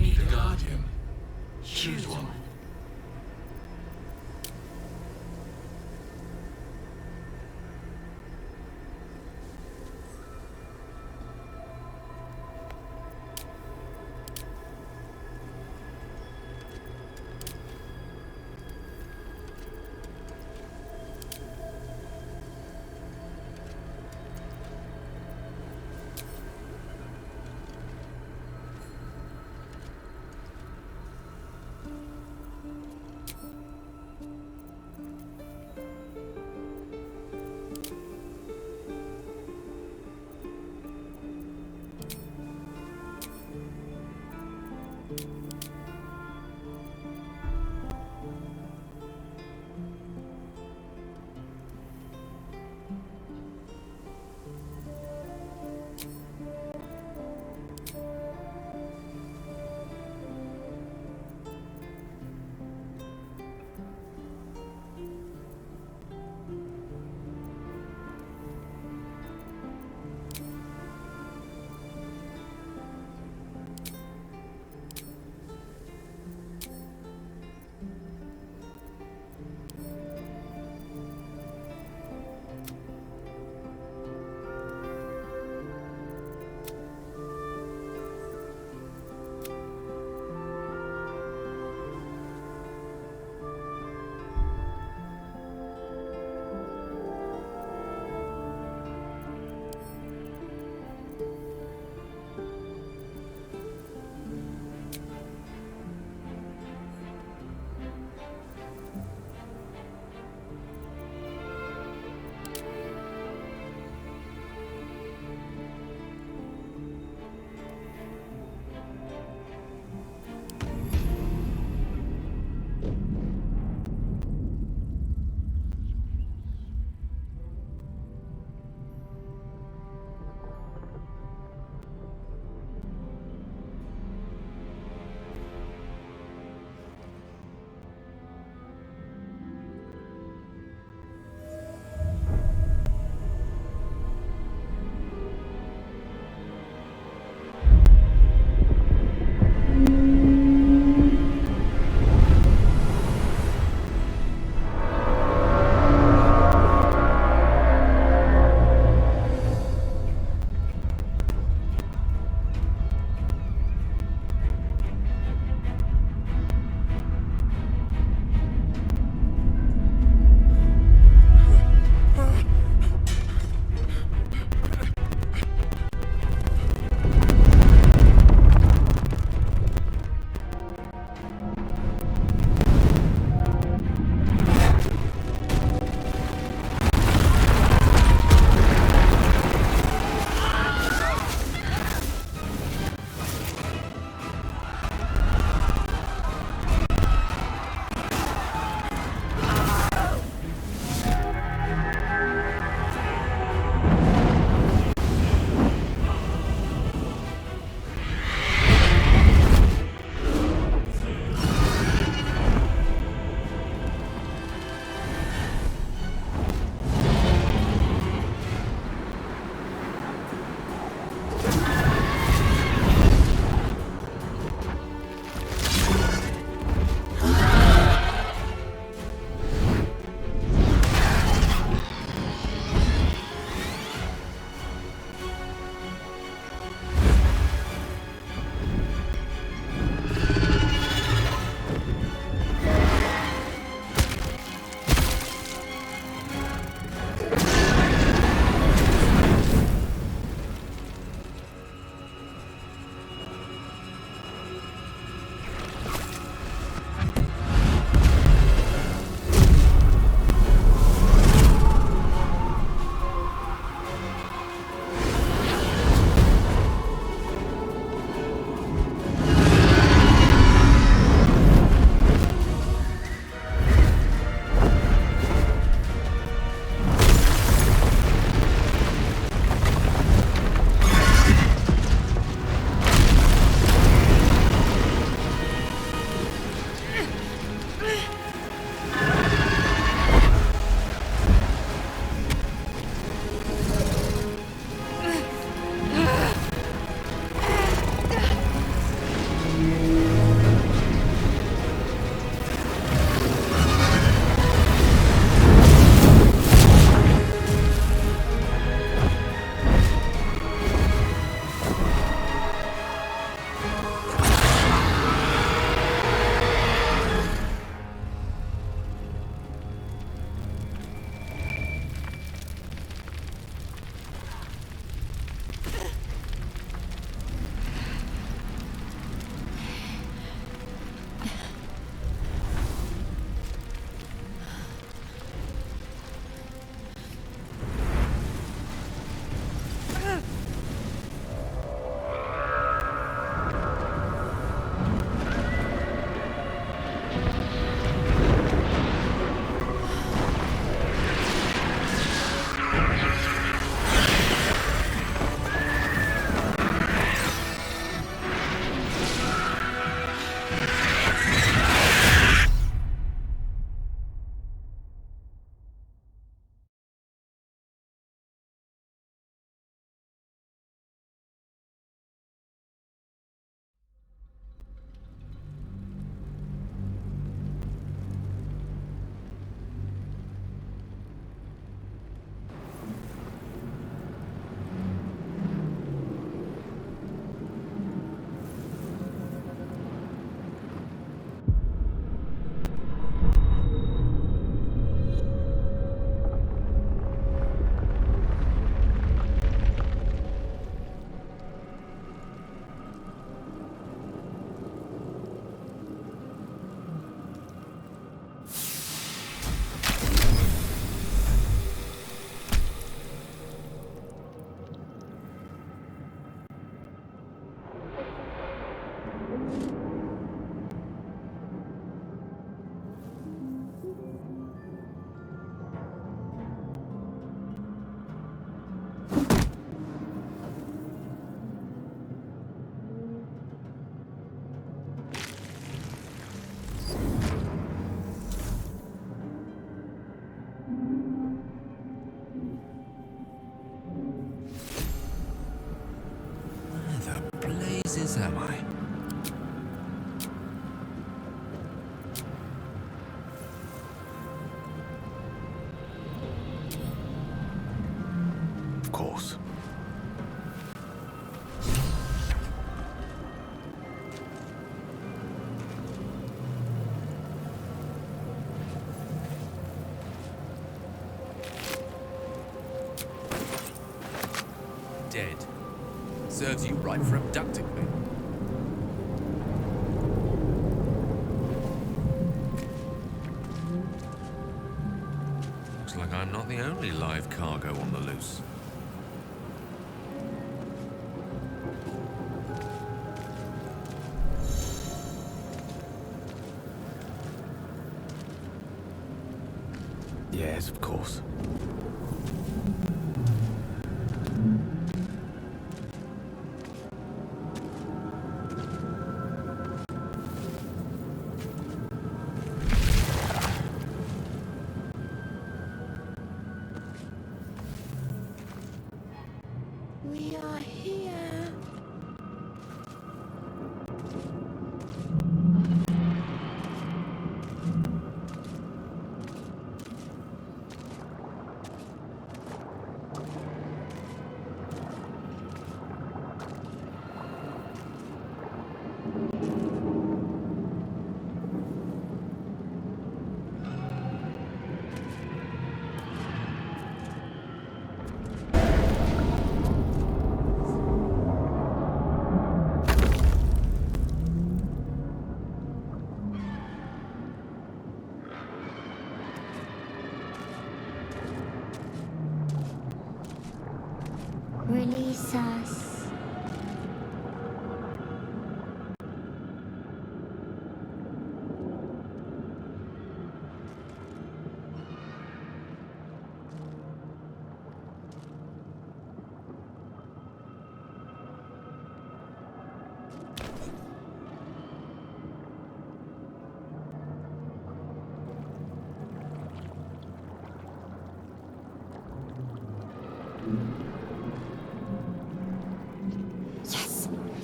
need a guardian. Choose one. serves you right for abducting me. Looks like I'm not the only live cargo on the loose. Yes, of course. We are here. Release us.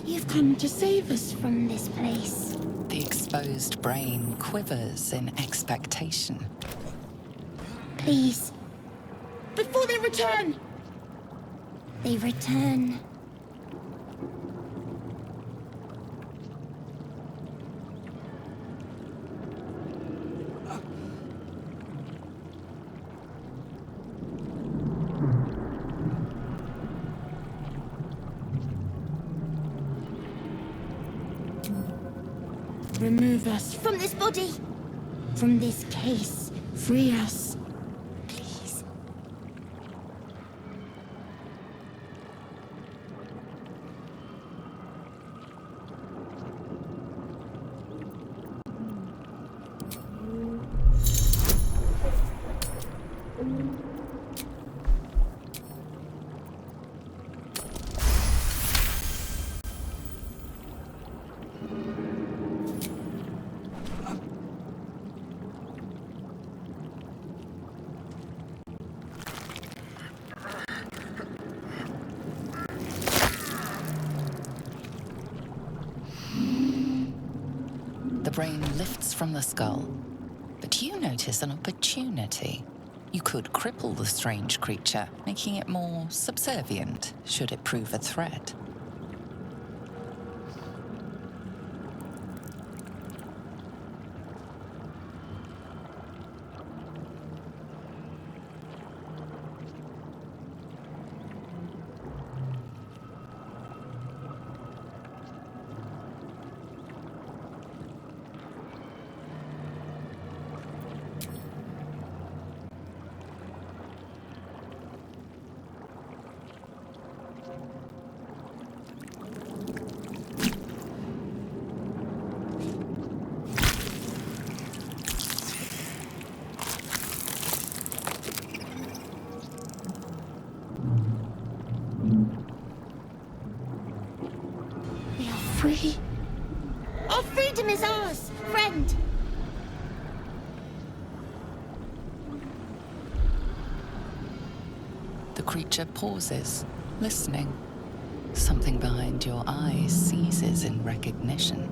You've come to save us from this place. The exposed brain quivers in expectation. Please. Before they return! They return. Remove us from this body, from this case. Free us, please. The brain lifts from the skull, but you notice an opportunity. You could cripple the strange creature, making it more subservient, should it prove a threat. Free. Our freedom is ours, friend. The creature pauses, listening. Something behind your eyes seizes in recognition.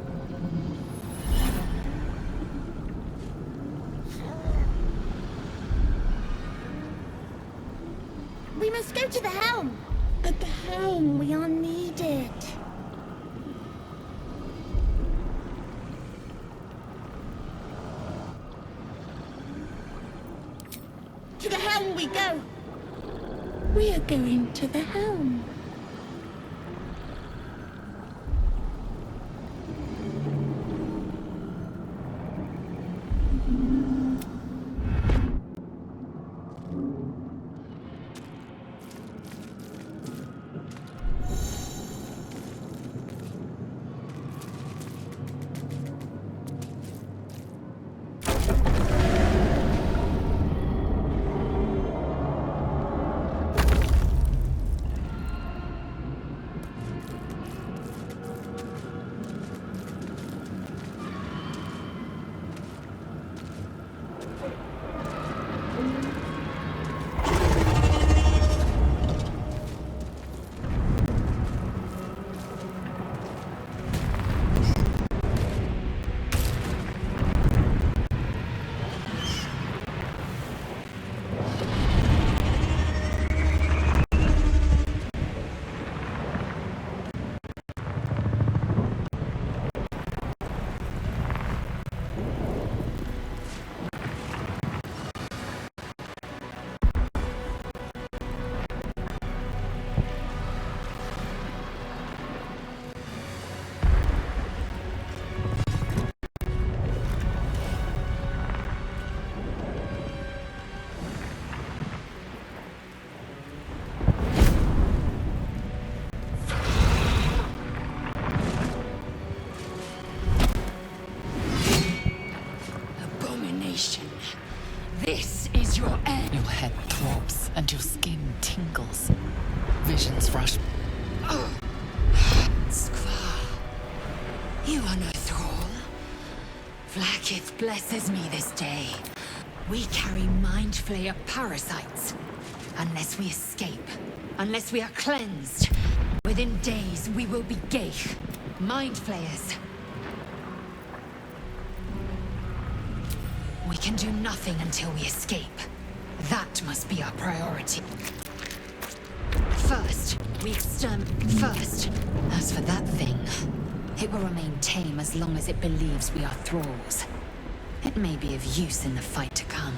We must go to the helm. At the helm, we are needed. To the helm we go. We are going to the helm. This is your end. Your head throbs and your skin tingles. Visions rush. Skvar, you are no thrall. Vlaakith blesses me this day. We carry mind flayer parasites. Unless we escape, unless we are cleansed, within days we will be Geich, mind flayers. We can do nothing until we escape. That must be our priority. First, we First, as for that thing, it will remain tame as long as it believes we are thralls. It may be of use in the fight to come.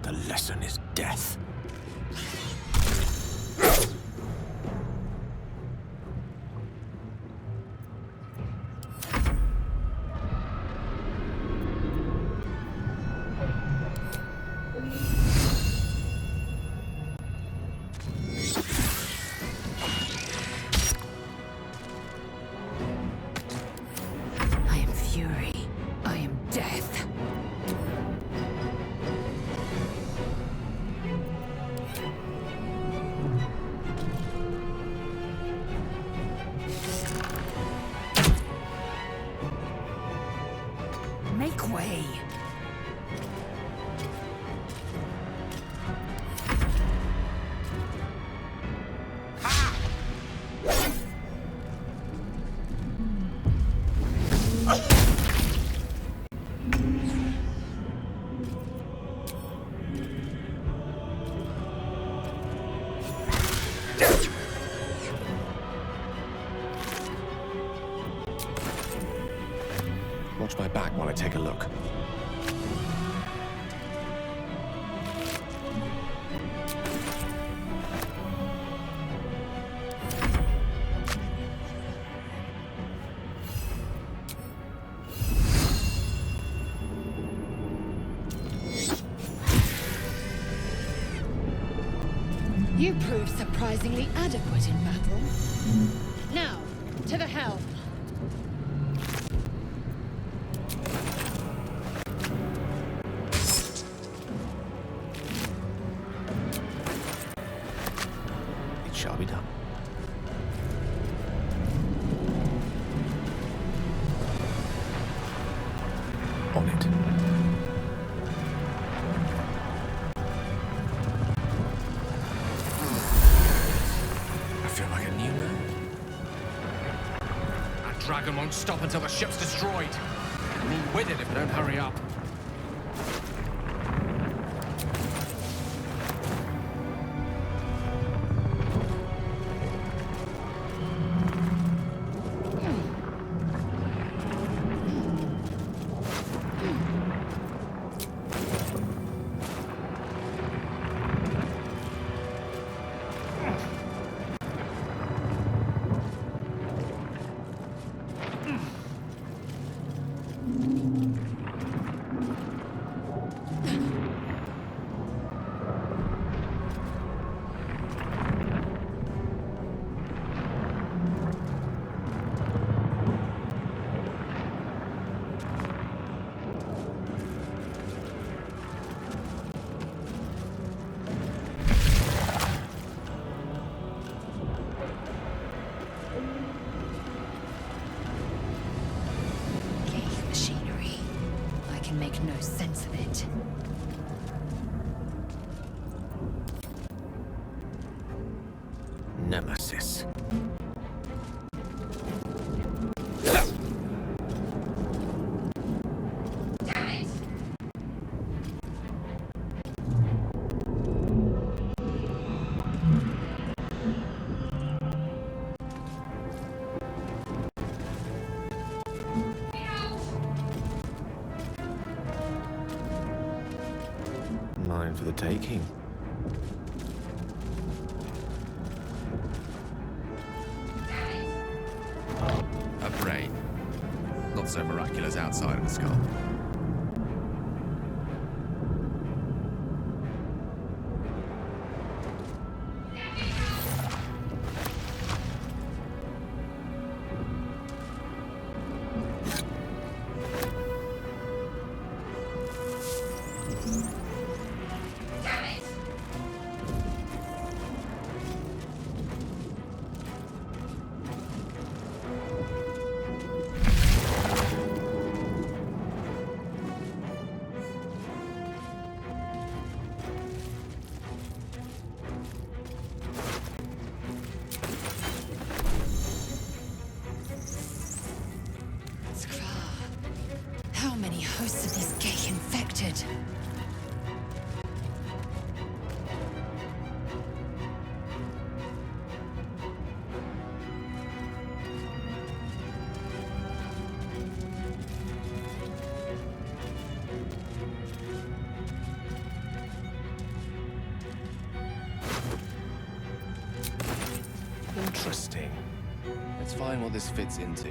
The lesson is death. I am fury. I am death. Make way. Watch my back while I take a look. You proved surprisingly adequate in battle. Now, to the helm. It shall be done. On it. dragon won't stop until the ship's destroyed. We'll win it if we don't hurry up. Make no sense of it. Nemesis. Damn it! Mine for the taking. A brain. Not so miraculous outside of the skull. How many hosts of these gay infected? Interesting. Let's find what this fits into.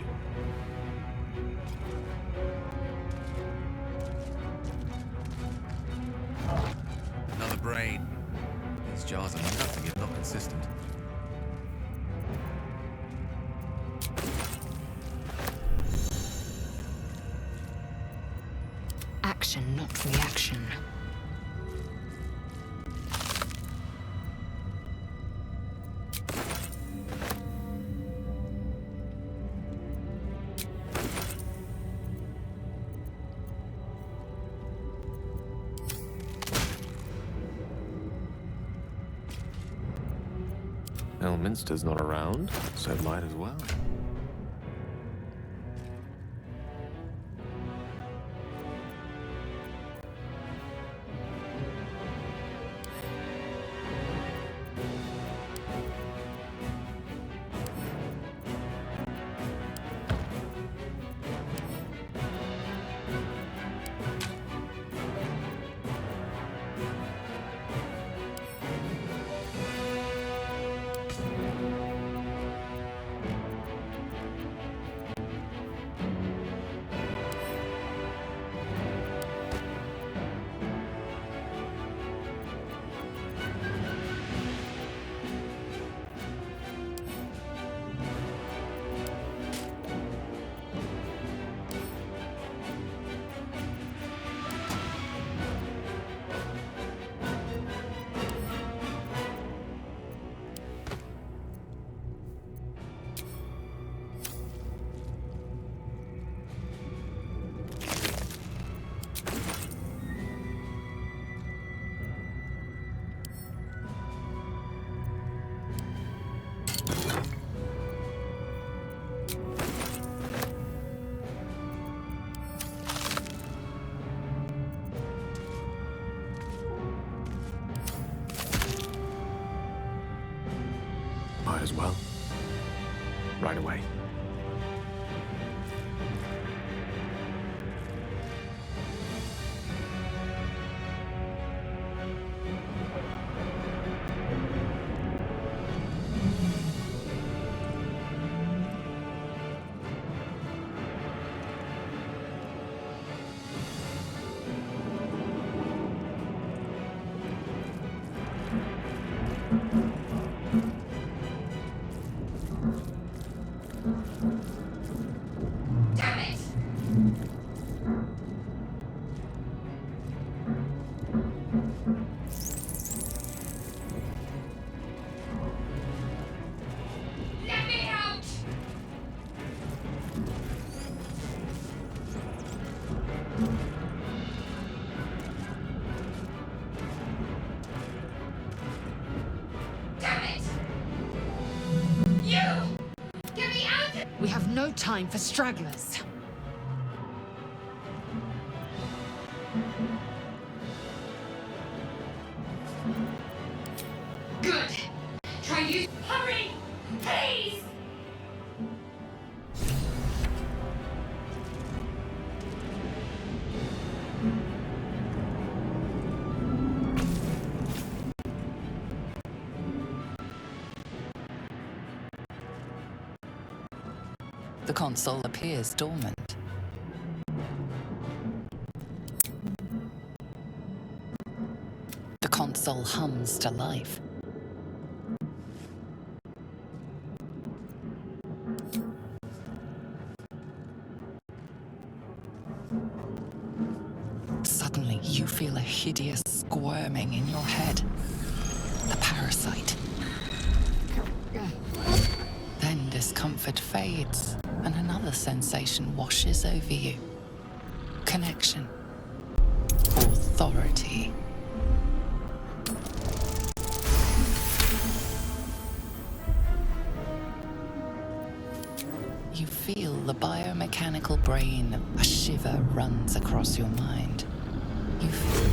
Another brain. These jars are nothing if not consistent. Action, not reaction. Elminster's not around, so might as well. Might as well. Right away. Damn it! Let me out! Damn it! You! Get me out! We have no time for stragglers. Good. Try use. Hurry, please. The console appears dormant. The console hums to life. Suddenly, you feel a hideous squirming in your head. The parasite. Then discomfort fades, and another sensation washes over you. Connection. Authority. You feel the biomechanical brain. A shiver runs across your mind. You feel...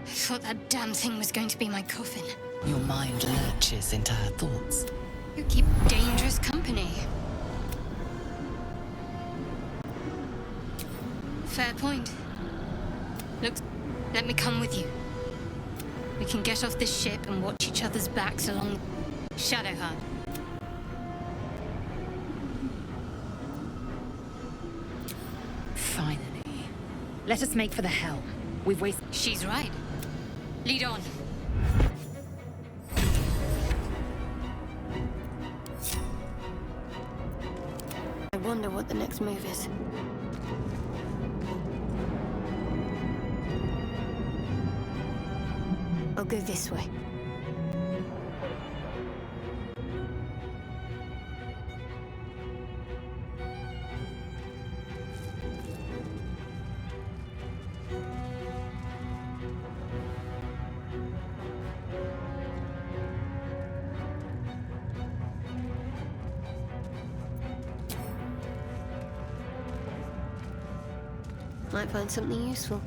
I thought that damn thing was going to be my coffin. Your mind lurches into her thoughts. You keep dangerous company. Fair point. Look, let me come with you. We can get off this ship and watch each other's backs along Shadowheart. Finally. Let us make for the helm. We've wasted... She's right. Lead on. I wonder what the next move is. I'll go this way. Might find something useful.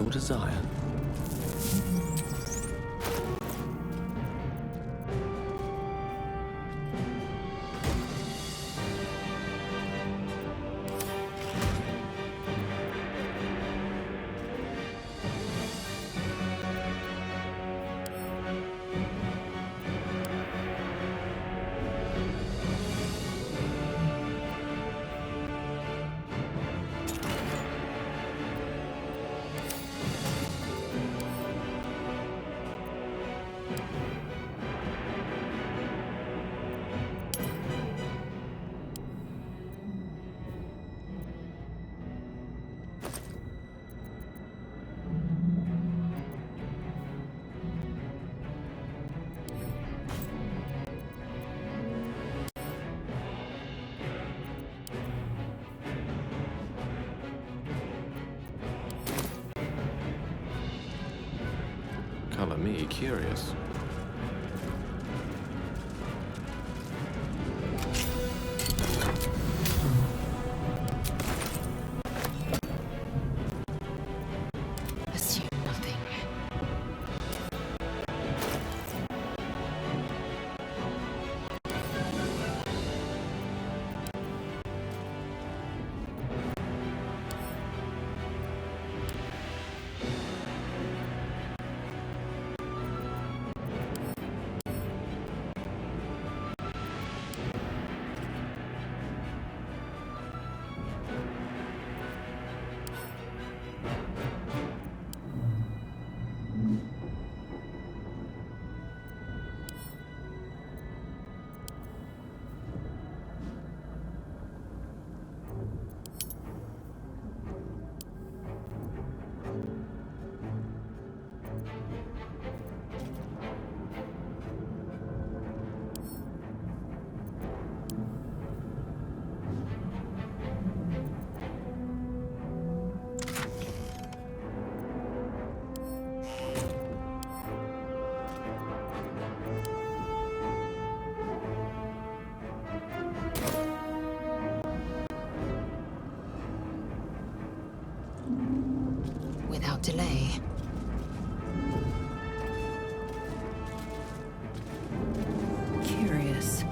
your desire. Color me curious. Assume nothing. Without delay. Curious.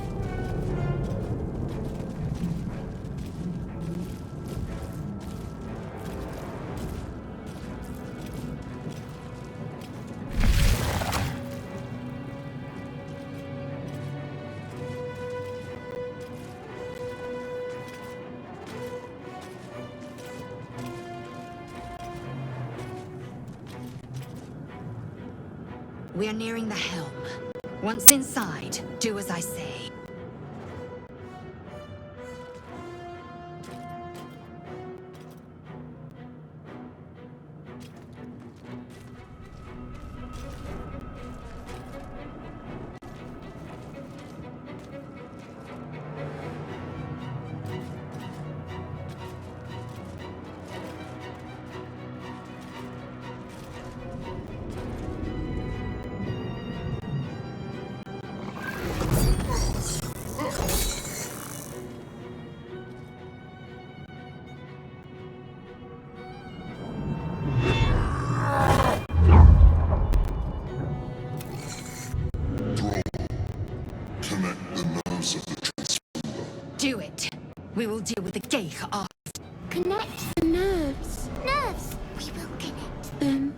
We are nearing the helm. Once inside, do as I say. Do it. We will deal with the Geich after. Connect the nerves. Nerves! We will connect them.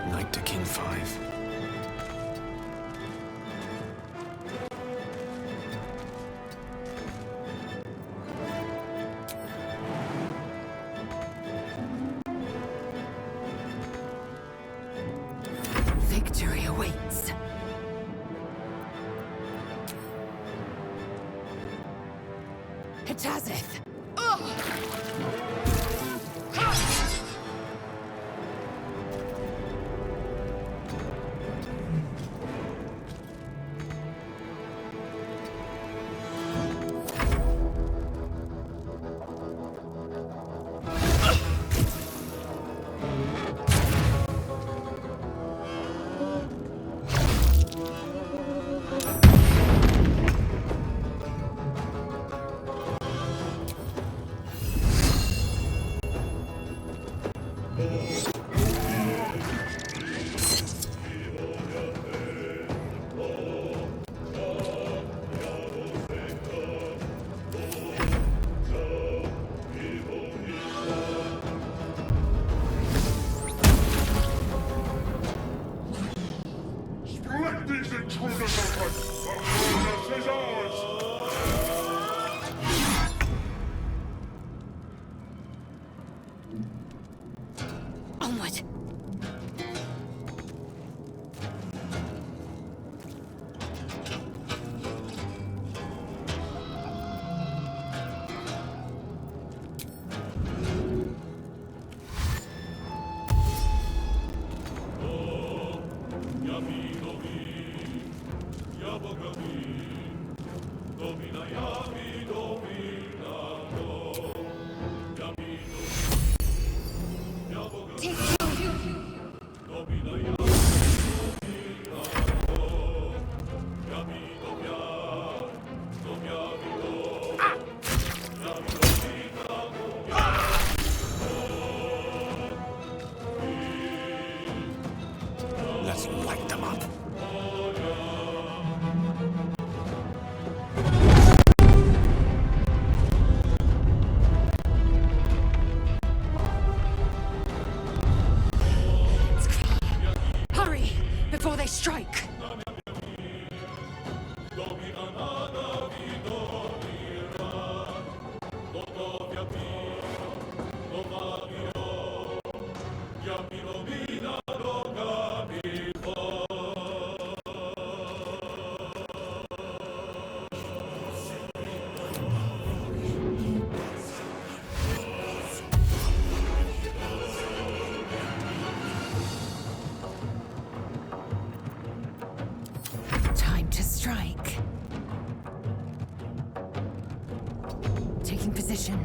Knight to King 5. Victory awaits. Hitazeth! Onward. Let's light them up. Hurry, before they strike. Time to strike. Taking position.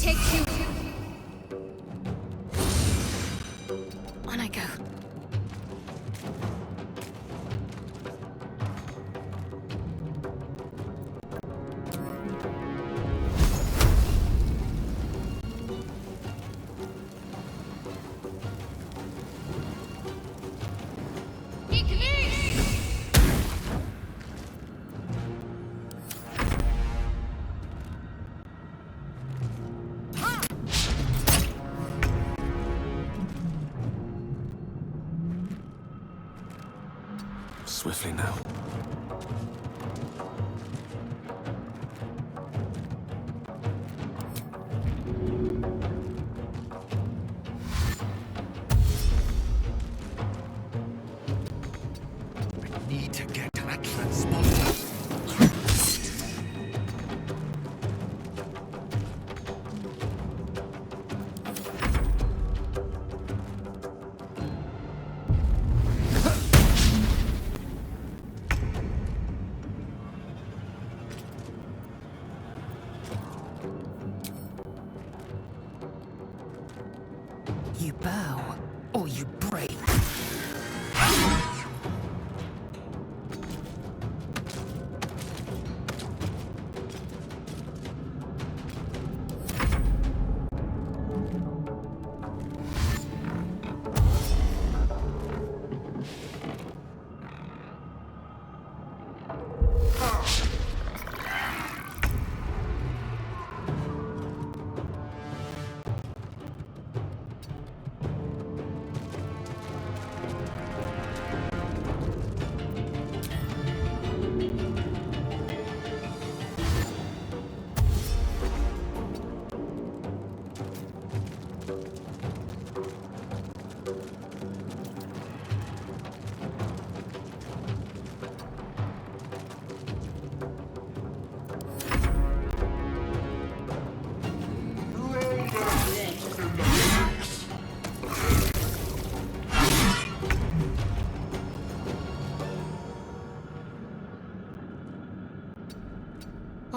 Take two. On I go. Swiftly now. I need to get to that transponder. You bow, or you break.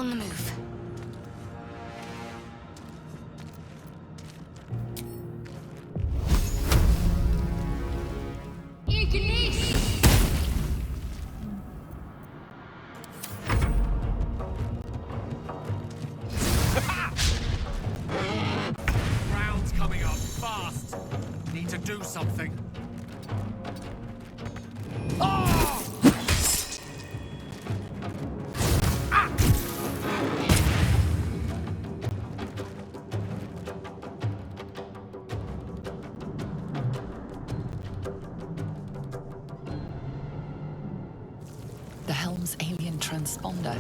On the move. Ground's coming up fast. Need to do something. The helm's alien transponder.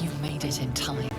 You've made it in time.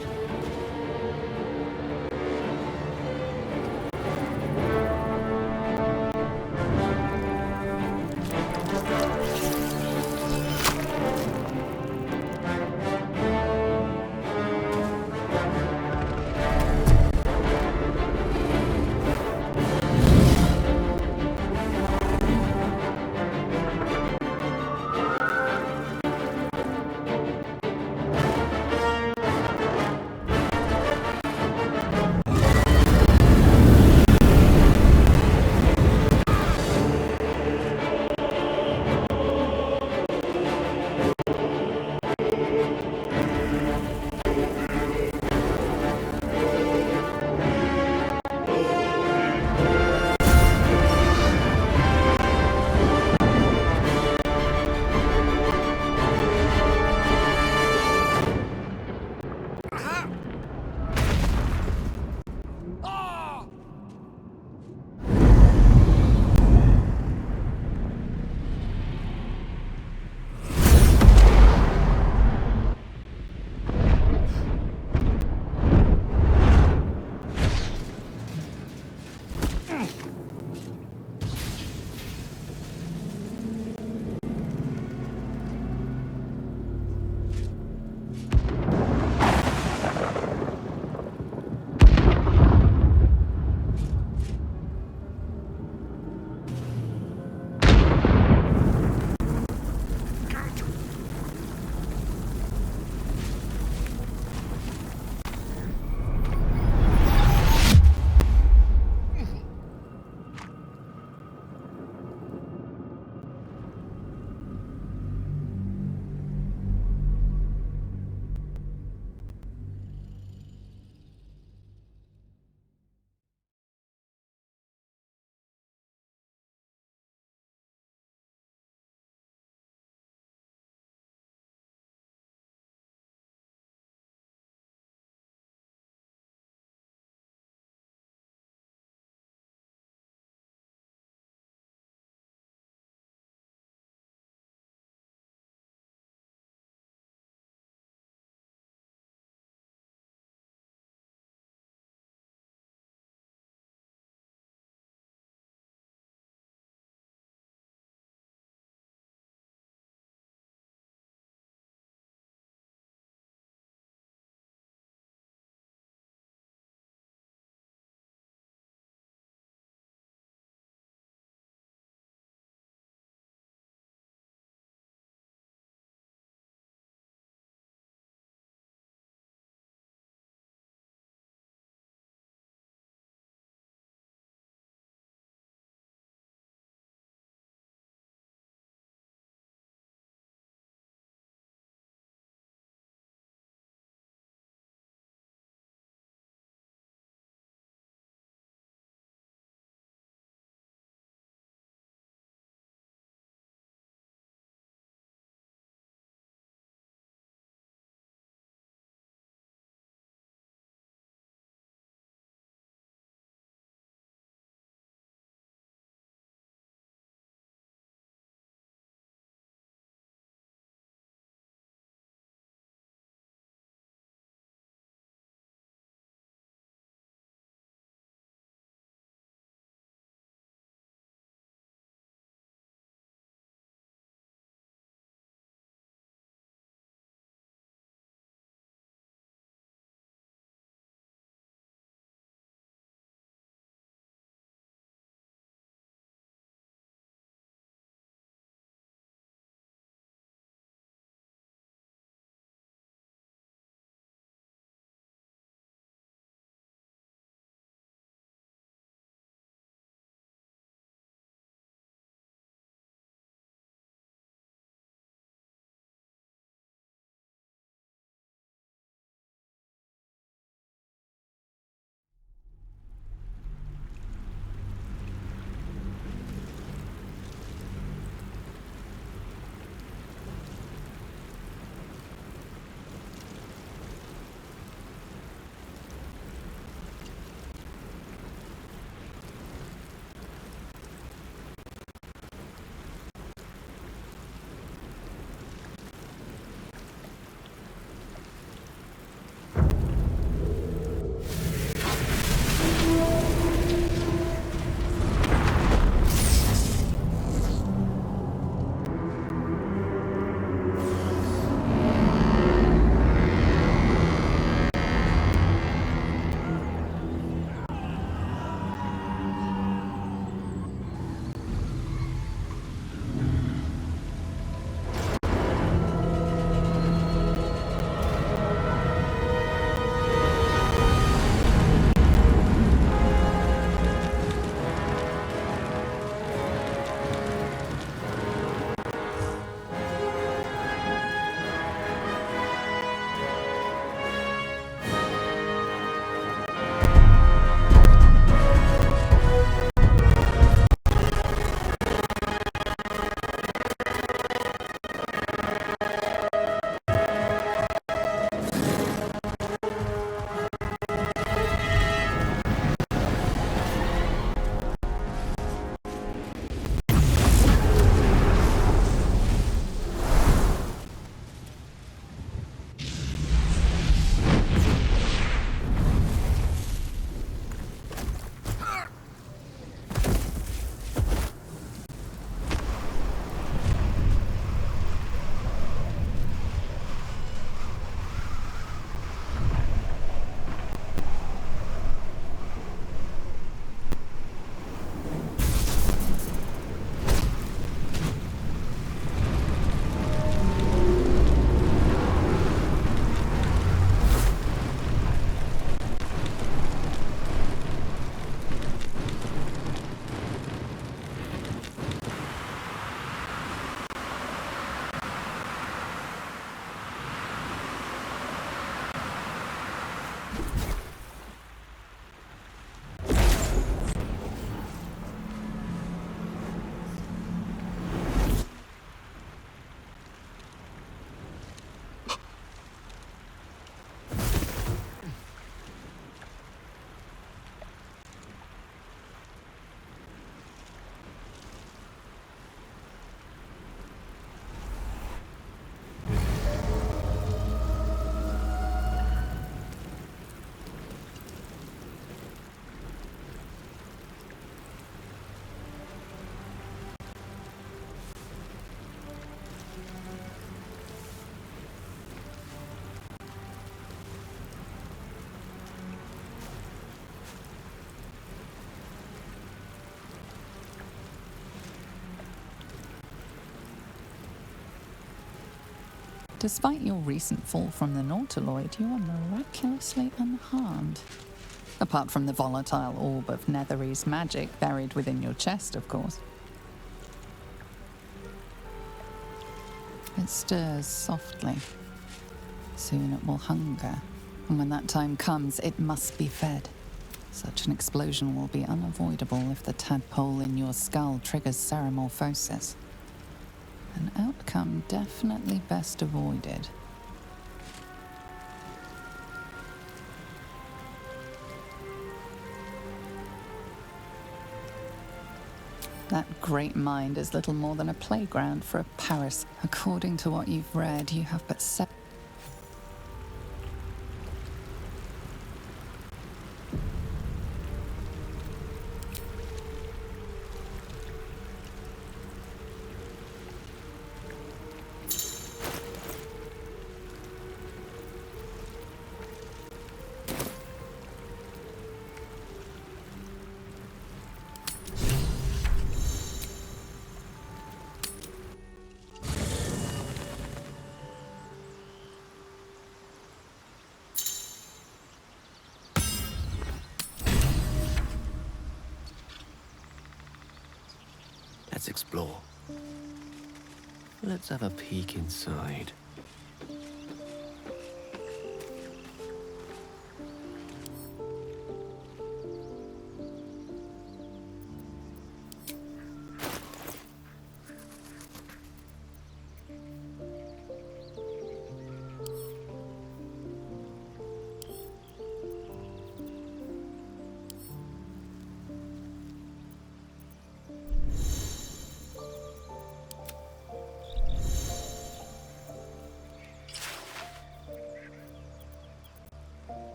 Despite your recent fall from the Nautiloid, you are miraculously unharmed. Apart from the volatile orb of Netherese magic buried within your chest, of course. It stirs softly. Soon it will hunger, and when that time comes, it must be fed. Such an explosion will be unavoidable if the tadpole in your skull triggers ceramorphosis. An outcome definitely best avoided. That great mind is little more than a playground for a parasite. According to what you've read, you have but 7. Let's explore. Let's have a peek inside.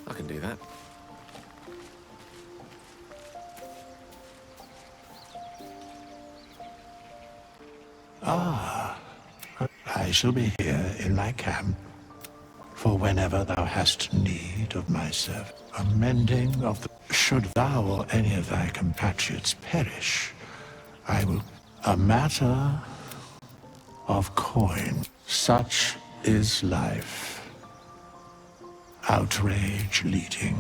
I can do that. I shall be here in my camp, for whenever thou hast need of my service. A mending of the... Should thou or any of thy compatriots perish, I will... A matter of coin. Such is life. outrage leading.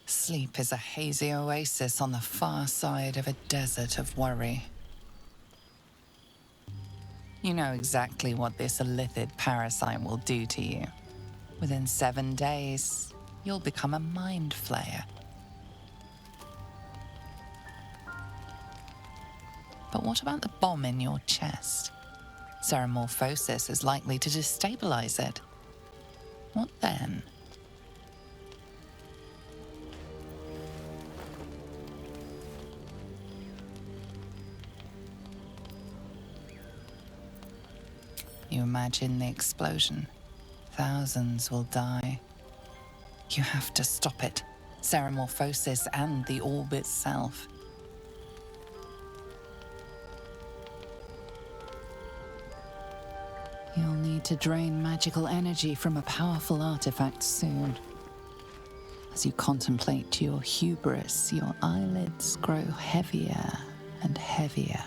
Sleep is a hazy oasis on the far side of a desert of worry. You know exactly what this illithid parasite will do to you. Within 7 days, you'll become a mind flayer. But what about the bomb in your chest? Ceramorphosis is likely to destabilize it. What then? You imagine the explosion. Thousands will die. You have to stop it. Ceramorphosis and the orb itself. You'll need to drain magical energy from a powerful artifact soon. As you contemplate your hubris, your eyelids grow heavier and heavier.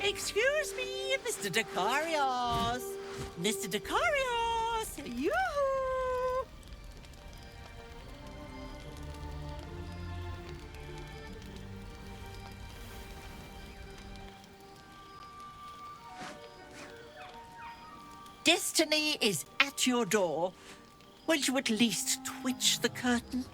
Excuse me, Mr. Dekarios. Mr. Dekarios! Yoo-hoo! Destiny is at your door. Won't you at least twitch the curtain?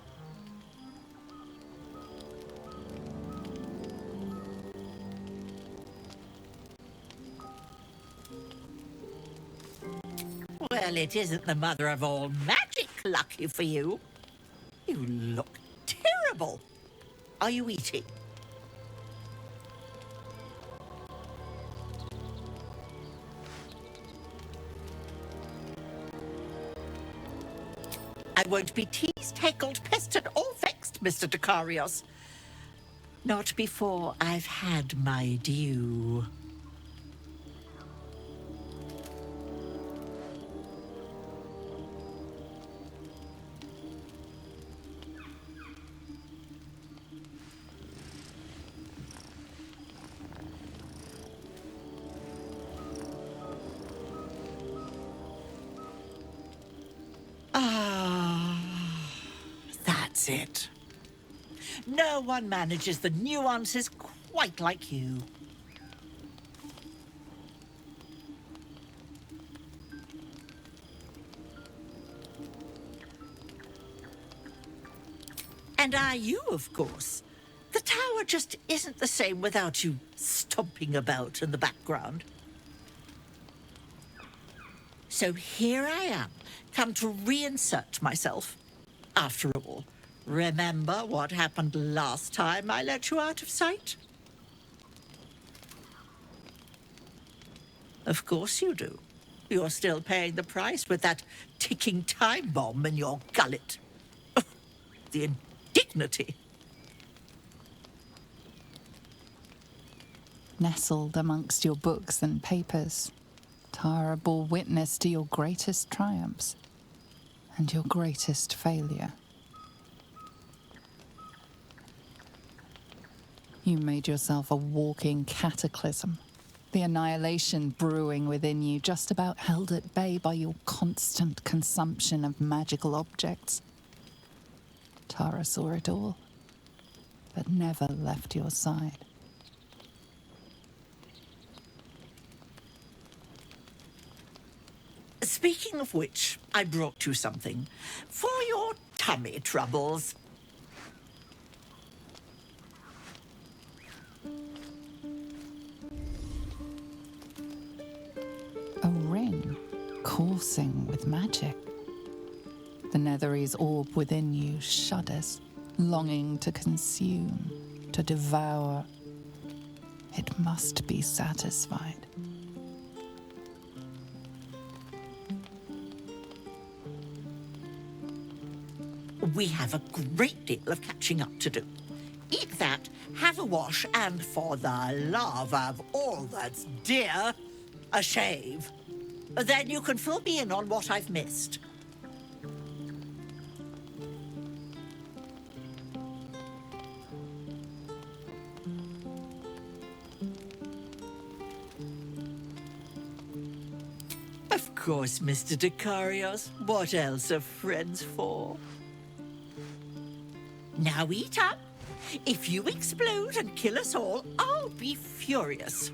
Well, it isn't the mother of all magic, lucky for you. You look terrible. Are you eating? I won't be teased, heckled, pestered, or vexed, Mr. Dekarios. Not before I've had my due. That's it. No one manages the nuances quite like you. And are you, of course. The tower just isn't the same without you stomping about in the background. So here I am, come to reinsert myself. After all, remember what happened last time I let you out of sight? Of course you do. You're still paying the price with that ticking time bomb in your gullet. The indignity. Nestled amongst your books and papers, Tara bore witness to your greatest triumphs and your greatest failure. You made yourself a walking cataclysm, the annihilation brewing within you, just about held at bay by your constant consumption of magical objects. Tara saw it all, but never left your side. Speaking of which, I brought you something for your tummy troubles. A ring coursing with magic. The Nethery's orb within you shudders, longing to consume, to devour. It must be satisfied. We have a great deal of catching up to do. Eat that, have a wash, and for the love of all that's dear, a shave. Then you can fill me in on what I've missed. Of course, Mr. Dicarios. What else are friends for? Now eat up. If you explode and kill us all, I'll be furious.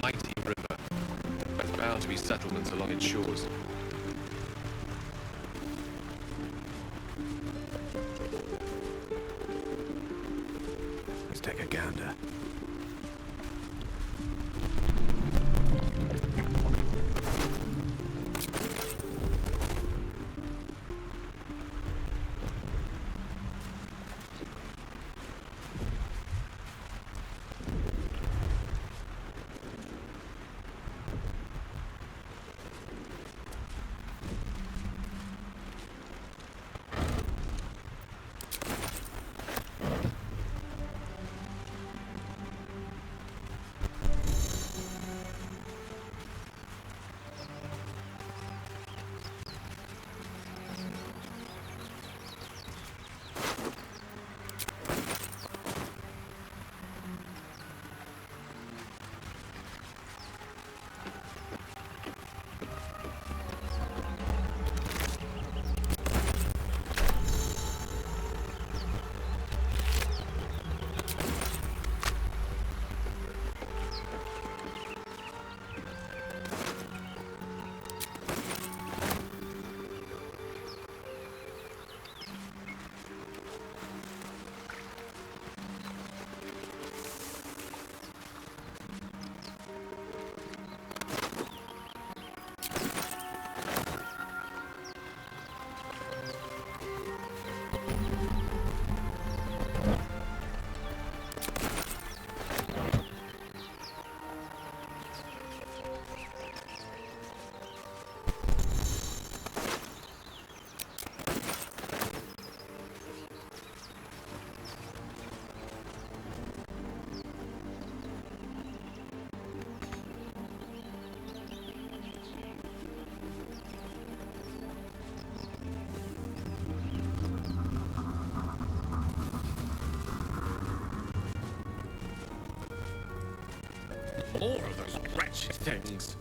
Mighty river. There's bound to be settlements along its shores. Let's take a gander. things.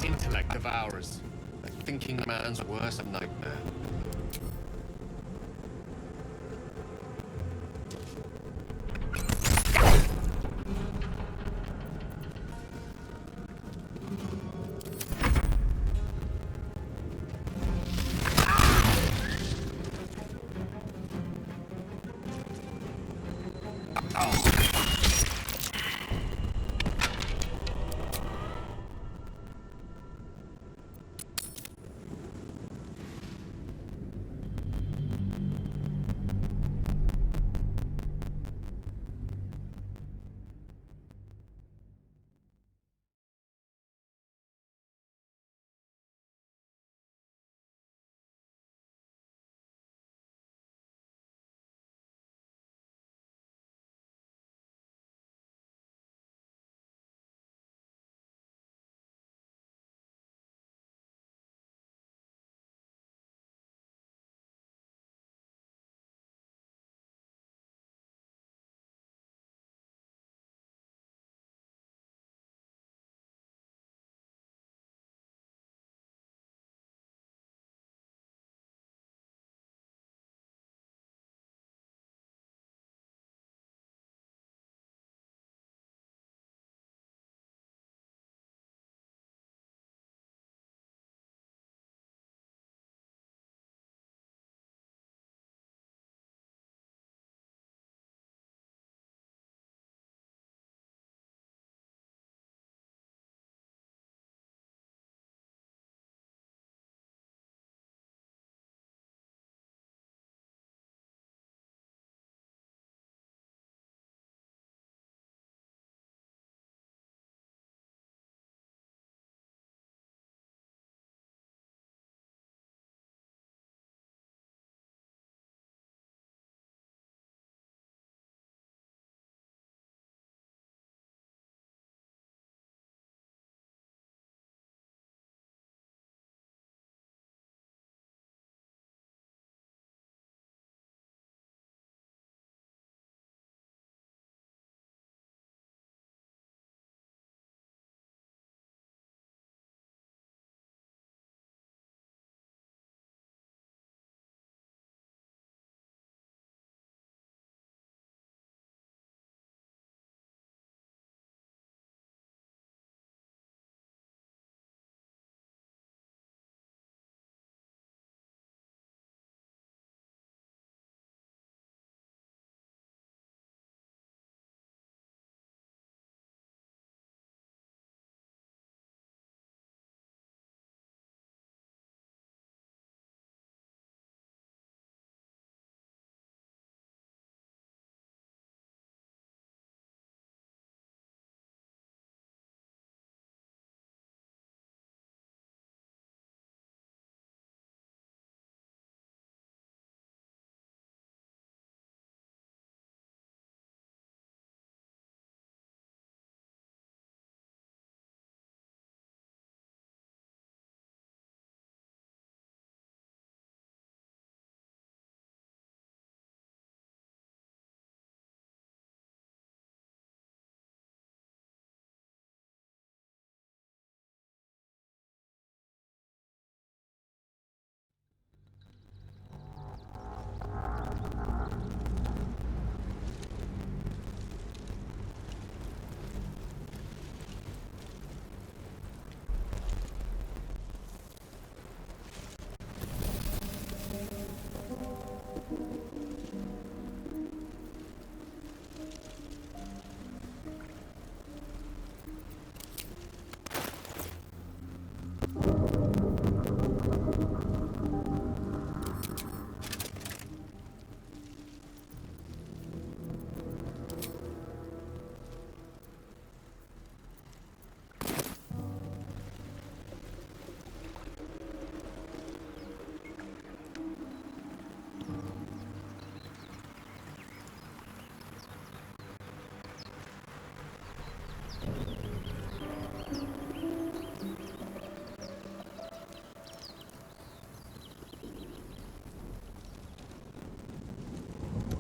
Intellect devours. A thinking man's worst nightmare.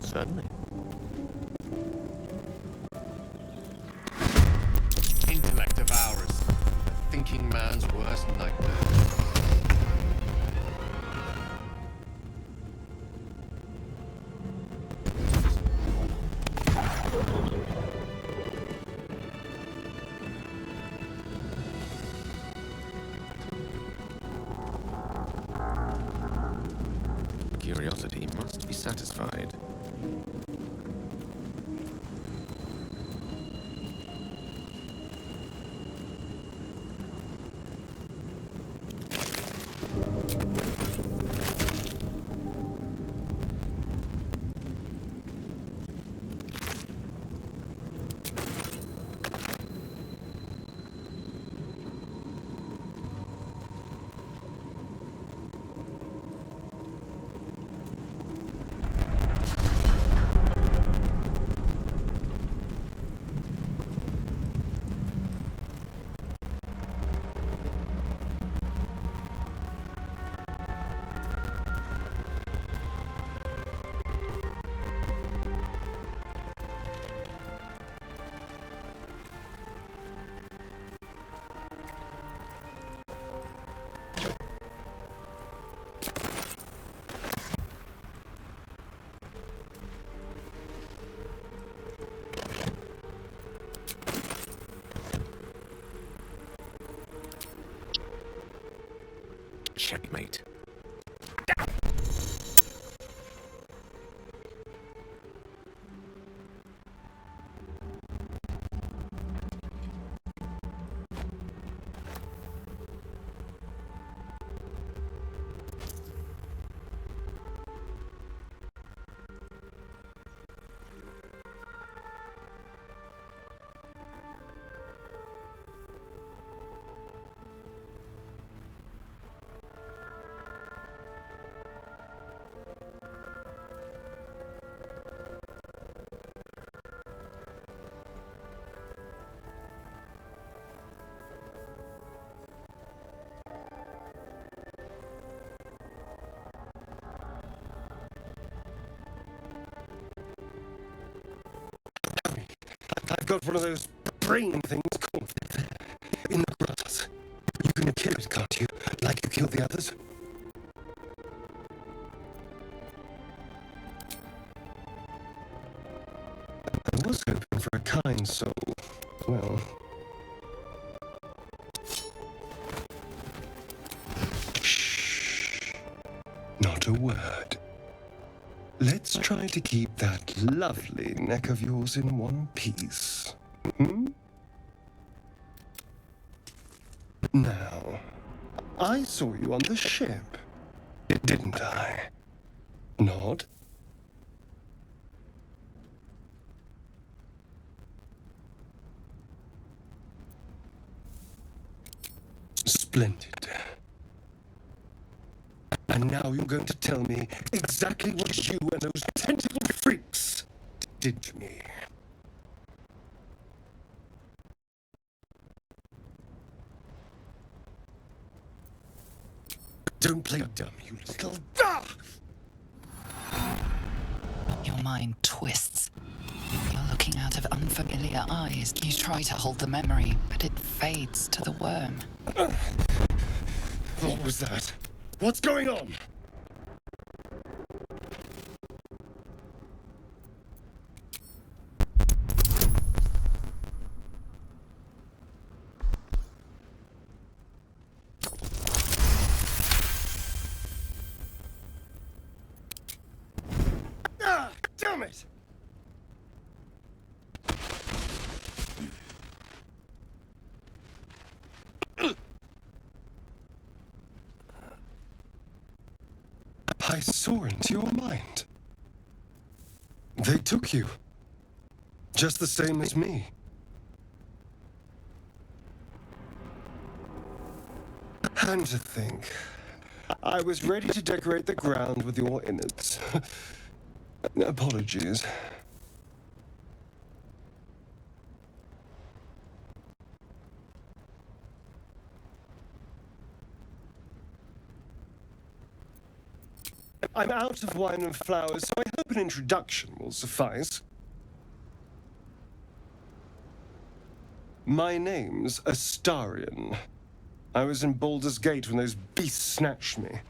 Certainly. Intellect devours. A thinking man's worst nightmare. Curiosity must be satisfied. Checkmate. I've got one of those brain things called in the grass. You can kill it, can't you? Like you killed the others? I was hoping for a kind soul. Well... Shh. Not a word. Let's try to keep that lovely neck of yours in one piece. Hmm? Now, I saw you on the ship, didn't I? Nod? Splendid. And now you're going to tell me exactly what you and those tentacle freaks did to me. Don't play dumb, you little... Ah! Your mind twists. You're looking out of unfamiliar eyes. You try to hold the memory, but it fades to the worm. What was that? What's going on? Ah, damn it! I saw into your mind. They took you. Just the same as me. And to think, I was ready to decorate the ground with your innards. Apologies. I'm out of wine and flowers, so I hope an introduction will suffice. My name's Astarion. I was in Baldur's Gate when those beasts snatched me.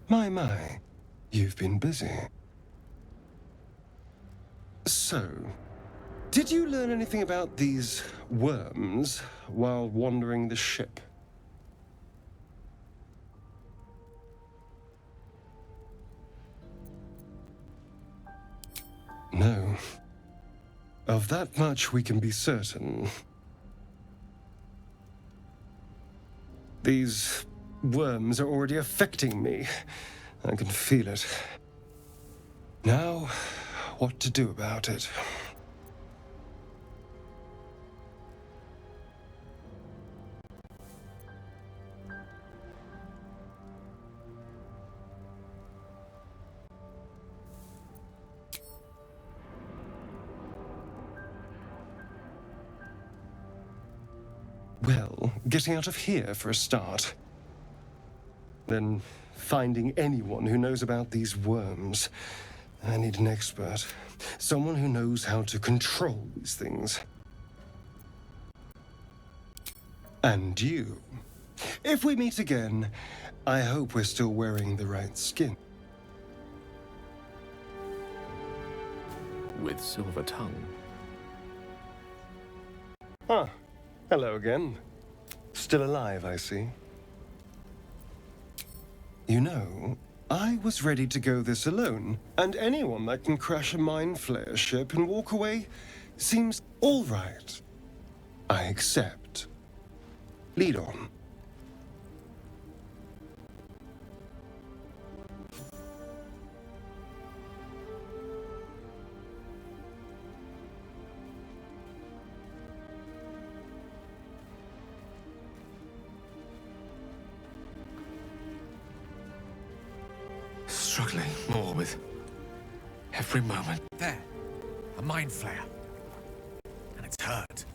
My, you've been busy. So, did you learn anything about these worms while wandering the ship? No. Of that much we can be certain. These worms are already affecting me. I can feel it. Now, what to do about it? Well, getting out of here for a start. Then finding anyone who knows about these worms. I need an expert. Someone who knows how to control these things. And you. If we meet again, I hope we're still wearing the right skin. With silver tongue. Ah, hello again. Still alive, I see. You know, I was ready to go this alone, and anyone that can crash a mind flayer ship and walk away seems all right. I accept. Lead on. Struggling more with every moment. There, a mind flayer. And it's hurt.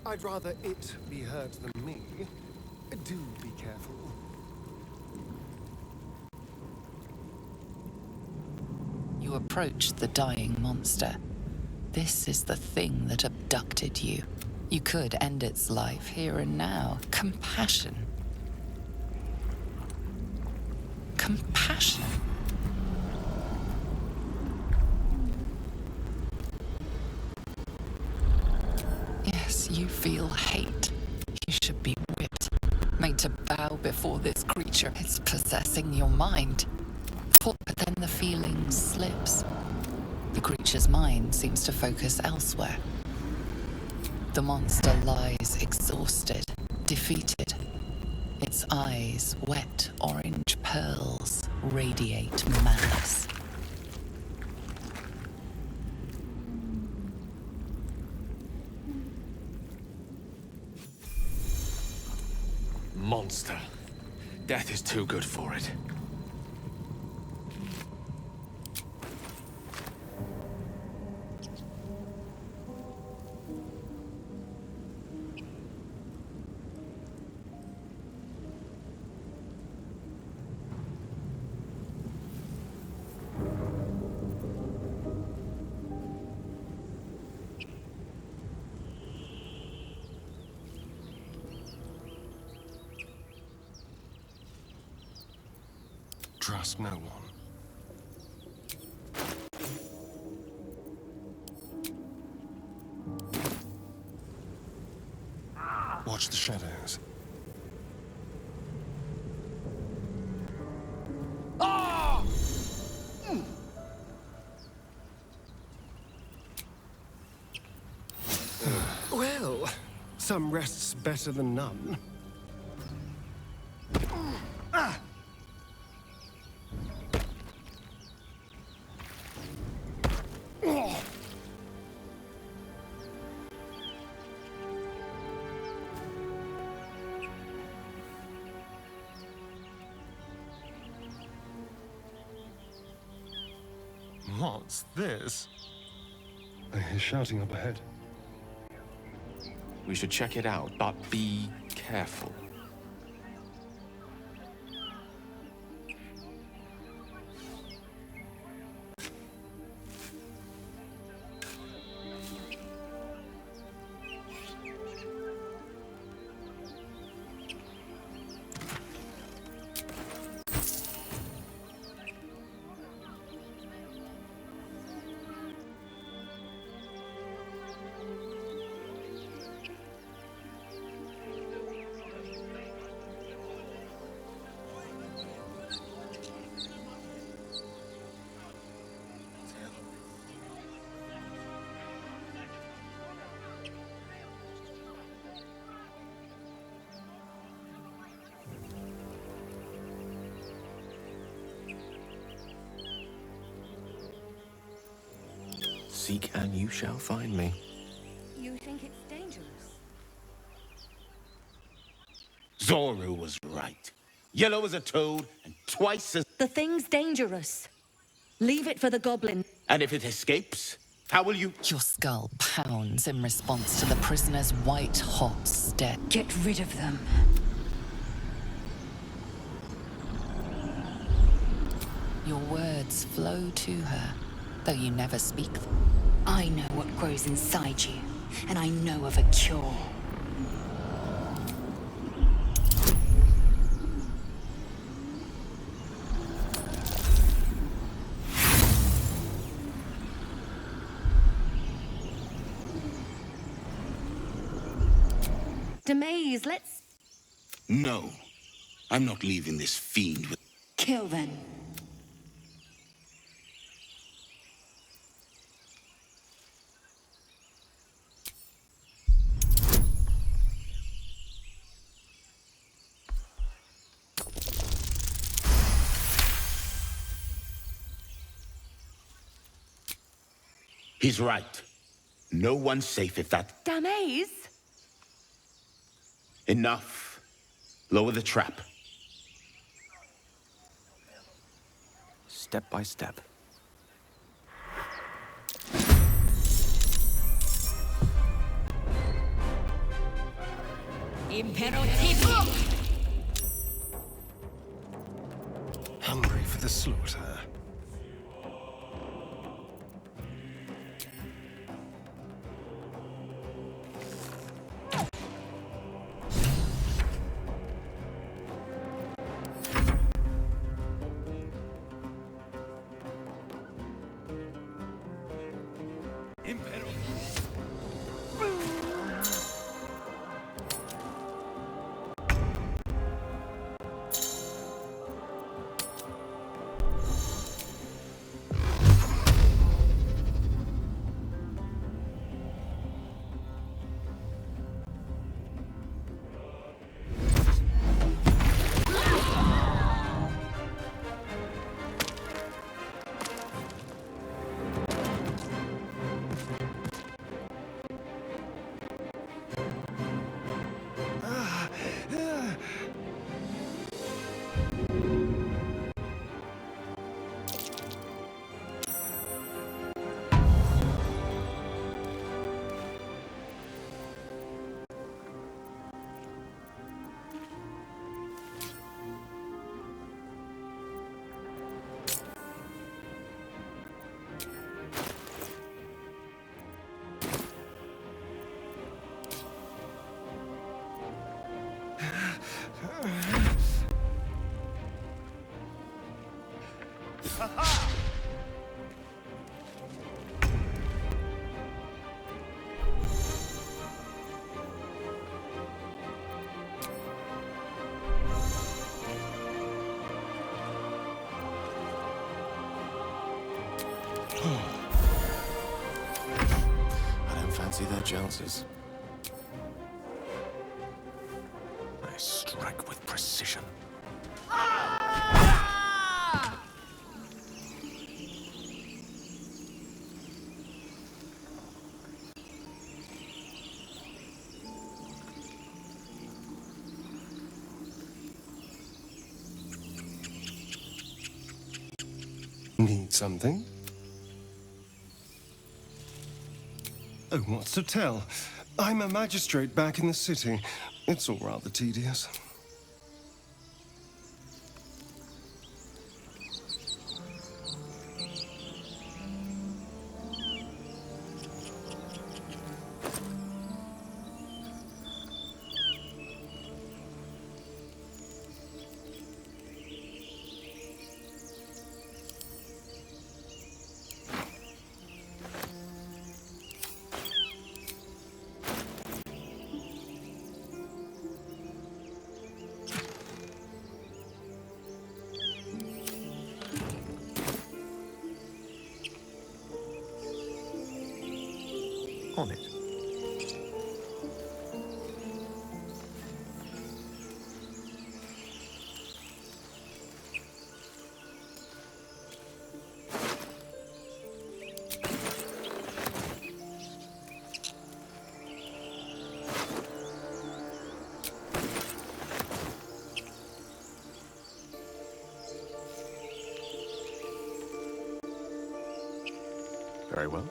I'd rather it be hurt than me. Do be careful. You approach the dying monster. This is the thing that abducted you. You could end its life here and now. Compassion. Compassion. Yes, you feel hate. You should be whipped, made to bow before this creature. It's possessing your mind. But then the feeling slips. The creature's mind seems to focus elsewhere. The monster lies exhausted, defeated. Its eyes, wet orange pearls, radiate malice. Monster. Death is too good for it. Trust no one. Watch the shadows. Well, some rest's better than none. What's this? I hear shouting up ahead. We should check it out, but be careful. Seek and you shall find me. You think it's dangerous? Zoru was right. Yellow as a toad and twice as... The thing's dangerous. Leave it for the goblin. And if it escapes, how will you... Your skull pounds in response to the prisoner's white-hot stare. Get rid of them. Your words flow to her, though you never speak them. I know what grows inside you, and I know of a cure. Demaze, let's... No. I'm not leaving this fiend with... Kill them. He's right. No one's safe if that... Demaze? Enough. Lower the trap. Step by step. Hungry for the slaughter. I don't fancy their chances. I strike with precision. Need something? Oh, what's to tell? I'm a magistrate back in the city. It's all rather tedious. On it. Very well.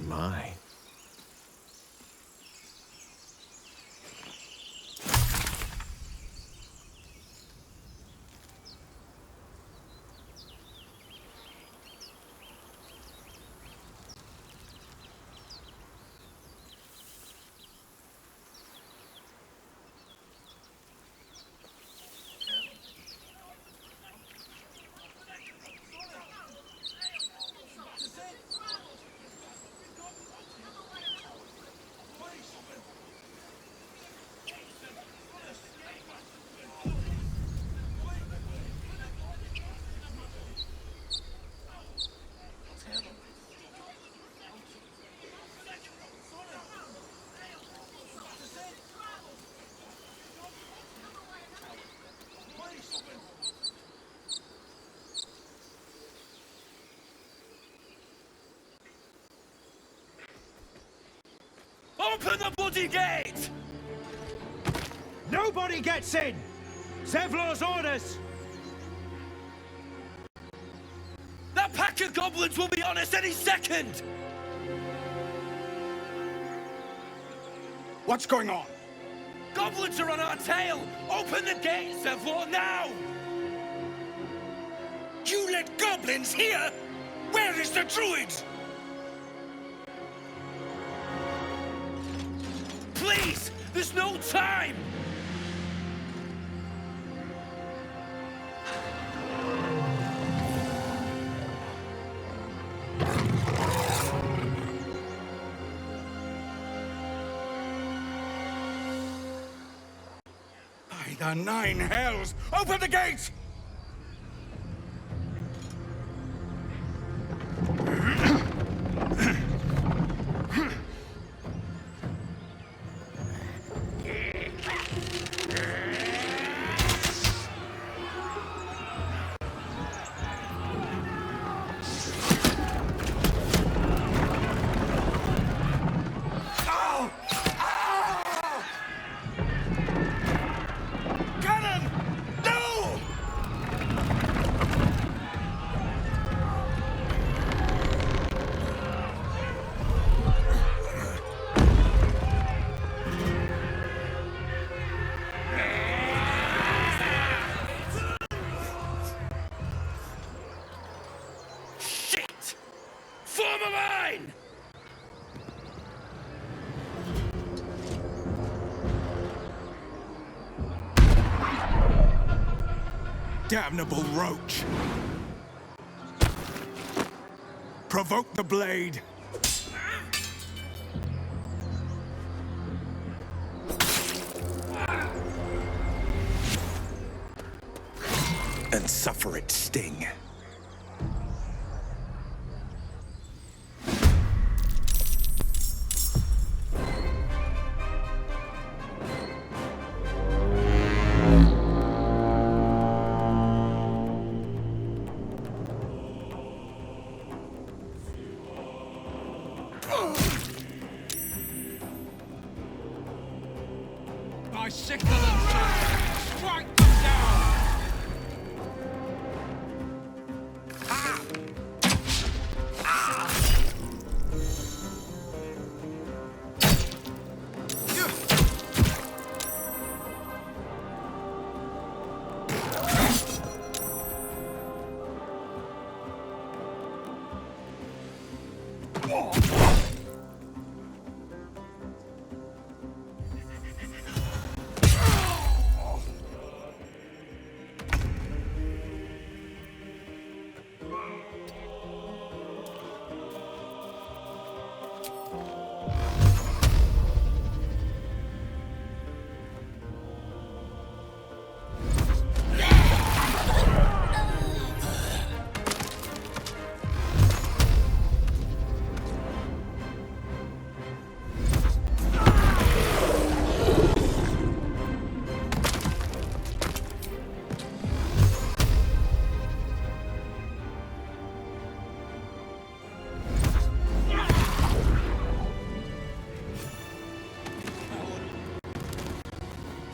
My. Open the bloody gate! Nobody gets in! Zevlor's orders! That pack of goblins will be on us any second! What's going on? Goblins are on our tail! Open the gate, Zevlor, now! You let goblins here? Where is the druids? Please! There's no time! By the 9 hells! Open the gate! Damnable roach! Provoke the blade! And suffer its sting. My sickle and sword! Strike them down!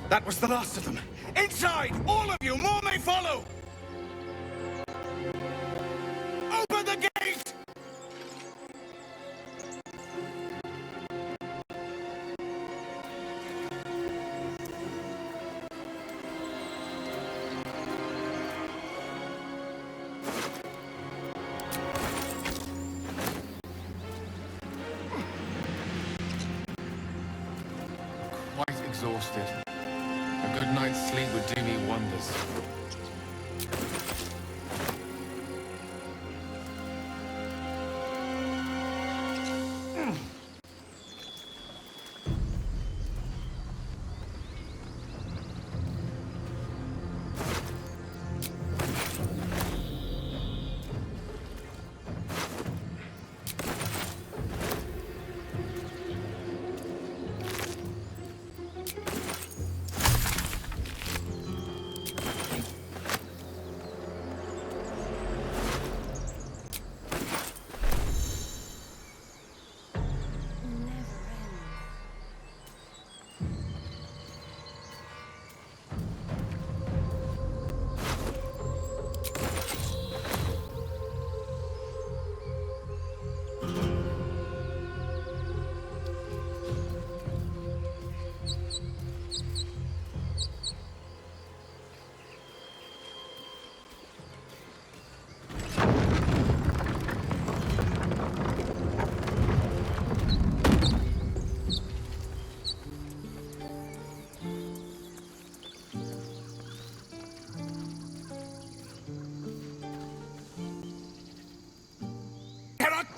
That was the last of them. Inside! All of you! More may follow! Open the gate! Quite exhausted. A good night's sleep would do me wonders.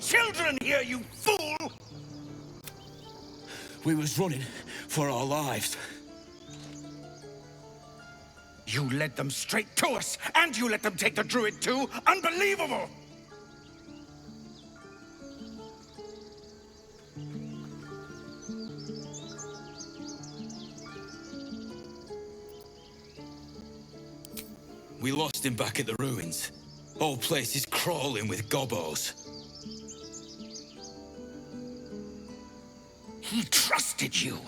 children here, you fool! We was running for our lives. You led them straight to us, and you let them take the druid too? Unbelievable! We lost him back at the ruins. Whole place is crawling with gobos. He trusted you.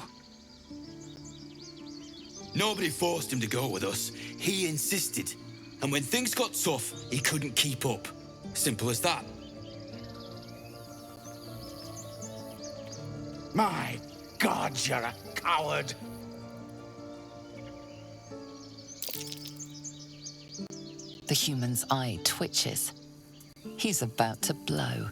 Nobody forced him to go with us. He insisted. And when things got tough, he couldn't keep up. Simple as that. My God, you're a coward. The human's eye twitches. He's about to blow.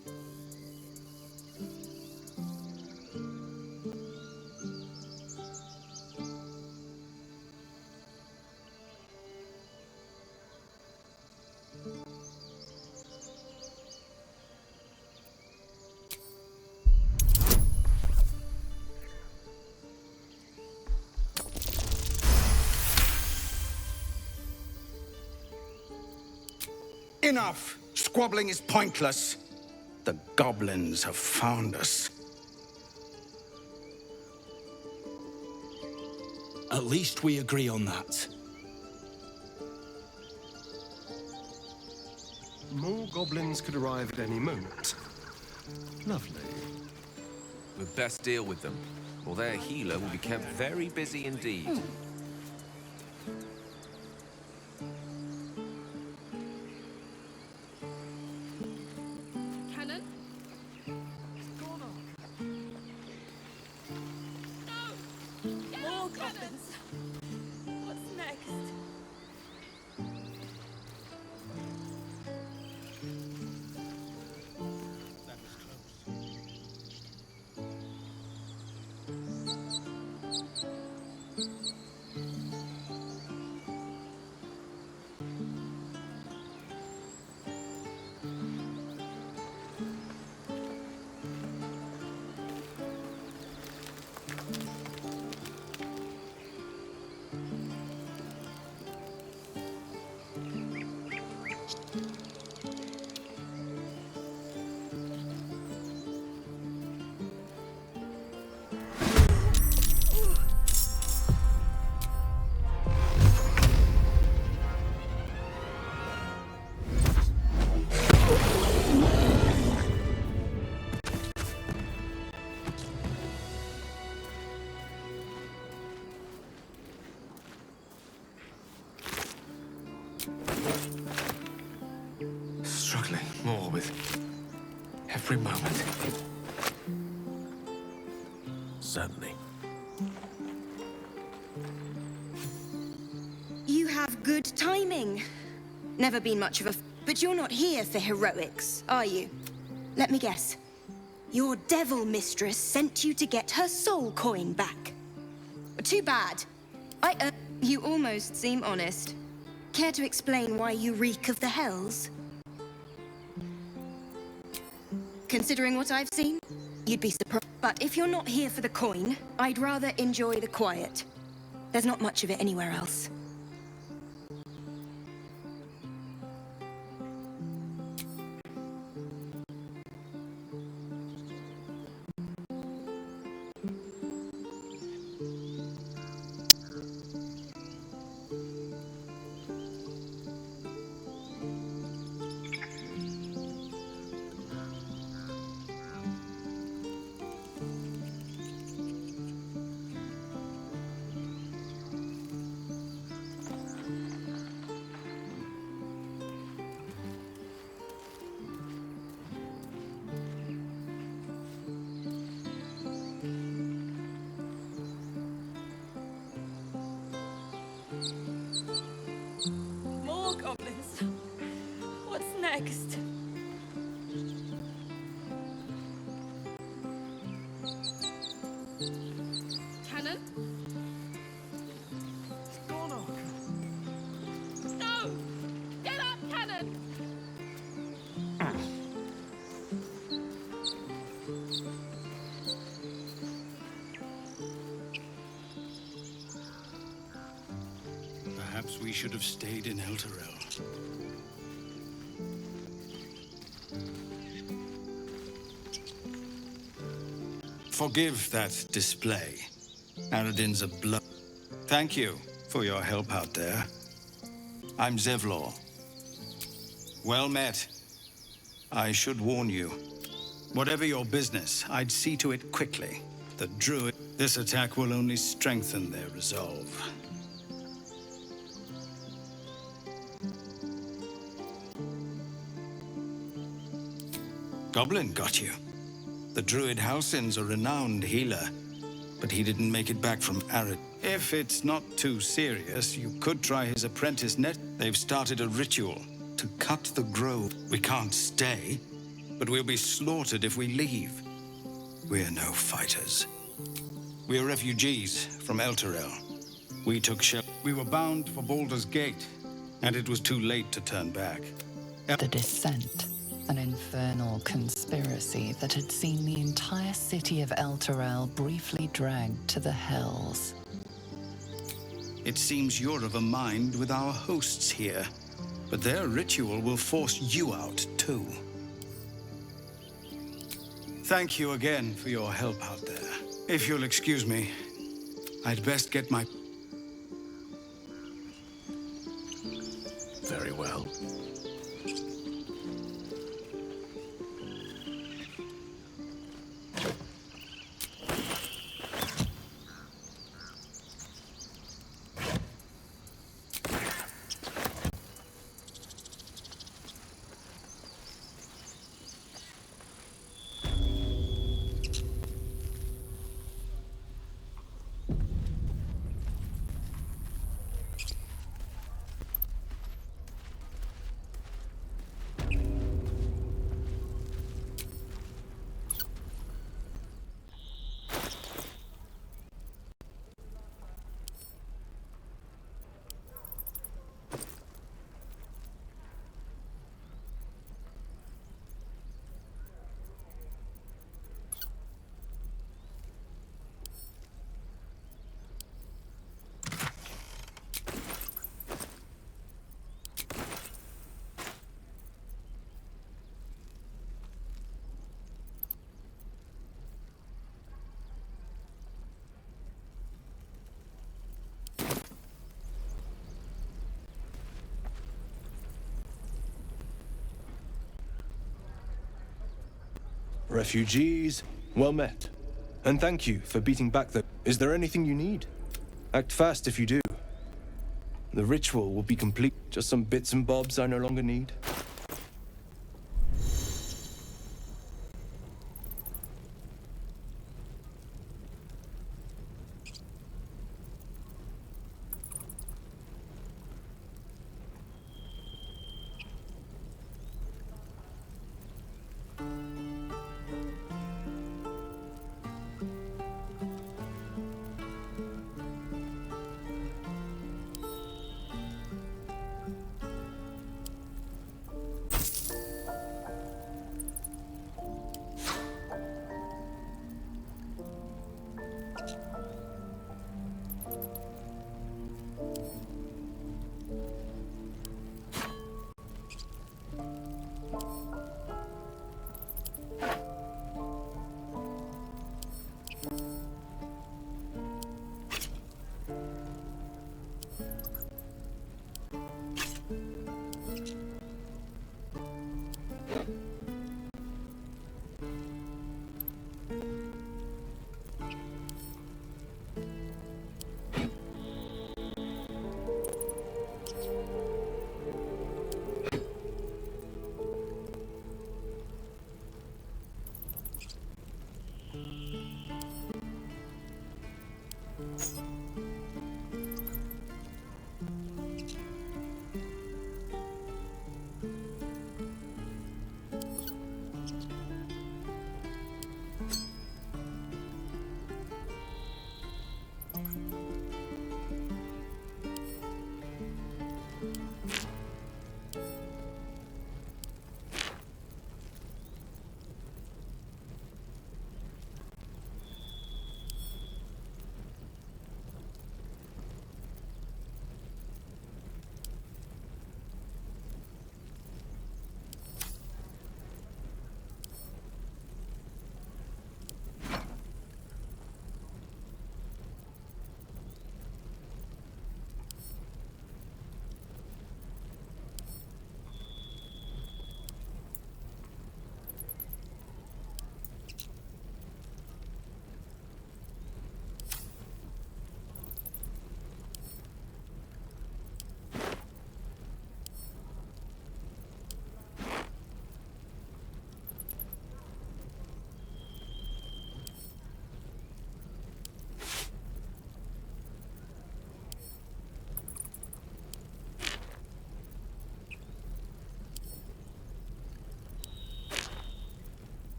Enough! Squabbling is pointless. The goblins have found us. At least we agree on that. More goblins could arrive at any moment. Lovely. We'd best deal with them, or their healer will be kept very busy indeed. Cannon? More goblins. What's next? Struggling more with every moment. Certainly. You have good timing. Never been much of a... But you're not here for heroics, are you? Let me guess. Your devil mistress sent you to get her soul coin back. Too bad. You almost seem honest. Care to explain why you reek of the hells? Considering what I've seen, you'd be surprised. But if you're not here for the coin, I'd rather enjoy the quiet. There's not much of it anywhere else. More goblins. What's next? Cannon? No! Get up, Cannon! Perhaps we should have stayed in Elturel. Forgive that display. Aradin's a blow. Thank you for your help out there. I'm Zevlor. Well met. I should warn you. Whatever your business, I'd see to it quickly. The druid... This attack will only strengthen their resolve. Goblin got you. The druid Halsin's a renowned healer, but he didn't make it back from Arad. If it's not too serious, you could try his apprentice Net. They've started a ritual to cut the grove. We can't stay, but we'll be slaughtered if we leave. We're no fighters. We're refugees from Elturel. We took shelter. We were bound for Baldur's Gate, and it was too late to turn back. The Descent, an infernal conspiracy that had seen the entire city of Elturel briefly dragged to the hells. It seems you're of a mind with our hosts here, but their ritual will force you out too. Thank you again for your help out there. If you'll excuse me, I'd best get my... Very well. Refugees, well met. And thank you for beating back the... Is there anything you need? Act fast if you do. The ritual will be complete. Just some bits and bobs I no longer need.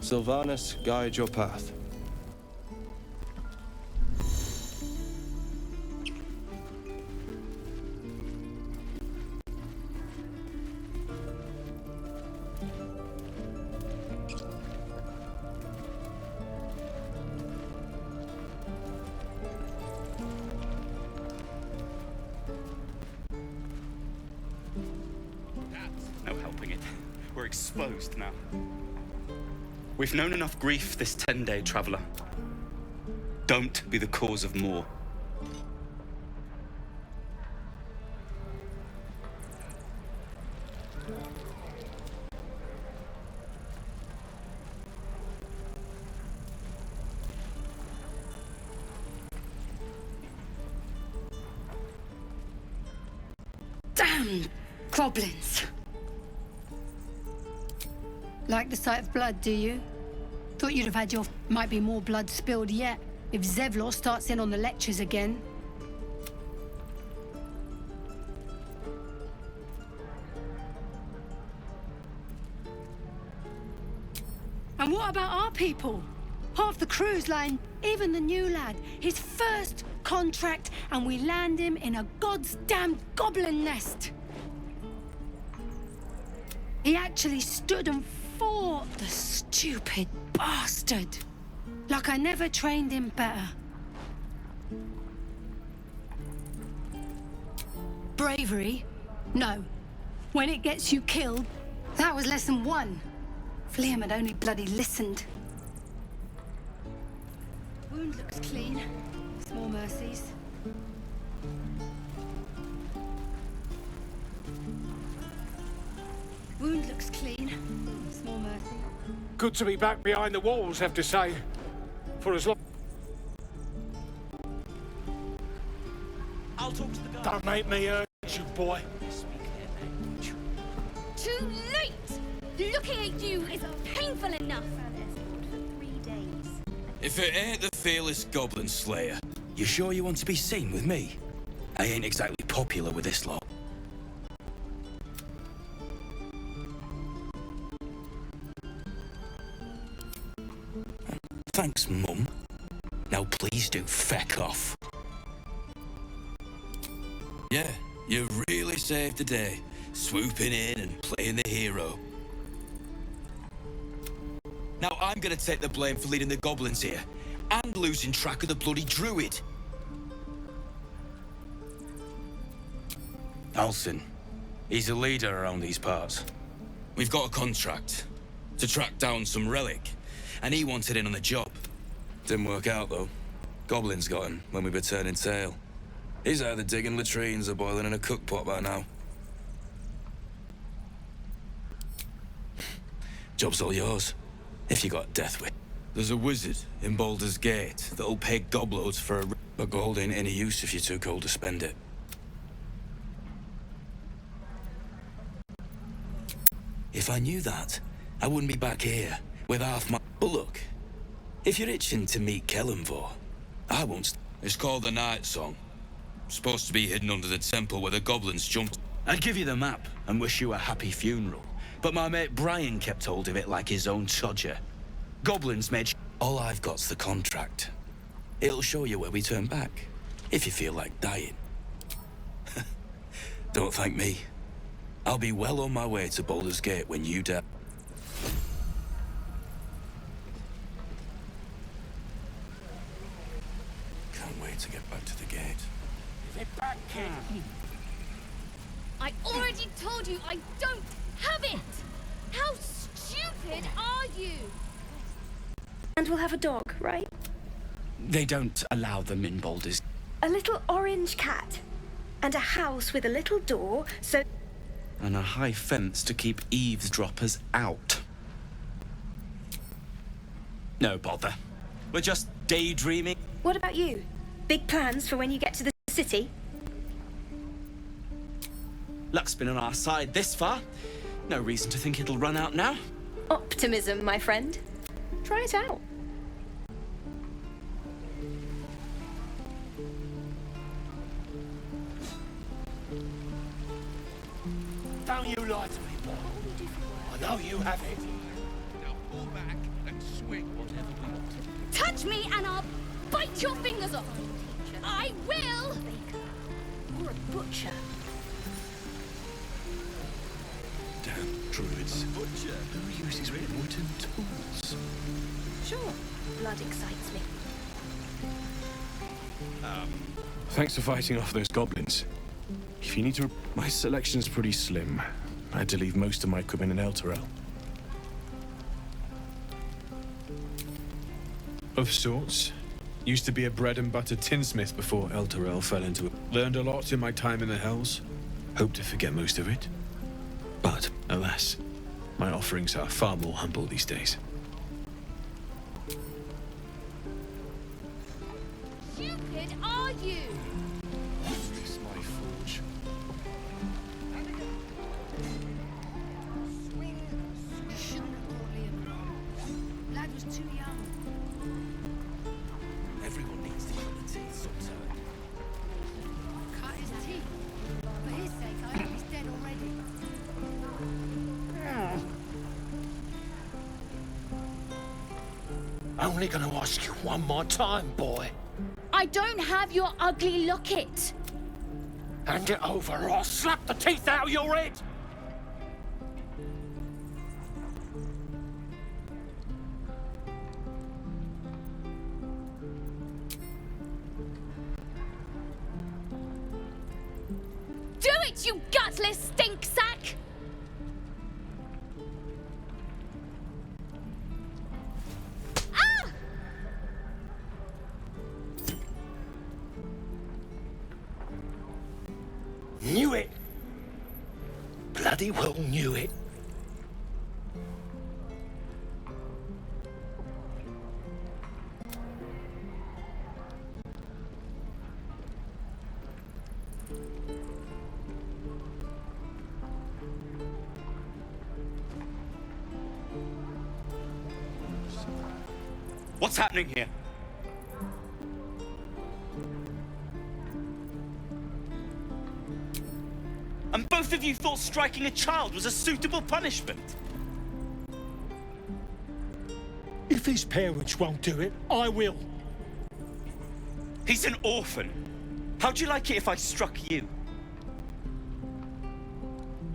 Sylvanus, guide your path. No helping it. We're exposed now. We've known enough grief this 10-day traveler. Don't be the cause of more. Damn goblins! Like the sight of blood, do you? Thought you'd have had your... Might be more blood spilled yet, if Zevlor starts in on the lectures again. And what about our people? Half the crew's lying, even the new lad. His first contract, and we land him in a god's damned goblin nest. He actually stood and fought, the stupid bastard. Like I never trained him better. Bravery? No. When it gets you killed, that was lesson 1. If Liam had only bloody listened. Wound looks clean. Small mercies. Wound looks clean. Small mercy. Good to be back behind the walls, have to say. For as long... I'll talk to the guy. Don't make me urge you, boy. Too late! Looking at you is painful enough. If it ain't the fearless goblin slayer, you sure you want to be seen with me? I ain't exactly popular with this lot. Thanks, Mum. Now please do feck off. Yeah, you really saved the day, swooping in and playing the hero. Now I'm gonna take the blame for leading the goblins here, and losing track of the bloody druid. Alcyn. He's a leader around these parts. We've got a contract to track down some relic, and he wanted in on the job. Didn't work out, though. Goblins got him when we were turning tail. He's either digging latrines or boiling in a cookpot by now. Job's all yours, if you got death wish. There's a wizard in Baldur's Gate that'll pay gobloads for a... But gold ain't any use if you're too cold to spend it. If I knew that, I wouldn't be back here with half my... But look, if you're itching to meet Kellenvor, I won't... It's called the Night Song. Supposed to be hidden under the temple where the goblins jumped. I'd give you the map and wish you a happy funeral, but my mate Brian kept hold of it like his own Todger. Goblins made... All I've got's the contract. It'll show you where we turn back, if you feel like dying. Don't thank me. I'll be well on my way to Baldur's Gate when you die. Can't wait to get back to the gate. Get back, kid. I already told you I don't have it! How stupid are you? And we'll have a dog, right? They don't allow them in Baldur's. A little orange cat. And a house with a little door, so... And a high fence to keep eavesdroppers out. No bother. We're just daydreaming. What about you? Big plans for when you get to the city? Luck's been on our side this far. No reason to think it'll run out now. Optimism, my friend. Try it out. Don't you lie to me, boy. I know you have it. Now pull back and swing whatever we want. Touch me and I'll bite your fingers off. I will! Or a butcher. Damn druids. Butcher. Who uses wooden tools? Sure, blood excites me. Thanks for fighting off those goblins. If you need to... My selection's pretty slim. I had to leave most of my equipment in Elturel. Of sorts. Used to be a bread-and-butter tinsmith before Elturel fell into it. Learned a lot in my time in the Hells. Hope to forget most of it. But, alas, my offerings are far more humble these days. Stupid are you? Is this my forge? You shouldn't have brought Liam along. Lad was too young. Everyone needs to cut the teeth sometime. Cut his teeth. For his sake, I hope he's dead already. Only gonna ask you one more time, boy. I don't have your ugly locket. Hand it over or I'll slap the teeth out of your head! Do it, you gutless stink sack! Ah! Knew it! Bloody well knew it. What's happening here? And both of you thought striking a child was a suitable punishment? If his parents won't do it, I will. He's an orphan. How'd you like it if I struck you?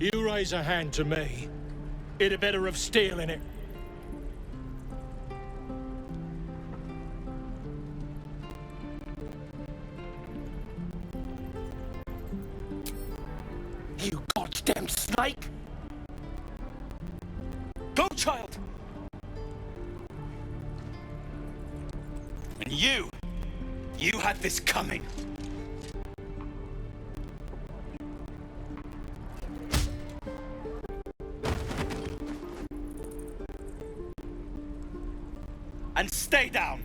You raise a hand to me, it'd have better of steel in it. You goddamn snake! Go, child! And you had this coming. And stay down.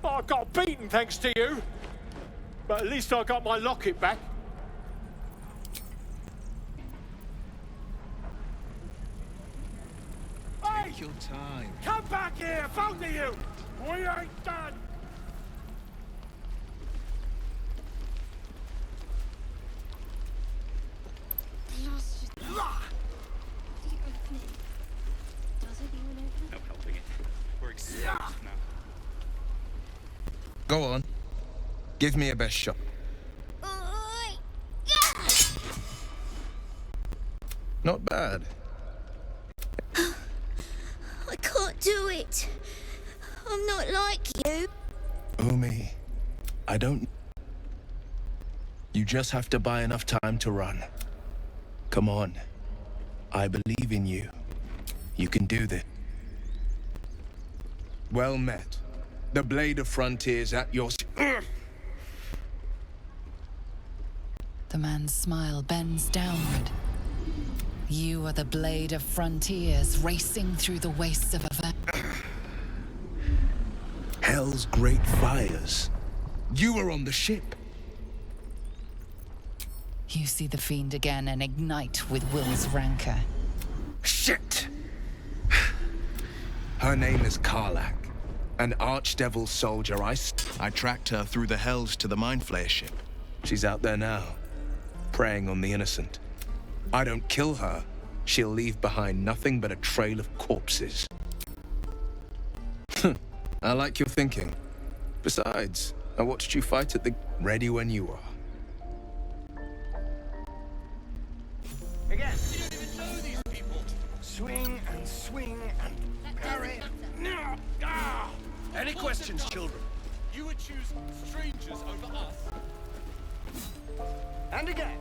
I got beaten thanks to you, but at least I got my locket back. Hey! Take your time. Come back here, both of you! We ain't done! No helping it. We're exposed now. Go on. Give me a best shot. Not bad. I can't do it. I'm not like you. Umi, I don't... You just have to buy enough time to run. Come on. I believe in you. You can do this. Well met. The blade of frontiers at your... The man's smile bends downward. You are the blade of frontiers racing through the wastes of a... Hell's great fires. You were on the ship. You see the fiend again and ignite with Will's rancor. Shit! Her name is Karlach. An archdevil soldier. I tracked her through the hells to the Mind Flayer ship. She's out there now, preying on the innocent. I don't kill her, she'll leave behind nothing but a trail of corpses. I like your thinking. Besides, I watched you fight at the... Ready when you are. Again, you don't even know these people. Swing and parry. No! Ah! Any questions, children? You would choose strangers over us. And again.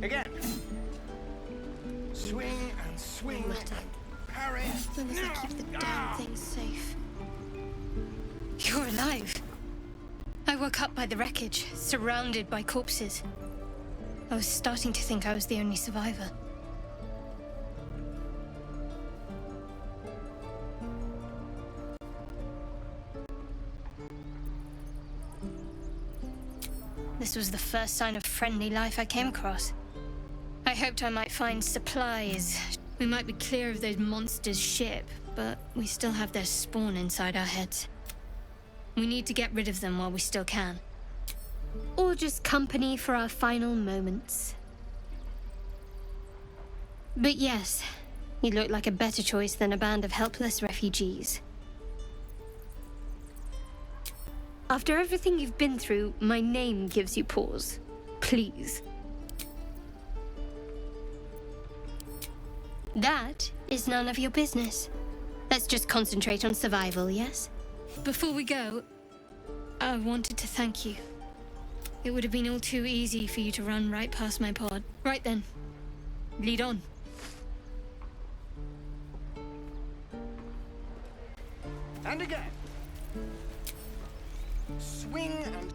Again. Swing and swing. Parry. As long as I keep the damn thing safe. You're alive. I woke up by the wreckage, surrounded by corpses. I was starting to think I was the only survivor. This was the first sign of friendly life I came across. I hoped I might find supplies. We might be clear of those monsters' ship, but we still have their spawn inside our heads. We need to get rid of them while we still can. Or just company for our final moments. But yes, you look like a better choice than a band of helpless refugees. After everything you've been through, my name gives you pause. Please. That is none of your business. Let's just concentrate on survival, yes? Before we go, I wanted to thank you. It would have been all too easy for you to run right past my pod. Right then, lead on. And again. Swing and...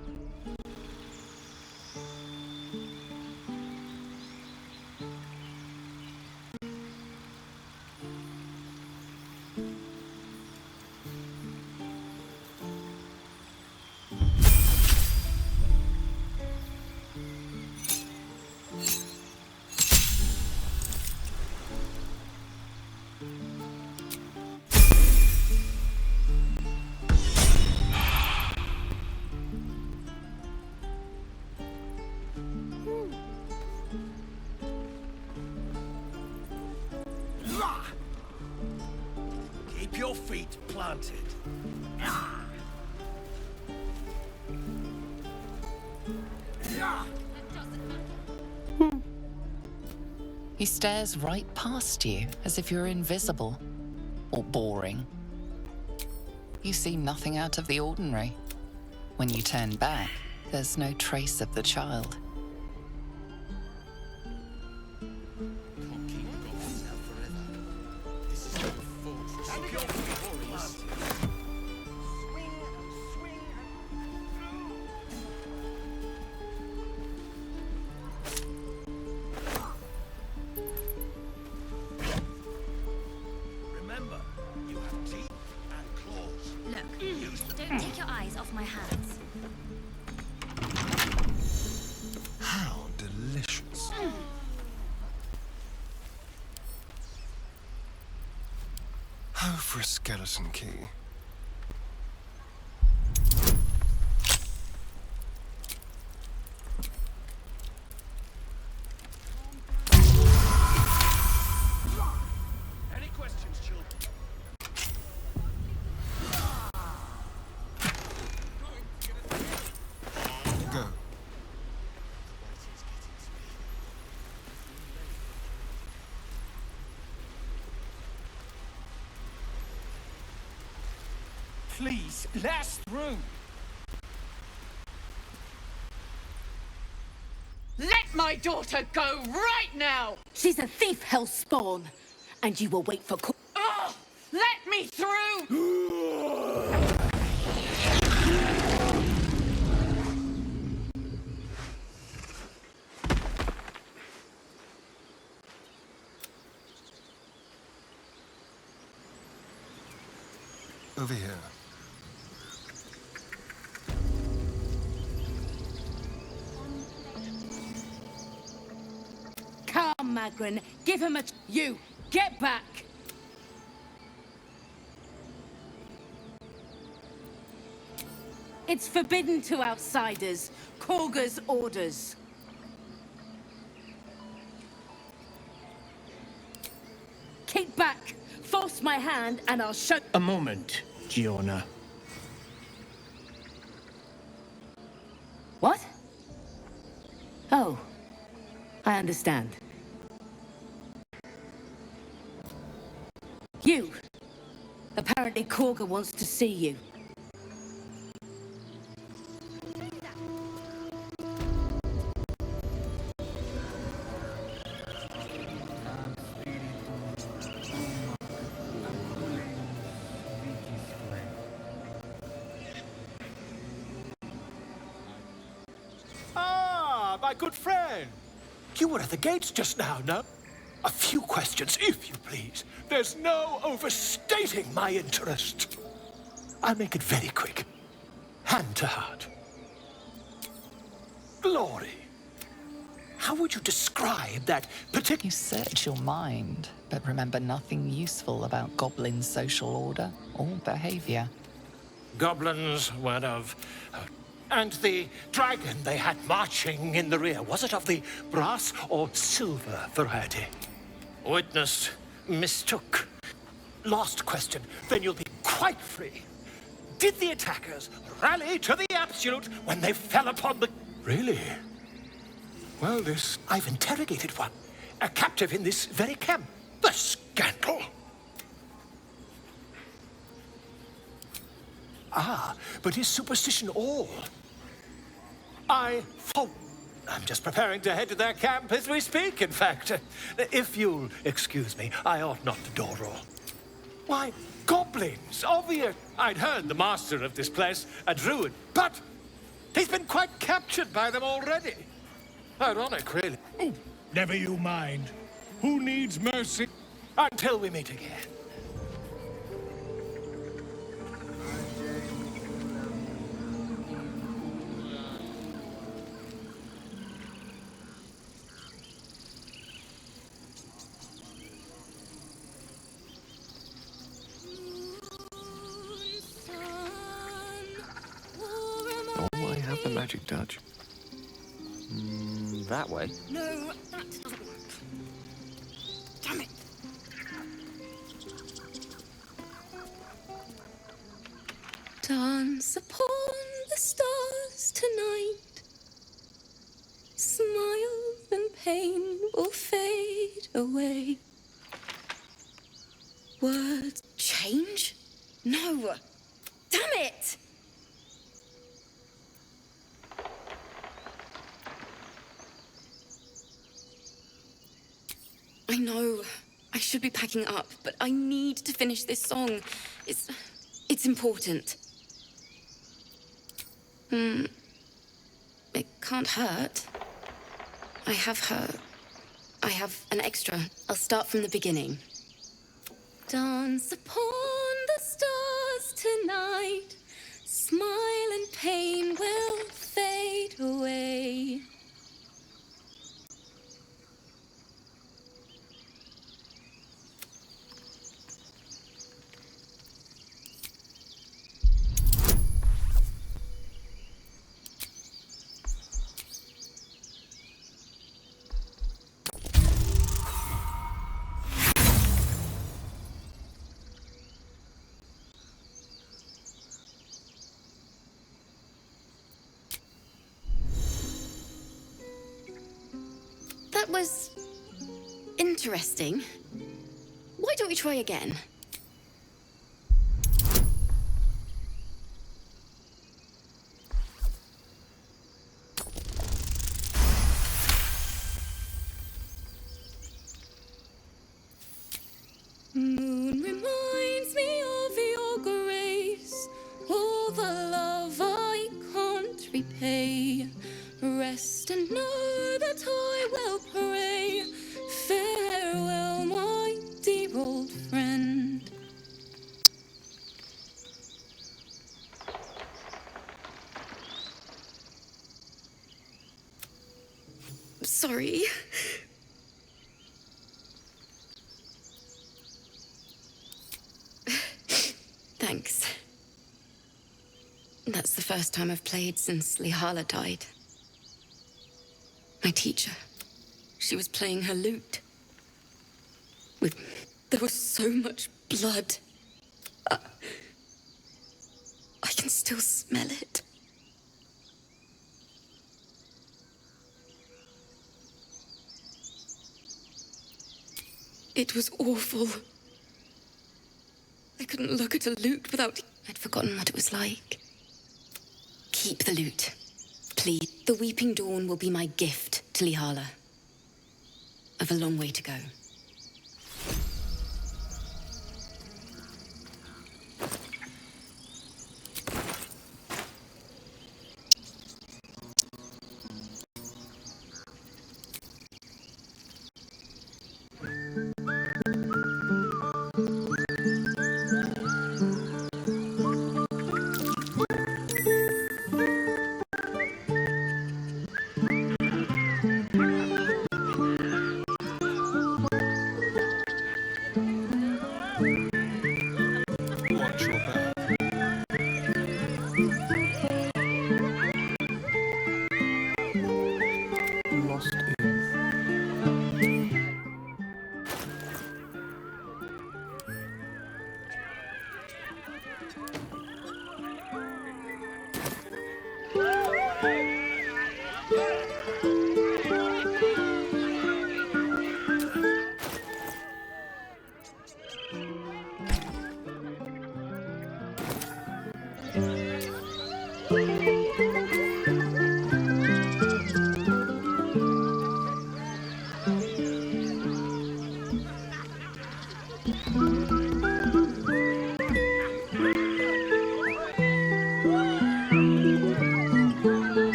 Keep your feet planted. He stares right past you, as if you're invisible. Or boring. You see nothing out of the ordinary. When you turn back, there's no trace of the child. Remember, you have teeth and claws. Look, don't take your eyes off my hands. How delicious. Oh, for a skeleton key. Any questions, children? Go. Please, let us through. Let my daughter go right now! She's a thief, hellspawn, and you will wait for... Oh, let me through! Over here. Come, Magrin, give him a... You, get back! It's forbidden to outsiders. Korga's orders. Keep back! Force my hand and I'll show... A moment, Giona. What? Oh, I understand. You! Apparently Korga wants to see you. Ah, my good friend. You were at the gates just now, no? A few questions, if you please. There's no overstating my interest. I'll make it very quick. Hand to heart. glory. How would you describe that particular... You search your mind, but remember nothing useful about goblins' social order or behavior. Goblins were of... and the dragon they had marching in the rear, was it of the brass or silver variety? Witness mistook. Last question, then you'll be quite free. Did the attackers rally to the Absolute when they fell upon the... Really? Well, this... I've interrogated one, a captive in this very camp. The scandal! Ah, but is superstition all? I'm just preparing to head to their camp as we speak, in fact. If you'll excuse me, I ought not to dawdle. Why, goblins, obvious. I'd heard the master of this place, a druid, but he's been quite captured by them already. Ironic, really. Oh, never you mind. Who needs mercy? Until we meet again. Oh, I have the magic touch. That way. No, that doesn't work. Damn it. Dance upon the stars tonight. Smile and pain will fade away. Words change? No. Damn it! I know I should be packing up, but I need to finish this song. It's important. It can't hurt. I have an extra. I'll start from the beginning. Dance upon the stars tonight. Smile and pain will fade away. That was interesting. Why don't we try again? Moon reminds me of your grace, all the love I can't repay. Rest and know that I will pray. Farewell, my dear old friend. Sorry. Thanks. That's the first time I've played since Lihala died. My teacher. She was playing her lute. There was so much blood. I can still smell it. It was awful. I couldn't look at a lute without... I'd forgotten what it was like. Keep the lute. Please. The Weeping Dawn will be my gift to Lihala. I've a long way to go.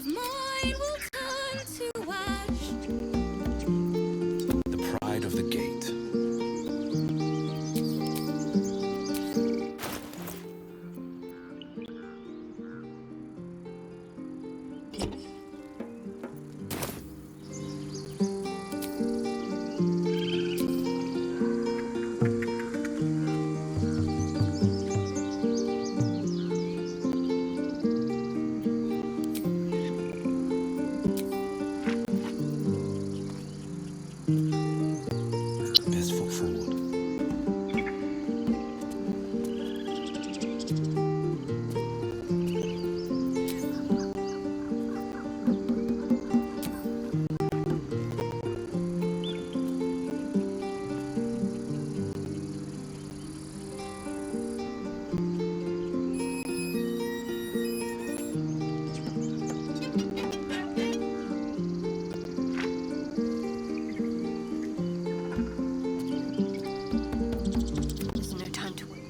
of mine will turn to ash. The pride of the gate. Best foot forward. There's no time to wait.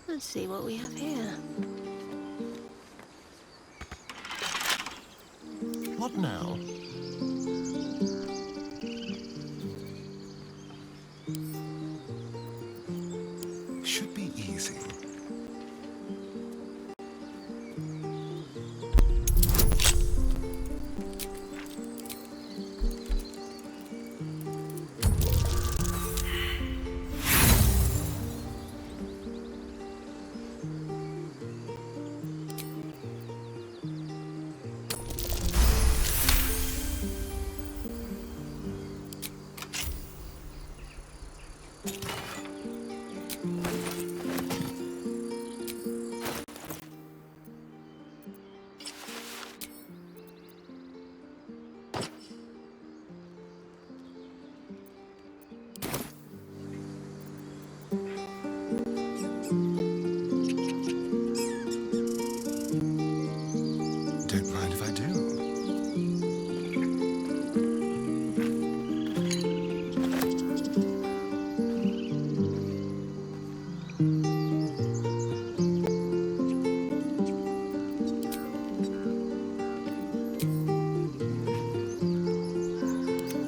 Let's see what we have here. What now? Should be easy. Don't mind if I do.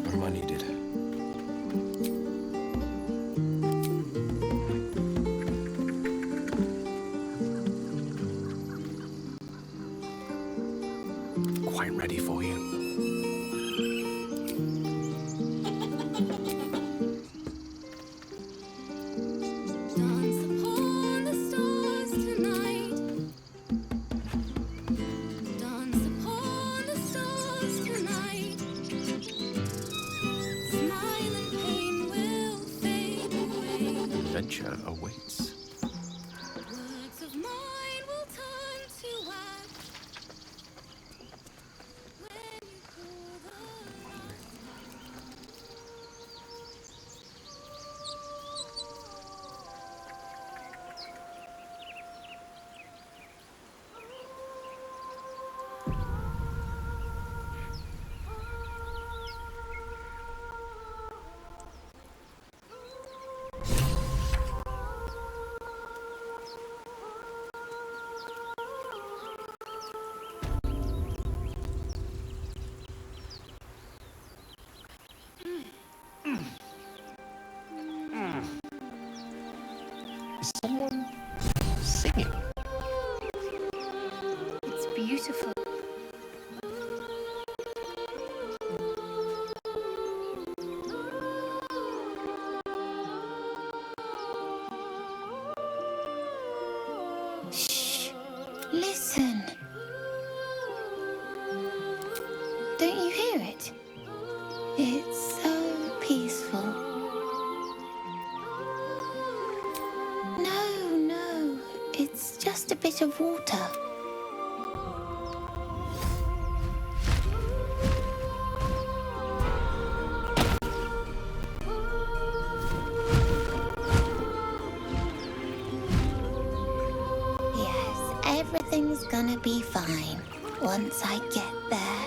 What am I needed? Quite ready for you. Dance upon the stars tonight. Dance upon the stars tonight. Smile and pain will fade away. Adventure awaits. Words of mine will turn to ash. When you call the night. Is someone singing? It's beautiful. Shh. Listen. Don't you hear it? It's so peaceful. No. It's just a bit of water. Yes, everything's gonna be fine once I get there.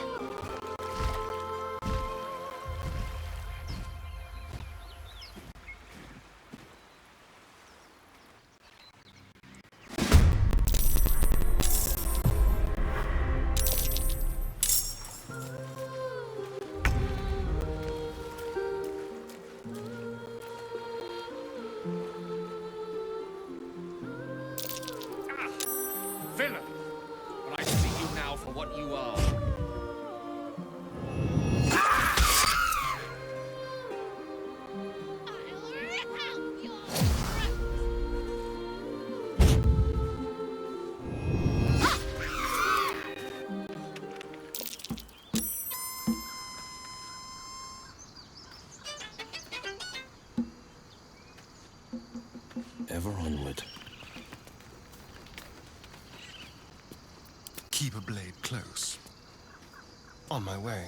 Ever onward. Keep a blade close. On my way.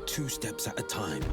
Two steps at a time.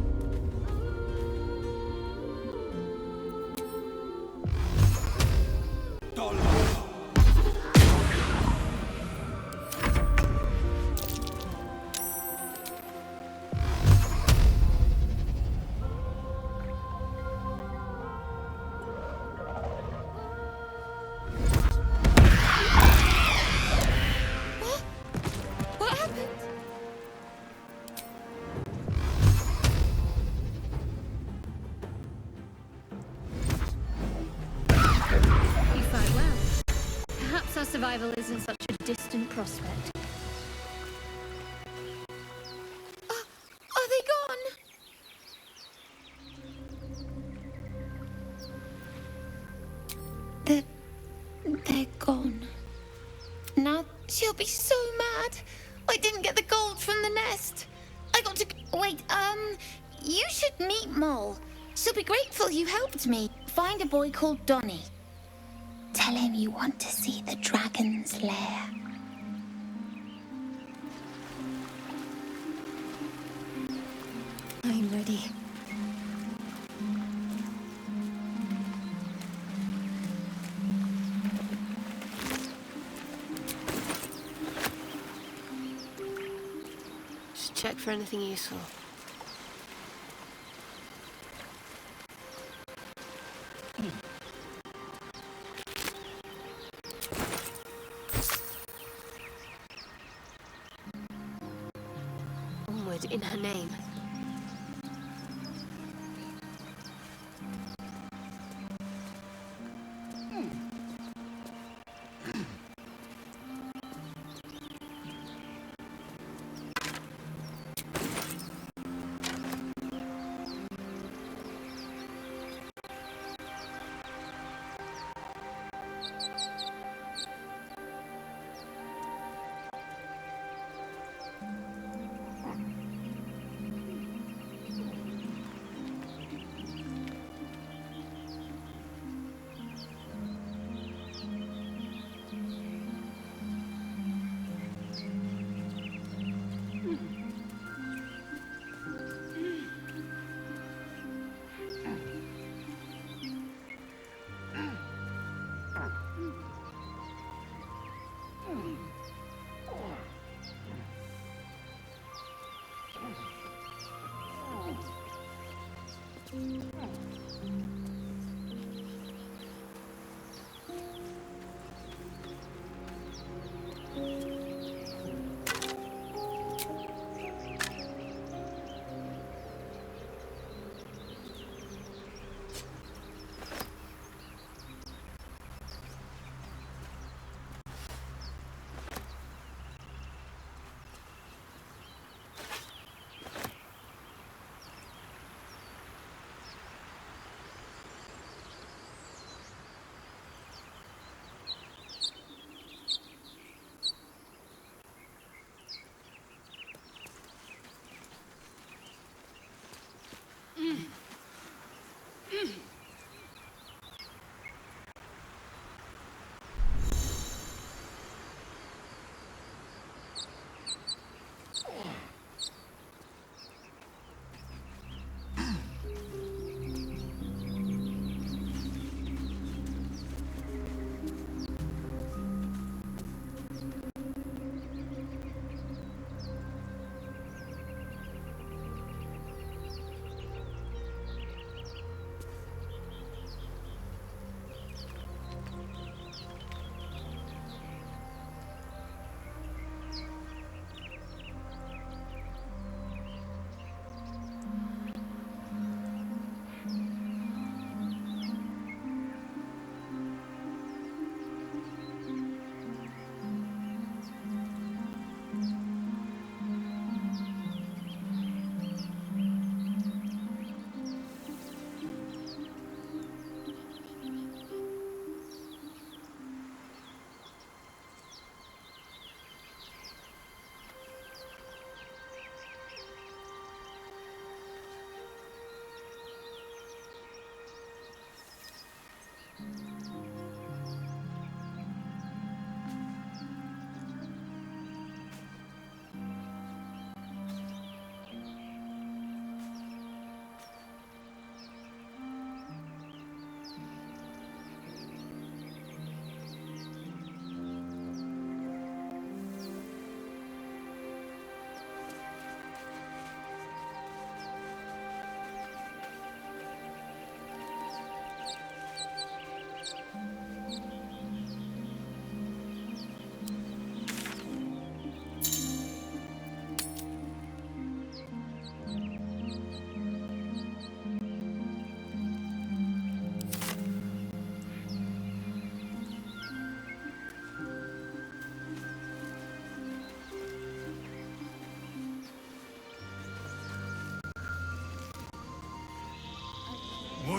Survival isn't such a distant prospect. Are they gone? They're gone. Now she'll be so mad. I didn't get the gold from the nest. I got to... Wait, you should meet Mole. She'll be grateful you helped me. Find a boy called Donny. Tell him you want to see the dragon's lair. I'm ready. Just check for anything useful. In her name.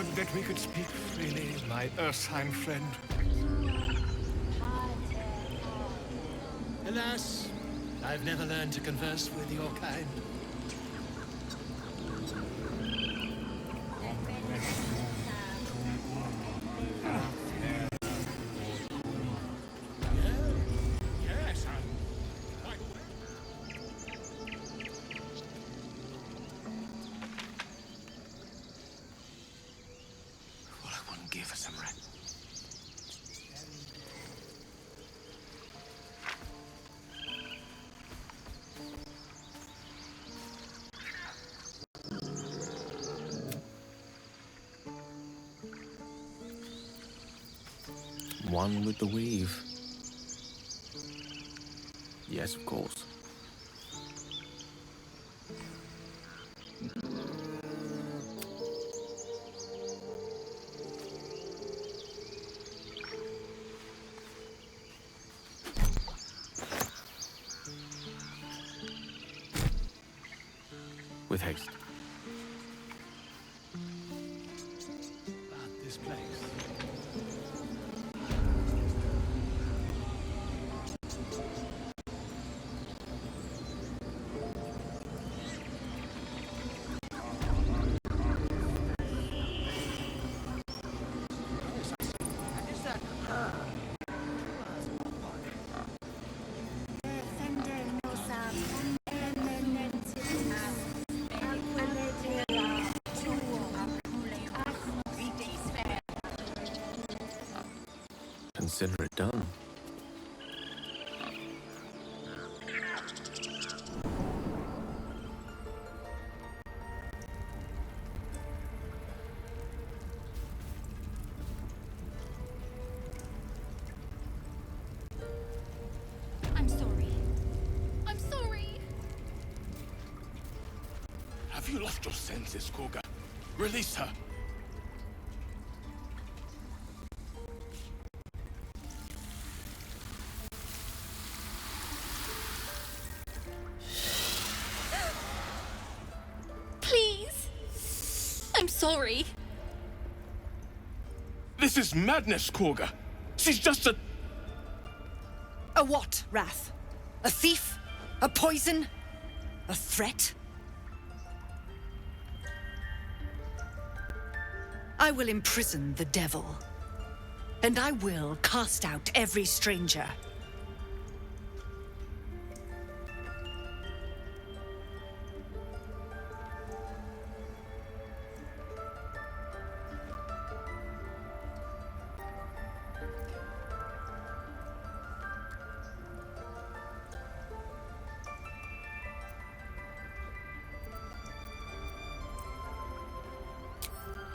Would that we could speak freely, my Ursine friend. Alas, I've never learned to converse with your kind. Yes, I'm quite aware. Well, I wouldn't give for some rent. One with the weave. Yes, of course. With haste. About this place. Consider it done. I'm sorry. I'm sorry. Have you lost your senses, Korga? Release her. Please. I'm sorry. This is madness, Korga. She's just a... A what, Wrath? A thief? A poison? A threat? I will imprison the devil. And I will cast out every stranger.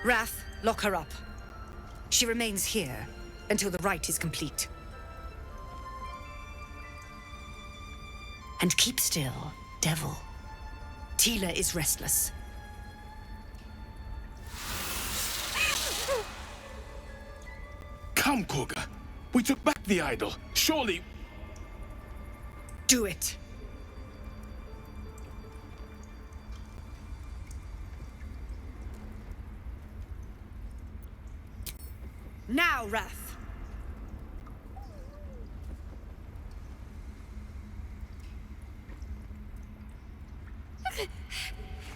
Wrath, lock her up. She remains here until the rite is complete. And keep still, devil. Tila is restless. Come, Korga. We took back the idol. Surely... Do it. Now, Wrath.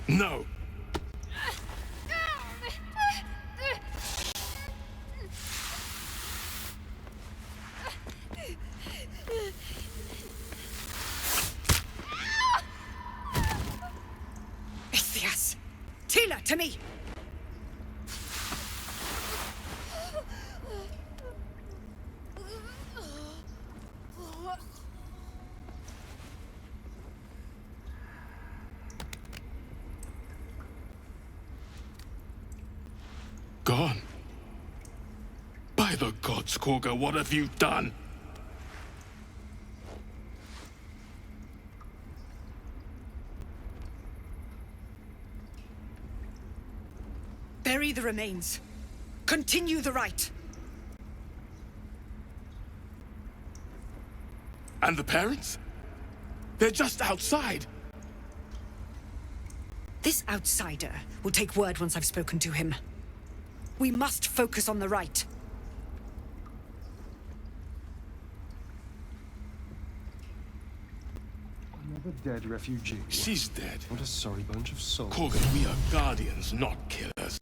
No. Ithias! Tila, to me! Gone. By the gods, Korga, what have you done? Bury the remains. Continue the rite. And the parents? They're just outside. This outsider will take word once I've spoken to him. We must focus on the right. Another dead refugee. She's dead. What a sorry bunch of souls. Corgan, we are guardians, not killers.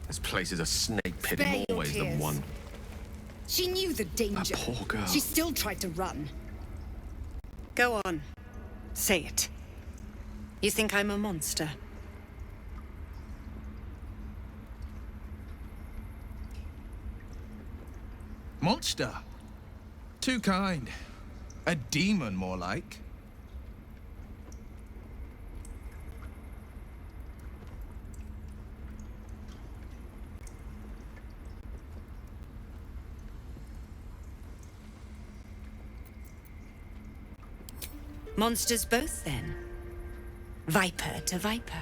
This place is a snake pit in Spare more your ways than tears. one. She knew the danger. That poor girl. She still tried to run. Go on. Say it. You think I'm a monster? Monster? Too kind. A demon, more like. Monsters both, then. Viper to viper.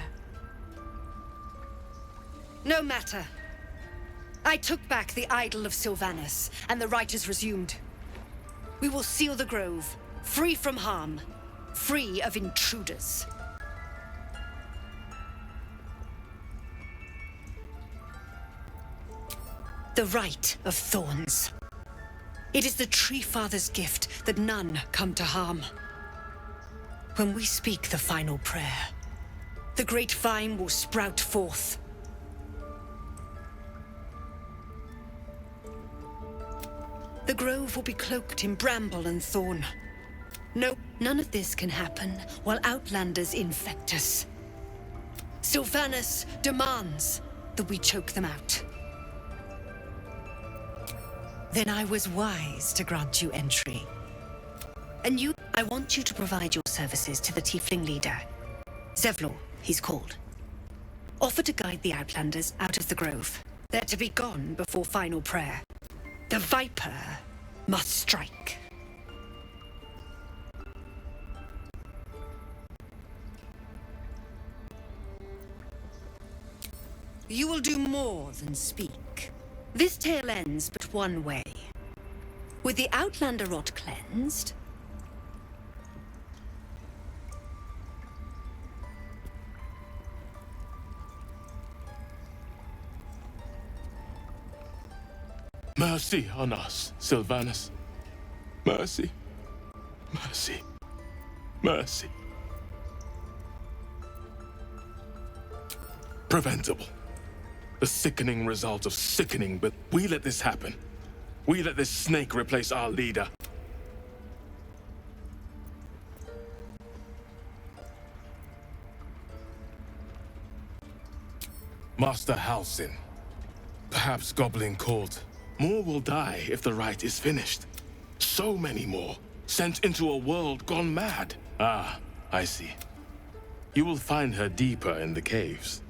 No matter. I took back the idol of Sylvanus, and the rite is resumed. We will seal the grove, free from harm, free of intruders. The rite of thorns. It is the Tree Father's gift that none come to harm. When we speak the final prayer, the great vine will sprout forth. The grove will be cloaked in bramble and thorn. No, none of this can happen while Outlanders infect us. Sylvanus demands that we choke them out. Then I was wise to grant you entry. And you, I want you to provide your services to the Tiefling leader. Zevlor, he's called. Offer to guide the Outlanders out of the grove. They're to be gone before final prayer. The Viper must strike. You will do more than speak. This tale ends but one way. With the Outlander rot cleansed, Mercy on us, Sylvanus. Mercy. Mercy. Mercy. Preventable. The sickening result of sickening, but we let this happen. We let this snake replace our leader. Master Halsin. Perhaps Goblin called. More will die if the rite is finished. So many more, sent into a world gone mad. Ah, I see. You will find her deeper in the caves.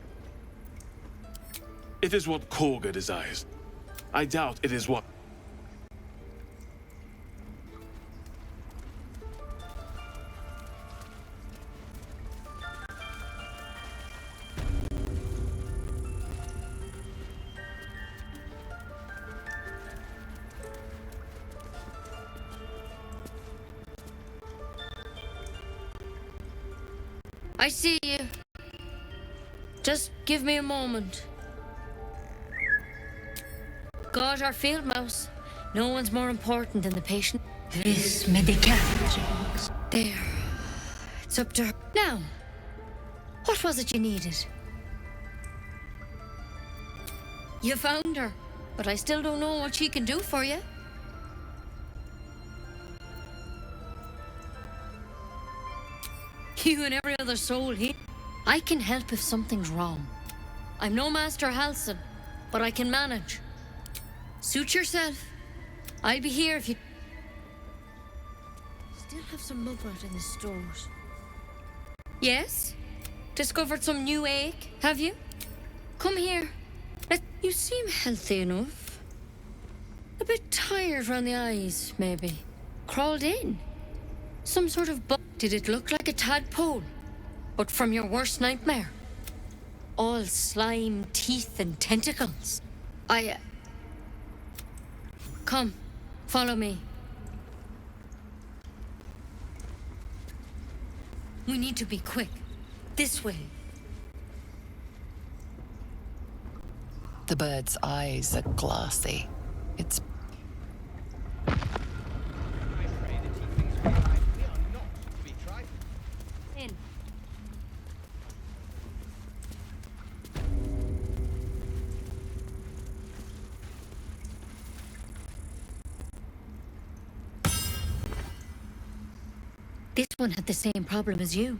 It is what Korga desires. I doubt it is what... I see you. Just give me a moment. God, our field mouse. No one's more important than the patient. This medical. There. It's up to her. Now, what was it you needed? You found her, but I still don't know what she can do for you. You and every other soul here. I can help if something's wrong. I'm no Master Halsin, but I can manage. Suit yourself. I'll be here if you... Still have some mugwort in the stores. Yes? Discovered some new ache, have you? Come here. You seem healthy enough. A bit tired round the eyes, maybe. Crawled in. Some sort of bug. Did it look like a tadpole? But from your worst nightmare? All slime, teeth, and tentacles. Come, follow me. We need to be quick. This way. The bird's eyes are glassy. It's This one had the same problem as you.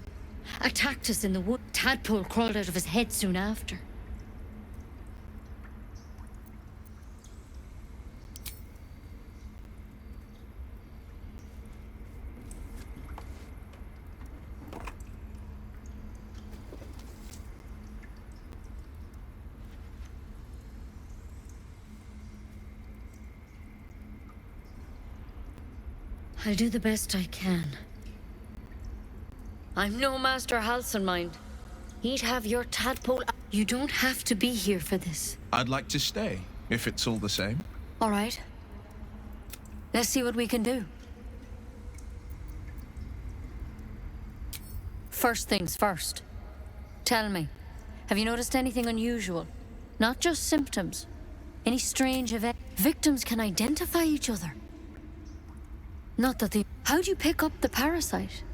Attacked us in the wood. Tadpole crawled out of his head soon after. I'll do the best I can. I'm no Master Halcyon, mind. He'd have your tadpole. You don't have to be here for this. I'd like to stay, if it's all the same. All right. Let's see what we can do. First things first. Tell me, have you noticed anything unusual? Not just symptoms. Any strange event? Victims can identify each other. Not that they... How'd you pick up the parasite?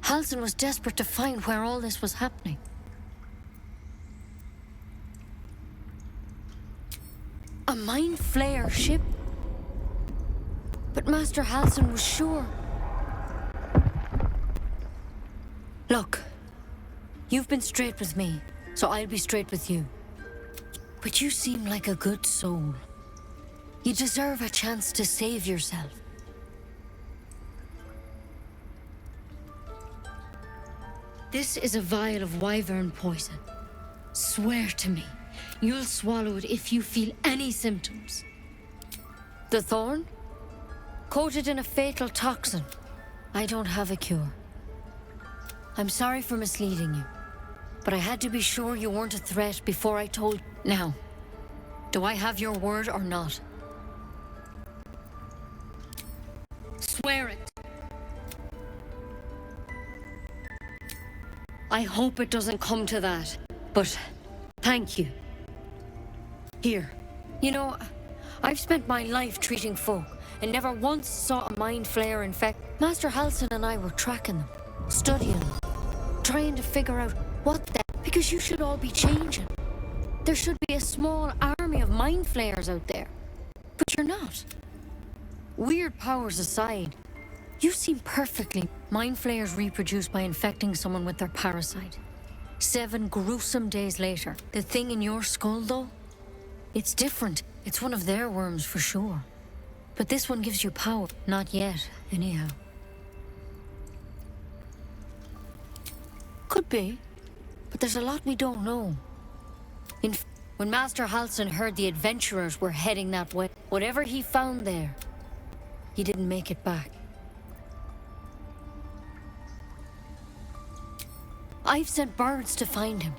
Halcyon was desperate to find where all this was happening. A mind flayer ship? But Master Halcyon was sure. Look, you've been straight with me, so I'll be straight with you. But you seem like a good soul. You deserve a chance to save yourself. This is a vial of wyvern poison. Swear to me, you'll swallow it if you feel any symptoms. The thorn? Coated in a fatal toxin. I don't have a cure. I'm sorry for misleading you, but I had to be sure you weren't a threat before I told... Now, do I have your word or not? Swear it. I hope it doesn't come to that, but thank you. Here, you know, I've spent my life treating folk and never once saw a mind flayer infect. Master Halcyon and I were tracking them, studying them, trying to figure out what the... Because you should all be changing. There should be a small army of mind flayers out there, but you're not. Weird powers aside, you seem perfectly... Mind flayers reproduce by infecting someone with their parasite. 7 gruesome days later. The thing in your skull, though? It's different. It's one of their worms for sure. But this one gives you power. Not yet, anyhow. Could be. But there's a lot we don't know. When Master Halcyon heard the adventurers were heading that way, whatever he found there, he didn't make it back. I've sent birds to find him,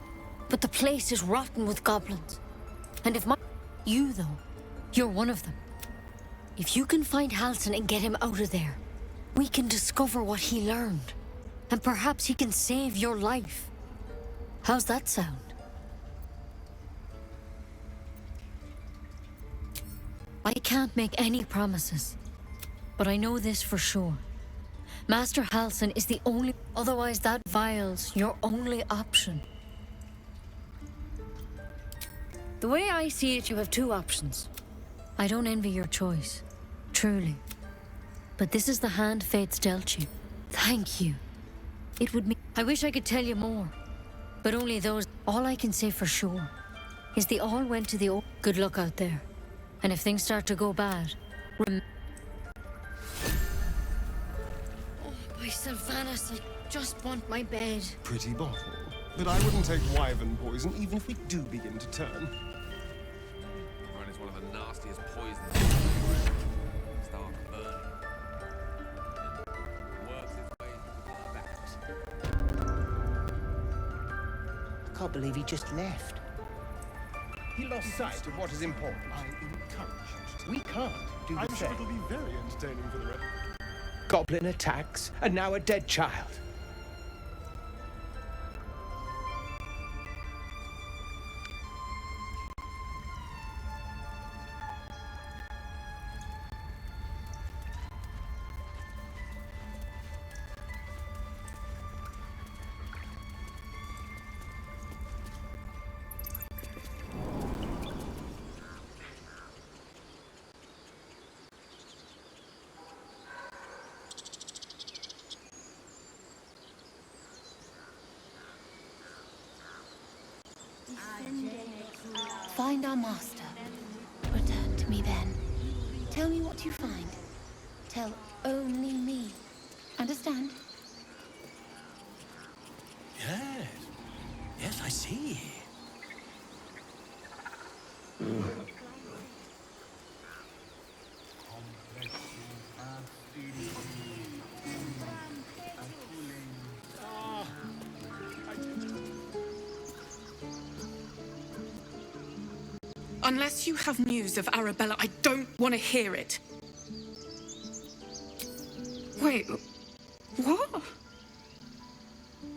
but the place is rotten with goblins. And if you, though, you're one of them. If you can find Halcyon and get him out of there, we can discover what he learned. And perhaps he can save your life. How's that sound? I can't make any promises, but I know this for sure. Master Halcyon is the only... Otherwise, that vial's your only option. The way I see it, you have 2 options. I don't envy your choice. Truly. But this is the hand fate's dealt you. Thank you. It would mean... I wish I could tell you more. But only those... All I can say for sure is they all went to the... Good luck out there. And if things start to go bad... By Sylvanas, I just want my bed. Pretty bottle. But I wouldn't take wyvern poison even if we do begin to turn. Run is one of the nastiest poisons. Start burning. Works its way into the backs. I can't believe he just left. He lost sight of what is important. I encourage you to... We can't do the I'm sure same. it'll be very entertaining for the rest. Goblin attacks, and now a dead child. Find our master. Return to me then. Tell me what you find. Tell only me. Understand? Yes. Yes, I see. Unless you have news of Arabellu, I don't want to hear it. Wait, what?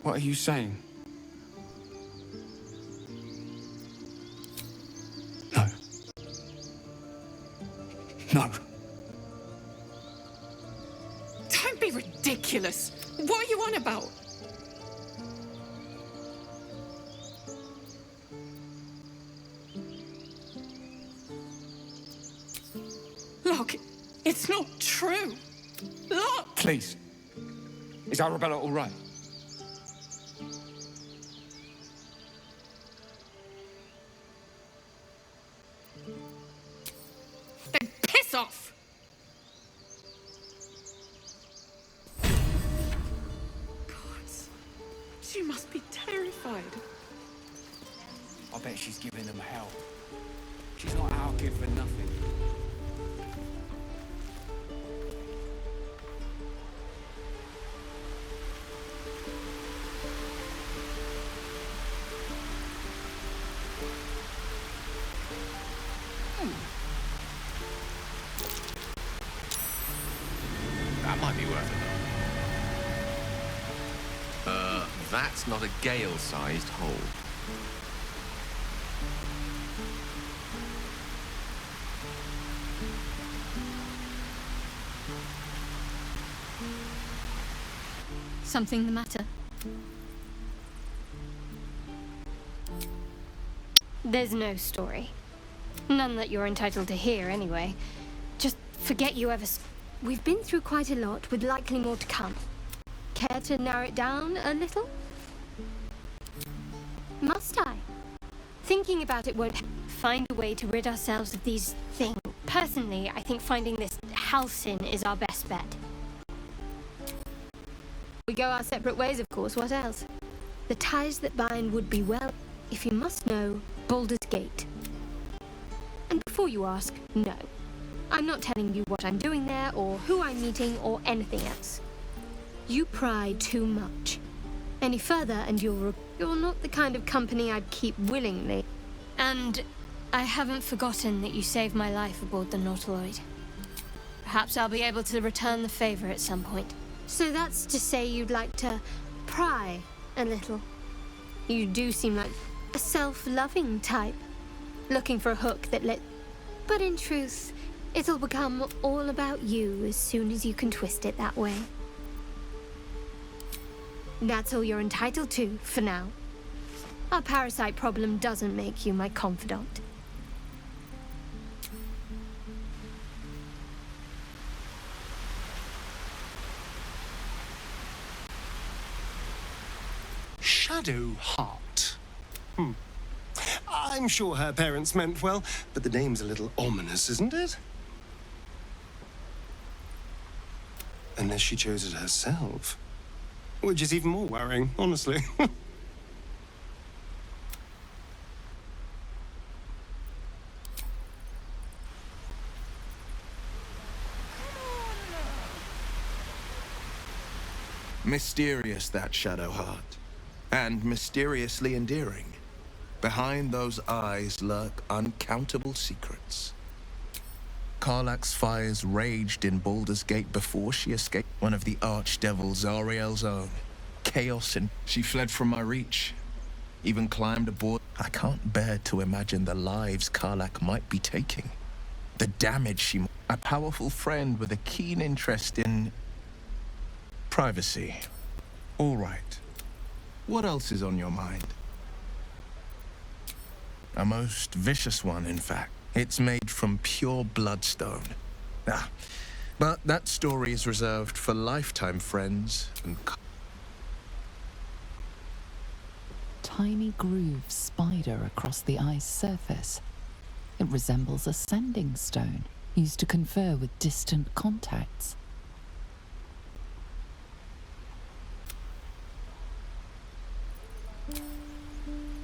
What are you saying? No. No. Don't be ridiculous. What are you on about? Look, it's not true. Look! Please. Is Arabellu all right? Then piss off! God, she must be terrified. I bet she's giving them hell. She's not our kid for nothing. That might be worth it. That's not a gale-sized hole. Something the matter? There's no story. None that you're entitled to hear, anyway. Just forget you ever... We've been through quite a lot, with likely more to come. Care to narrow it down a little? Must I? Thinking about it won't find a way to rid ourselves of these things. Personally, I think finding this Halcyon is our best bet. We go our separate ways, of course. What else? The ties that bind would be, well, if you must know, Baldur's Gate. And before you ask, no. I'm not telling you what I'm doing there, or who I'm meeting, or anything else. You pry too much. Any further and you're not the kind of company I'd keep willingly. And I haven't forgotten that you saved my life aboard the Nautiloid. Perhaps I'll be able to return the favor at some point. So that's to say you'd like to pry a little. You do seem like a self-loving type, looking for a hook that let... But in truth, it'll become all about you as soon as you can twist it that way. That's all you're entitled to, for now. Our parasite problem doesn't make you my confidant. Shadowheart. I'm sure her parents meant well, but the name's a little ominous, isn't it? Unless she chose it herself. Which is even more worrying, honestly. Mysterious, that Shadowheart. And mysteriously endearing. Behind those eyes lurk uncountable secrets. Karlach's fires raged in Baldur's Gate before she escaped. One of the archdevil Zariel's own. Chaos, and she fled from my reach. Even climbed aboard. I can't bear to imagine the lives Karlach might be taking. The damage she... A powerful friend with a keen interest in... privacy. All right. What else is on your mind? A most vicious one, in fact. It's made from pure bloodstone. But that story is reserved for lifetime friends and... tiny groove spider across the ice surface. It resembles a sending stone used to confer with distant contacts.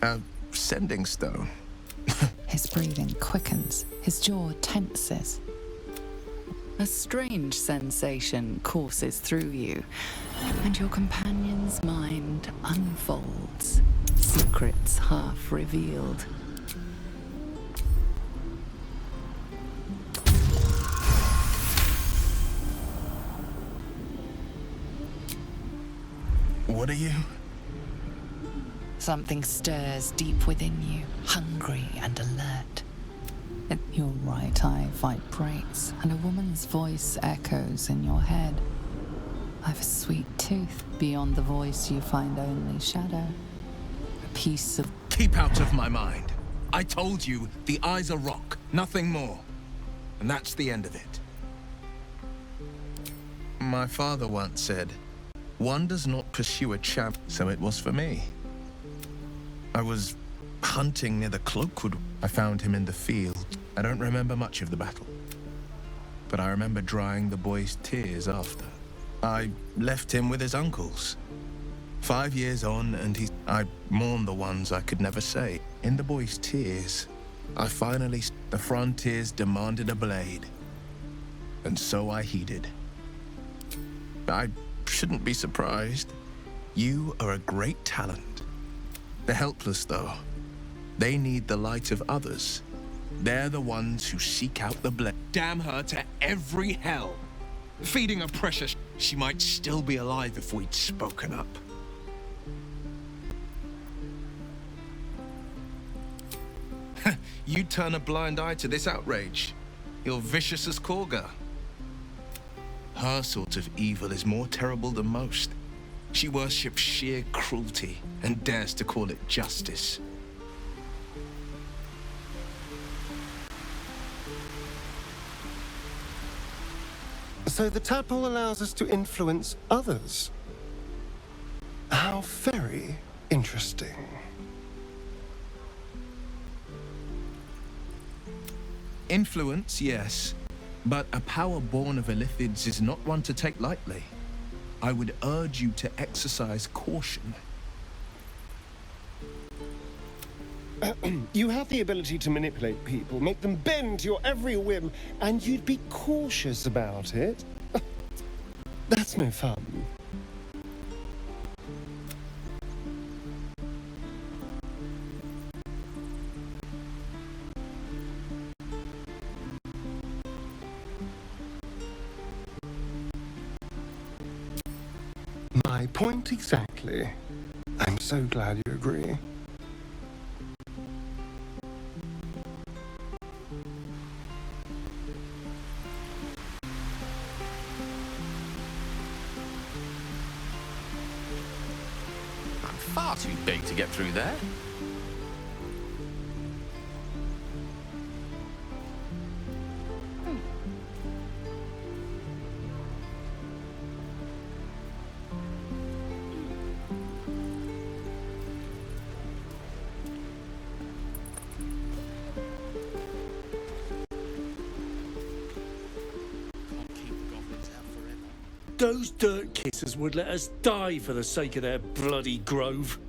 A sending stone? His breathing quickens, his jaw tenses. A strange sensation courses through you, and your companion's mind unfolds, secrets half revealed. What are you? Something stirs deep within you, hungry and alert. Your right eye vibrates, and a woman's voice echoes in your head. I've a sweet tooth beyond the voice you find only shadow. A piece of... Keep out of my mind. I told you, the eyes are rock, nothing more. And that's the end of it. My father once said, one does not pursue a champ, so it was for me. I was hunting near the Cloakwood. I found him in the field. I don't remember much of the battle, but I remember drying the boy's tears after. I left him with his uncles. 5 years on, and I mourned the ones I could never say. In the boy's tears, I finally... The frontiers demanded a blade, and so I heeded. I shouldn't be surprised. You are a great talent. The helpless, though, they need the light of others. They're the ones who seek out the blade. Damn her to every hell. Feeding her precious... She might still be alive if we'd spoken up. You turn a blind eye to this outrage. You're vicious as Korga. Her sort of evil is more terrible than most. She worships sheer cruelty and dares to call it justice. So the tadpole allows us to influence others. How very interesting. Influence, yes, but a power born of Illithids is not one to take lightly. I would urge you to exercise caution. You have the ability to manipulate people, make them bend to your every whim, and you'd be cautious about it? That's no fun. My point exactly. I'm so glad you agree. Far too big to get through there. Those dirt kissers would let us die for the sake of their bloody grove.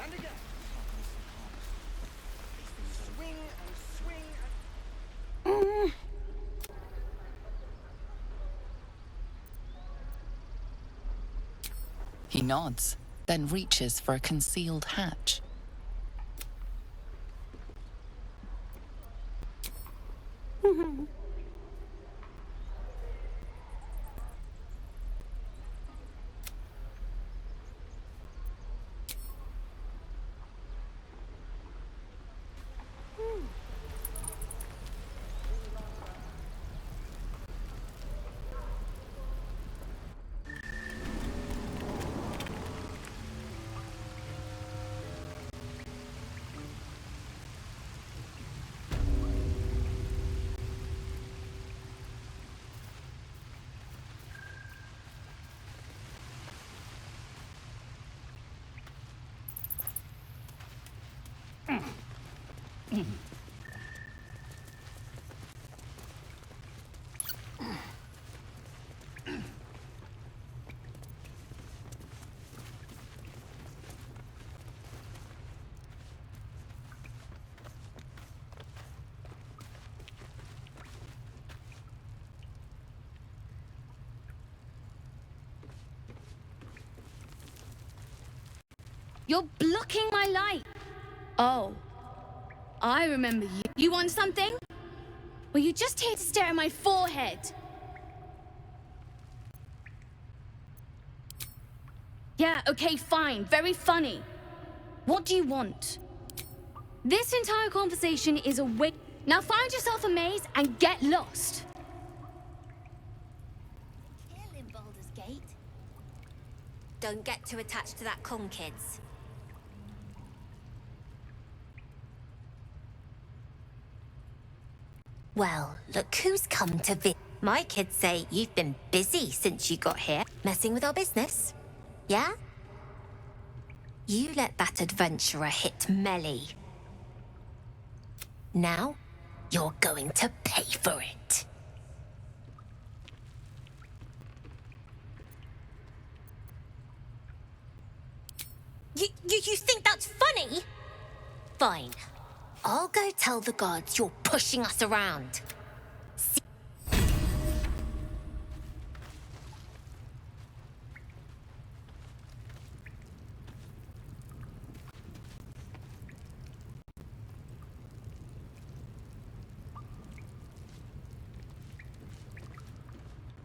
And again. Swing and swing and... He nods, then reaches for a concealed hatch. You're blocking my light. Oh, I remember you. You want something? Well, you're just here to stare at my forehead. Yeah, okay, fine. Very funny. What do you want? This entire conversation is a waste. Now find yourself a maze and get lost. Kill in Baldur's Gate. Don't get too attached to that con, kids. Well, look who's come to visit. My kids say you've been busy since you got here, messing with our business. Yeah? You let that adventurer hit Melly. Now, you're going to pay for it. You think that's funny? Fine. I'll go tell the gods you're pushing us around.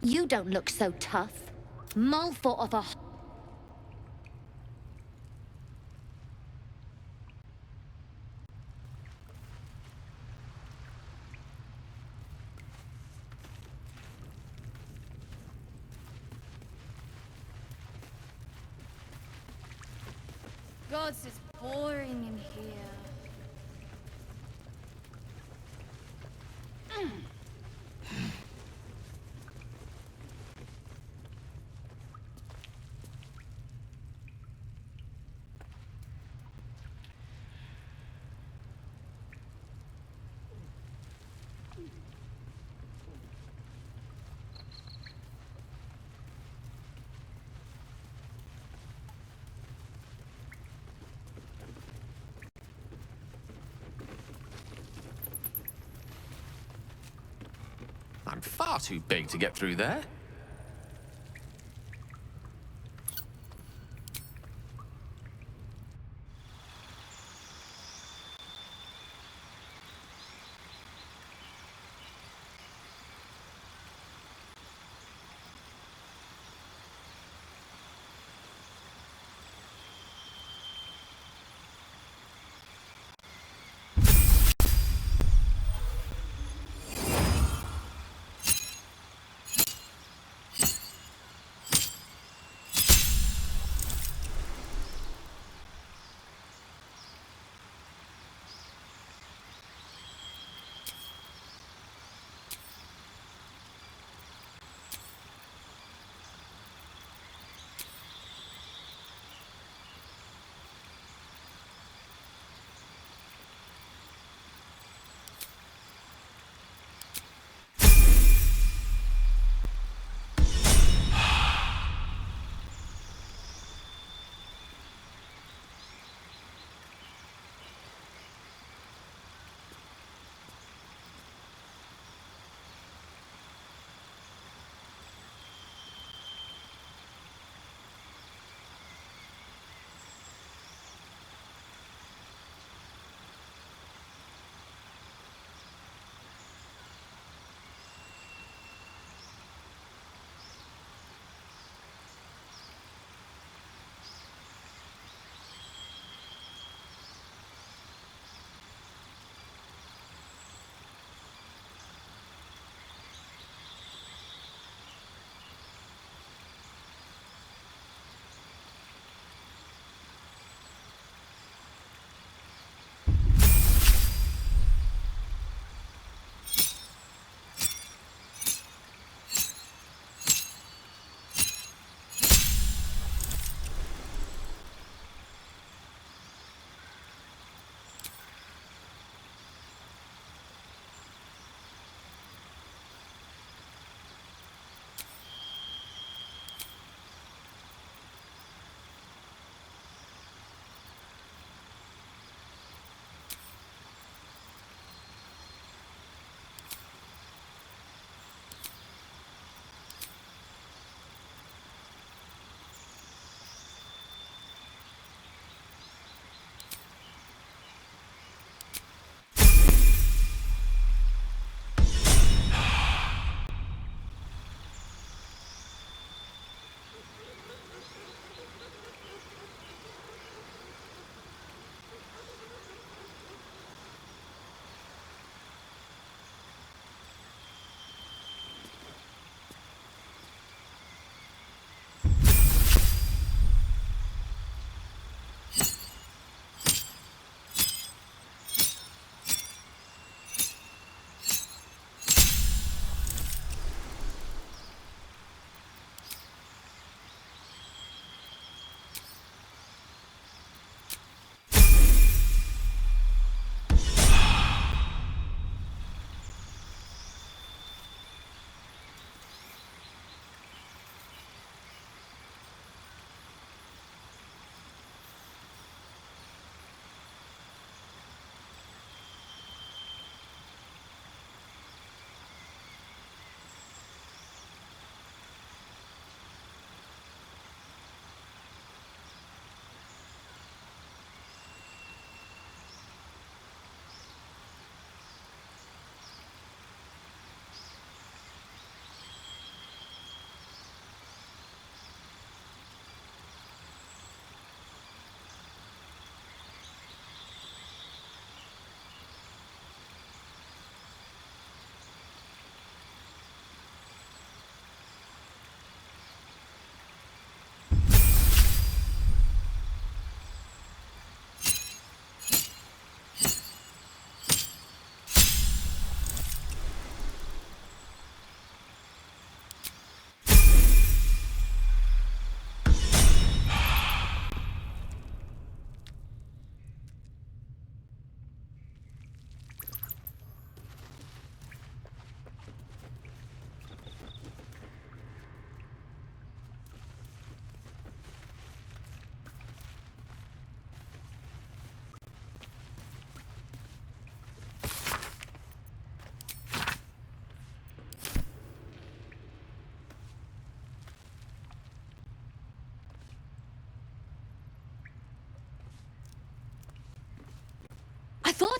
You don't look so tough. Mull thought of a... Gods, it's boring in here. I'm far too big to get through there.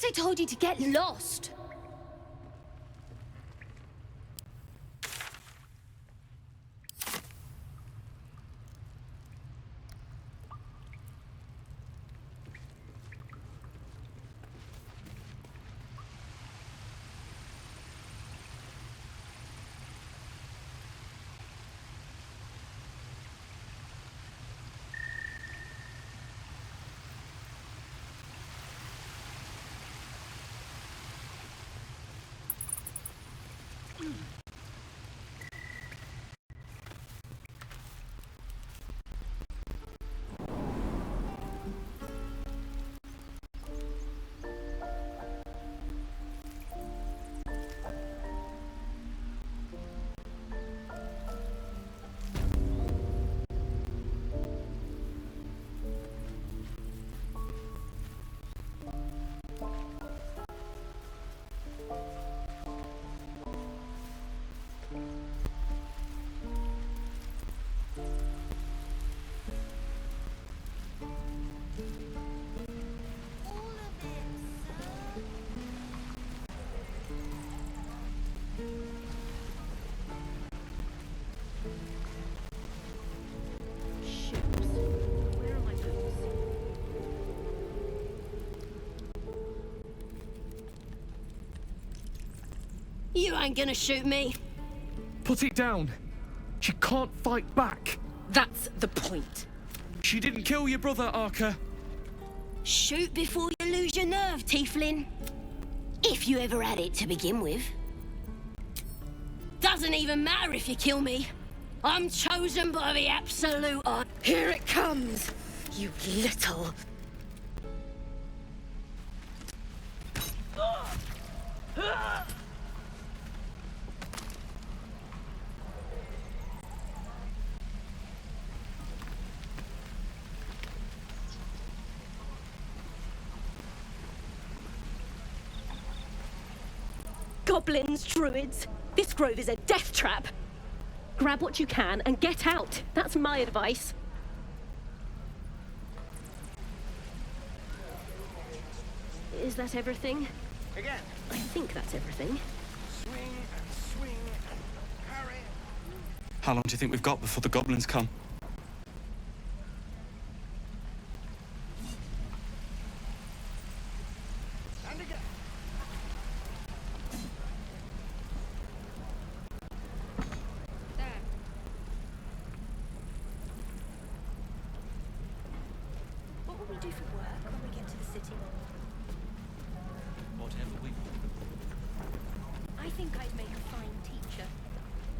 thought I told you to get lost. You ain't gonna shoot me. Put it down. She can't fight back. That's the point. She didn't kill your brother, Arca. Shoot before you lose your nerve, tiefling. If you ever had it to begin with. Doesn't even matter if you kill me. I'm chosen by the Absolute. Here it comes, you little... Goblins, druids. This grove is a death trap. Grab what you can and get out. That's my advice. Is that everything? Again. I think that's everything. Swing and swing and parry. How long do you think we've got before the goblins come? And again. What will we do for work when we get to the city? Whatever we want. I think I'd make a fine teacher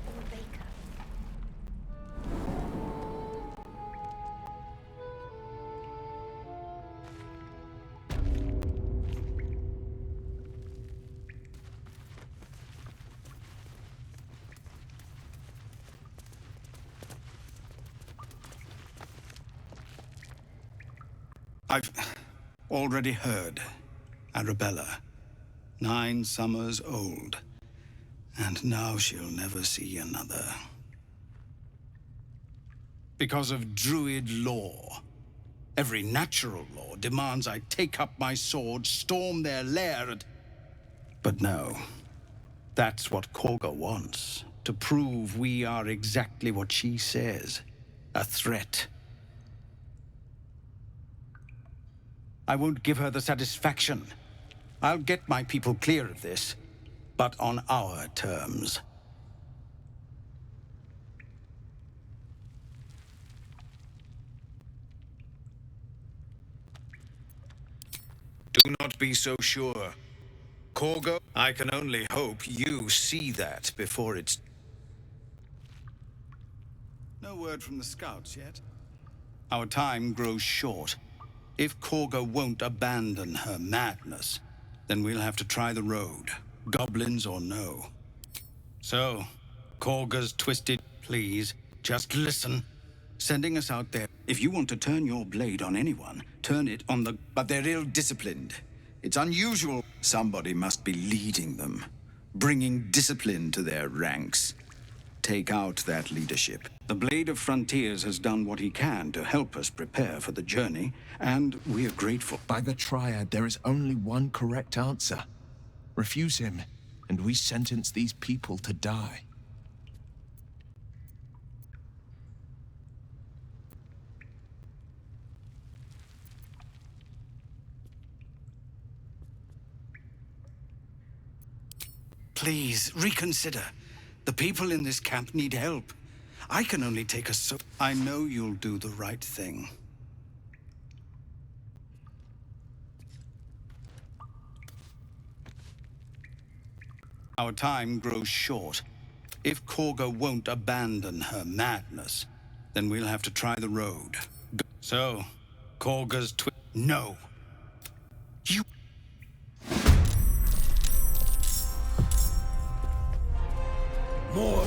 or a baker. I've already heard. Arabella, 9 summers old, and now she'll never see another. Because of druid law. Every natural law demands I take up my sword, storm their lair, and... But no. That's what Korga wants. To prove we are exactly what she says. A threat. I won't give her the satisfaction. I'll get my people clear of this, but on our terms. Do not be so sure. Korga, I can only hope you see that before it's... No word from the scouts yet. Our time grows short. If Korga won't abandon her madness, then we'll have to try the road, goblins or no. So, Korga's twisted, please, just listen. Sending us out there. If you want to turn your blade on anyone, turn it on the... But they're ill-disciplined. It's unusual. Somebody must be leading them, bringing discipline to their ranks. take out that leadership. The Blade of Frontiers has done what he can to help us prepare for the journey, and we are grateful. By the Triad, there is only one correct answer. Refuse him, and we sentence these people to die. Please, reconsider. The people in this camp need help. I can only take us so... I know you'll do the right thing. Our time grows short. If Korga won't abandon her madness, then we'll have to try the road. So, Korga's No! You... More!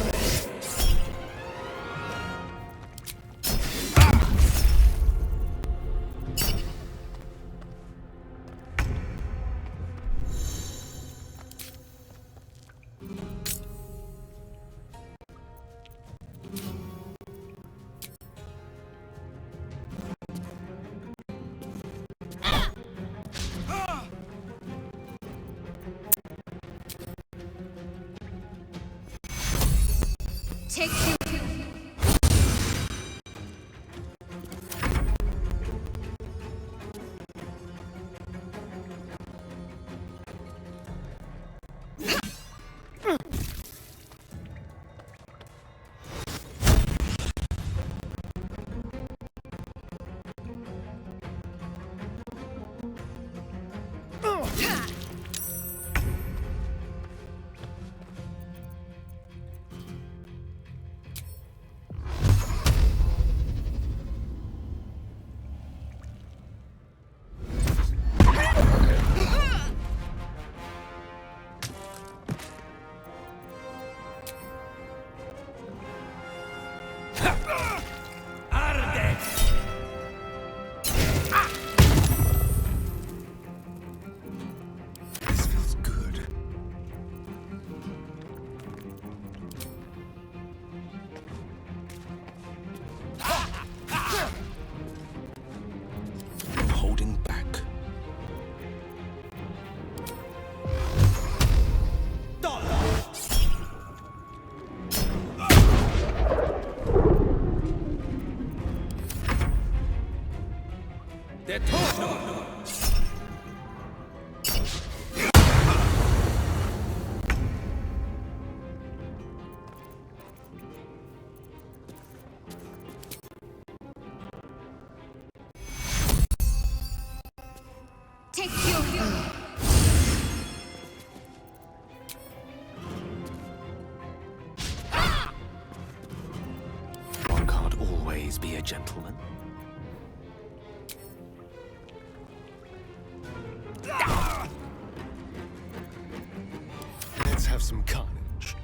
Take you. One can't always be a gentleman. Let's have some carnage.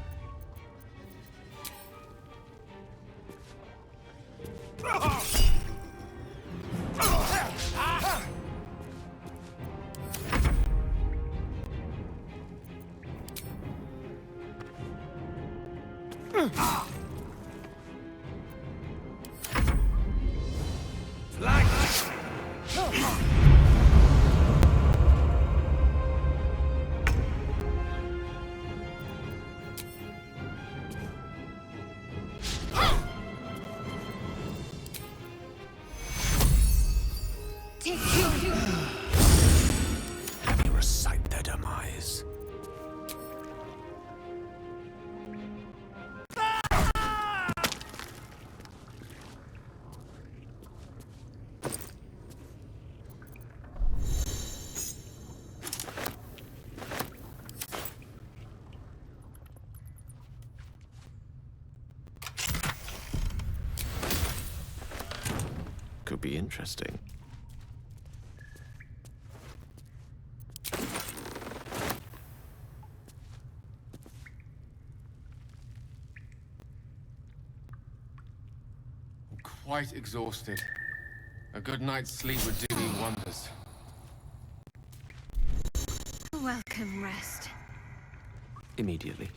Let me recite their demise. Could be interesting. Quite exhausted. A good night's sleep would do me wonders. Welcome, rest. Immediately.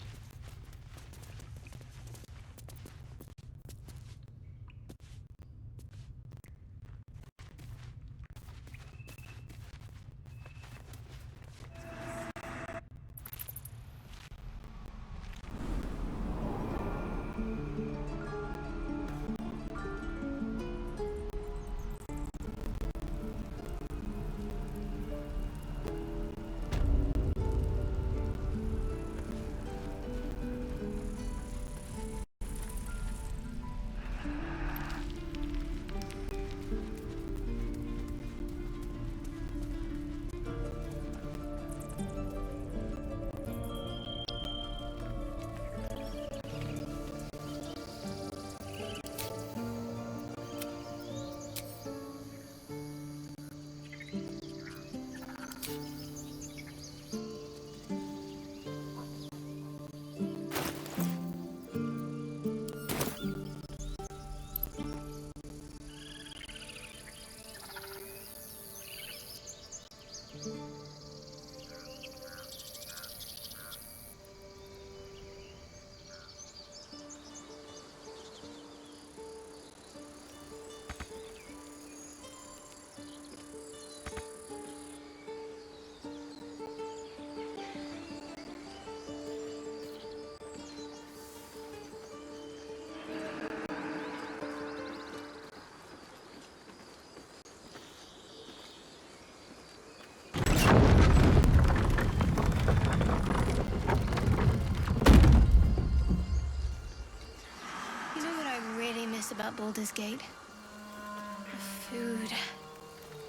this about Baldur's Gate. The food.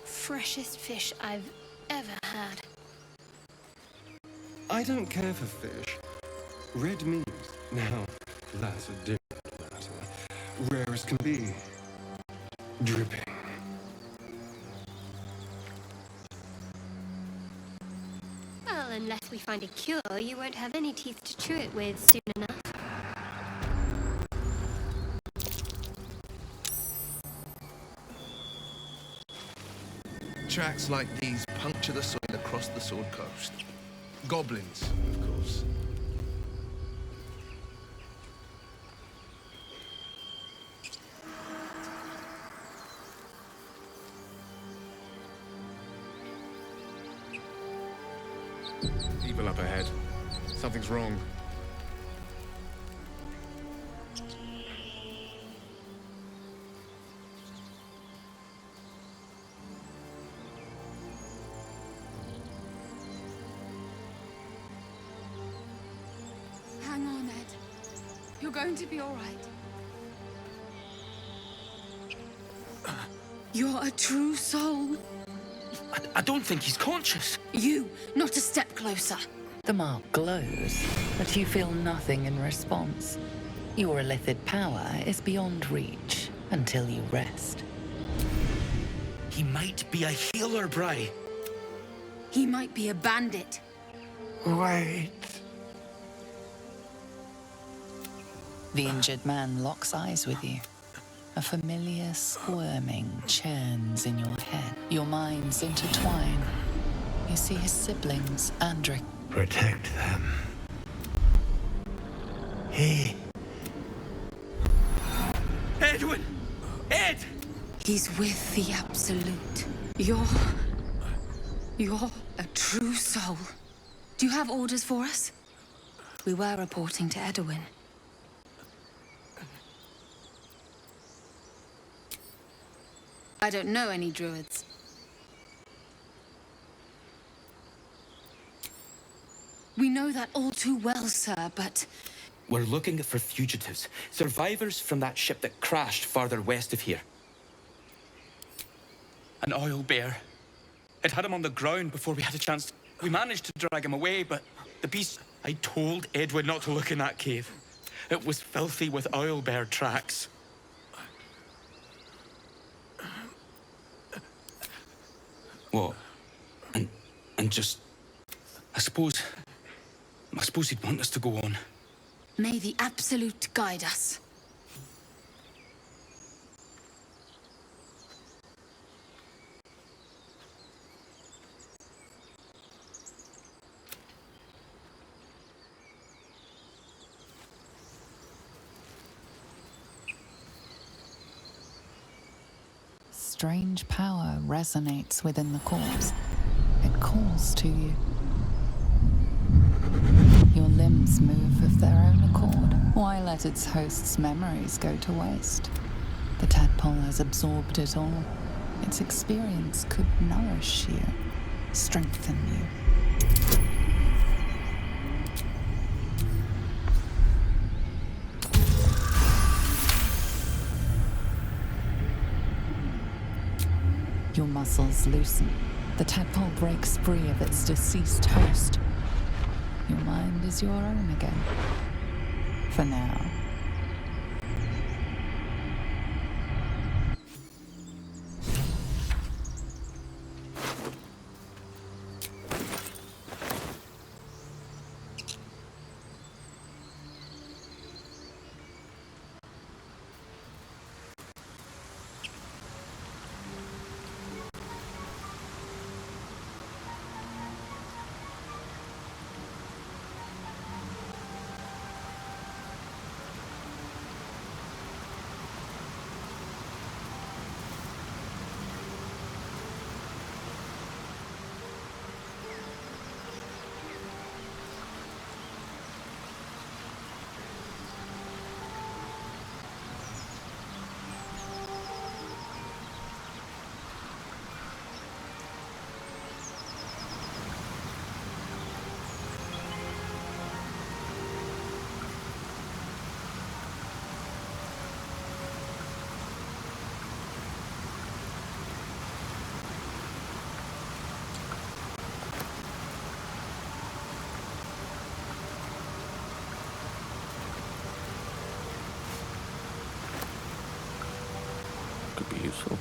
Freshest fish I've ever had. I don't care for fish. Red meat, now, that's a different matter. Rare as can be. Dripping. Well, unless we find a cure, you won't have any teeth to chew it with soon enough. Tracks like these puncture the soil across the Sword Coast. Goblins, of course. Evil up ahead. Something's wrong. Hang on, Ed. You're going to be all right. You're a true soul. I don't think he's conscious. You, not a step closer. The mark glows, but you feel nothing in response. Your illithid power is beyond reach until you rest. He might be a healer, Bry. He might be a bandit. Wait. The injured man locks eyes with you. A familiar squirming churns in your head. Your minds intertwine. You see his siblings, Andric. Protect them. He. Edwin! Ed! He's with the Absolute. You're a true soul. Do you have orders for us? We were reporting to Edwin. I don't know any druids. We know that all too well, sir, but... We're looking for fugitives. Survivors from that ship that crashed farther west of here. An oil bear. It had him on the ground before we had a chance. We managed to drag him away, but the beast... I told Edwin not to look in that cave. It was filthy with oil bear tracks. What? And just... I suppose he'd want us to go on. May the Absolute guide us. Strange power resonates within the corpse. It calls to you. Your limbs move of their own accord. Why let its host's memories go to waste? The tadpole has absorbed it all. Its experience could nourish you, strengthen you. Your muscles loosen. The tadpole breaks free of its deceased host. Your mind is your own again. For now. could be useful.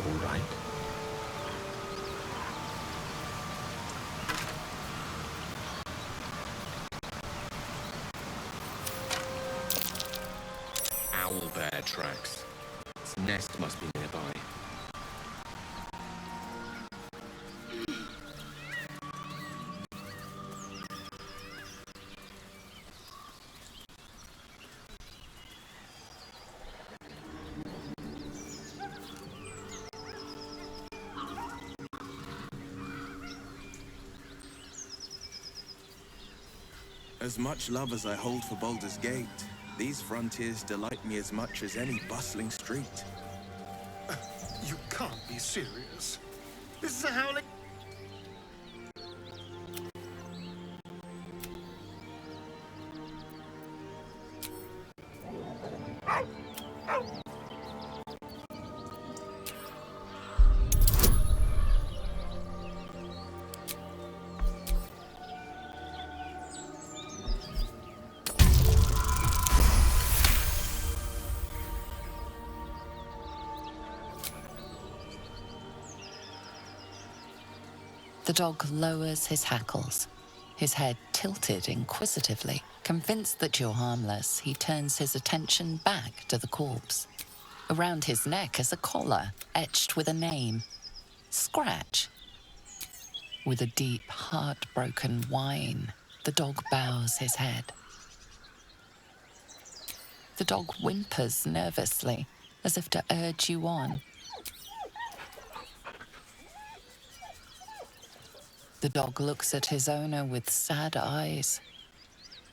All right. Owlbear tracks. Its nest must be nearby. As much love as I hold for Baldur's Gate, these frontiers delight me as much as any bustling street. You can't be serious. This is a howling... The dog lowers his hackles, his head tilted inquisitively. Convinced that you're harmless, he turns his attention back to the corpse. Around his neck is a collar etched with a name, Scratch. With a deep, heartbroken whine, the dog bows his head. The dog whimpers nervously, as if to urge you on. The dog looks at his owner with sad eyes.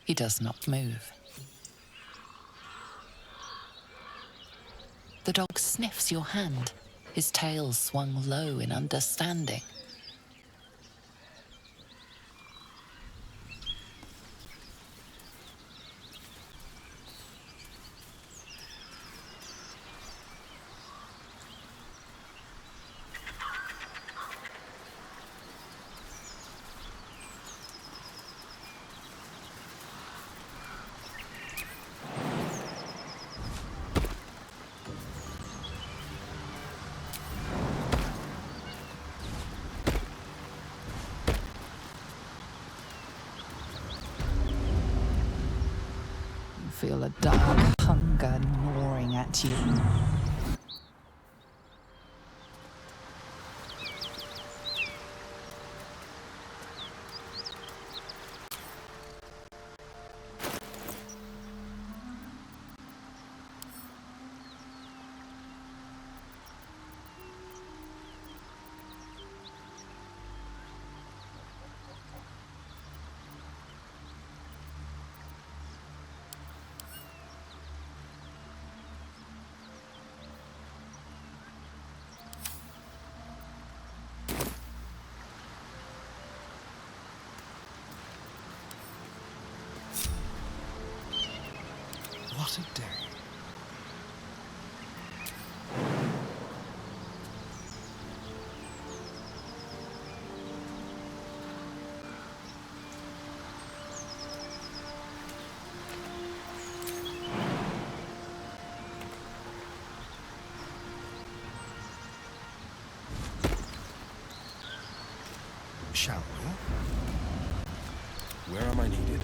He does not move. The dog sniffs your hand, his tail swung low in understanding. Feel a dark hunger gnawing at you. What a day. Shall we? Where am I needed?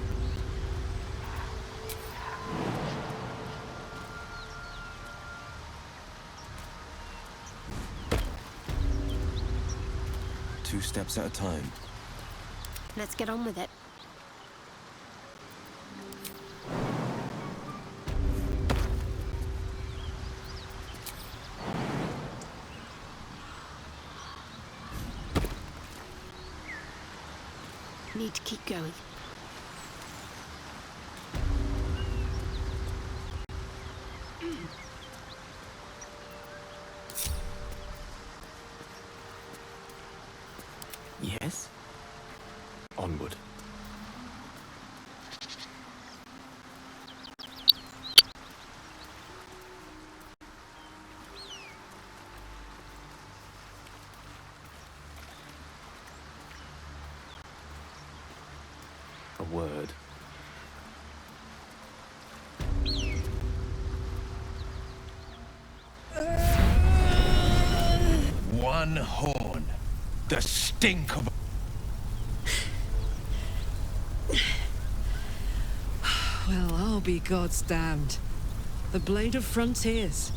Two steps at a time. Let's get on with it. Need to keep going. Yes? Onward. word. One horn. The stink of... Well, I'll be God's damned. The Blade of Frontiers.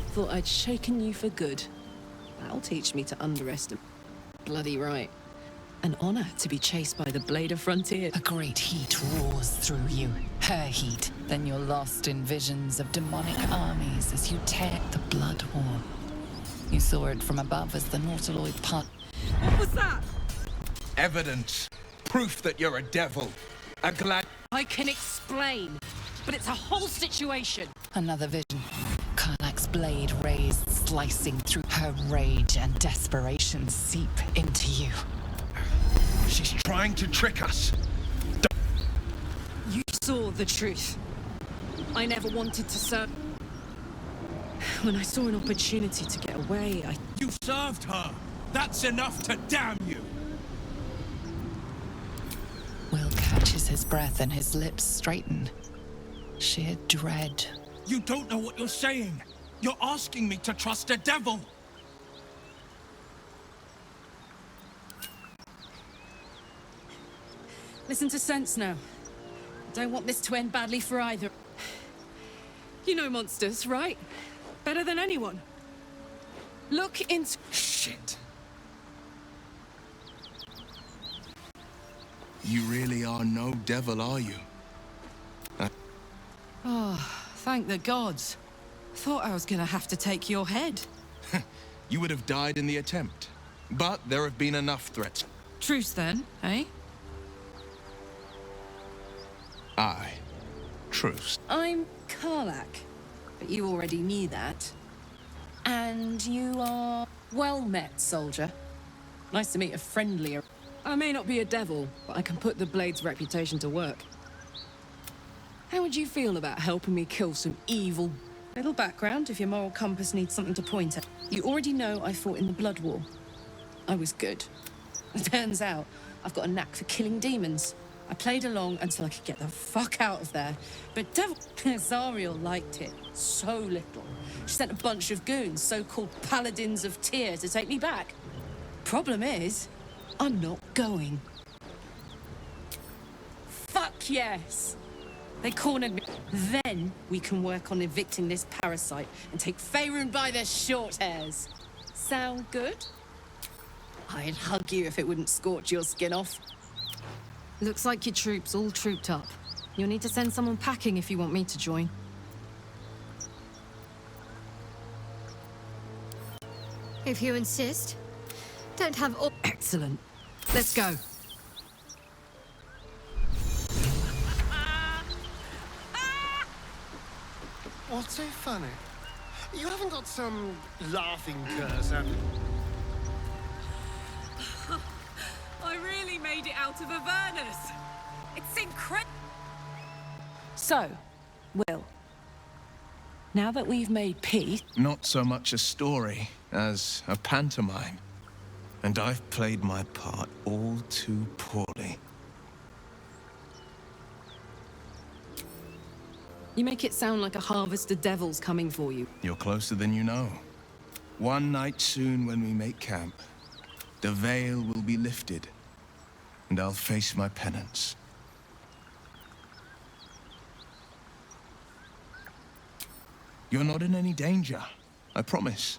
Thought I'd shaken you for good. That'll teach me to underestimate. Bloody right. An honor to be chased by the Blade of Frontiers. A great heat roars through you. Her heat. Then you're lost in visions of demonic armies as you tear the blood war. You saw it from above as the Nautiloid part. What was that? Evidence. Proof that you're a devil. A glad... I can explain, but it's a whole situation. Another vision. Karlach's blade raised, slicing through. Her rage and desperation seep into you. She's trying to trick us. You saw the truth. I never wanted to serve. When I saw an opportunity to get away, I... You served her! That's enough to damn you! Will catches his breath and his lips straighten. Sheer dread. You don't know what you're saying! You're asking me to trust a devil! Listen to sense now. I don't want this to end badly for either. You know monsters, right? Better than anyone. Look into... Shit. You really are no devil, are you? Oh, thank the gods. Thought I was gonna have to take your head. You would have died in the attempt. But there have been enough threats. Truce then, eh? Aye. Truce. I'm Karlach, but you already knew that. And you are... well met, soldier. Nice to meet a friendlier... I may not be a devil, but I can put the Blade's reputation to work. How would you feel about helping me kill some evil... Little background if your moral compass needs something to point at. You already know I fought in the Blood War. I was good. It turns out I've got a knack for killing demons. I played along until I could get the fuck out of there. But Devil... Zariel liked it so little. She sent a bunch of goons, so-called Paladins of Tyr, to take me back. Problem is, I'm not going. Fuck yes! They cornered me. Then we can work on evicting this parasite and take Faerun by the short hairs. Sound good? I'd hug you if it wouldn't scorch your skin off. Looks like your troops all trooped up. You'll need to send someone packing if you want me to join. If you insist. Don't have all... Excellent. Let's go. What's so funny? You haven't got some laughing curse, have you? I really made it out of Avernus. It's incredible. So, Will, now that we've made peace... Not so much a story as a pantomime. And I've played my part all too poorly. You make it sound like a harvest of devils coming for you. You're closer than you know. One night soon when we make camp, the veil will be lifted, and I'll face my penance. You're not in any danger, I promise.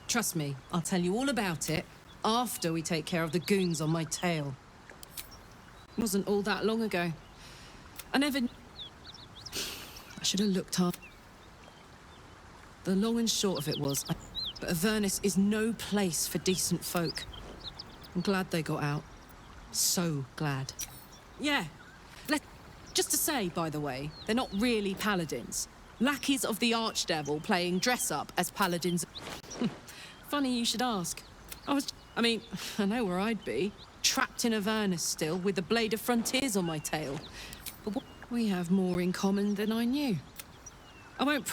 Trust me, I'll tell you all about it after we take care of the goons on my tail. It wasn't all that long ago. I should have looked up. The long and short of it was, but Avernus is no place for decent folk. I'm glad they got out. So glad. Yeah. Just to say, by the way, they're not really paladins. Lackeys of the Archdevil playing dress-up as paladins. Funny you should ask. I mean, I know where I'd be. Trapped in Avernus still, with the Blade of Frontiers on my tail. But we have more in common than I knew. I won't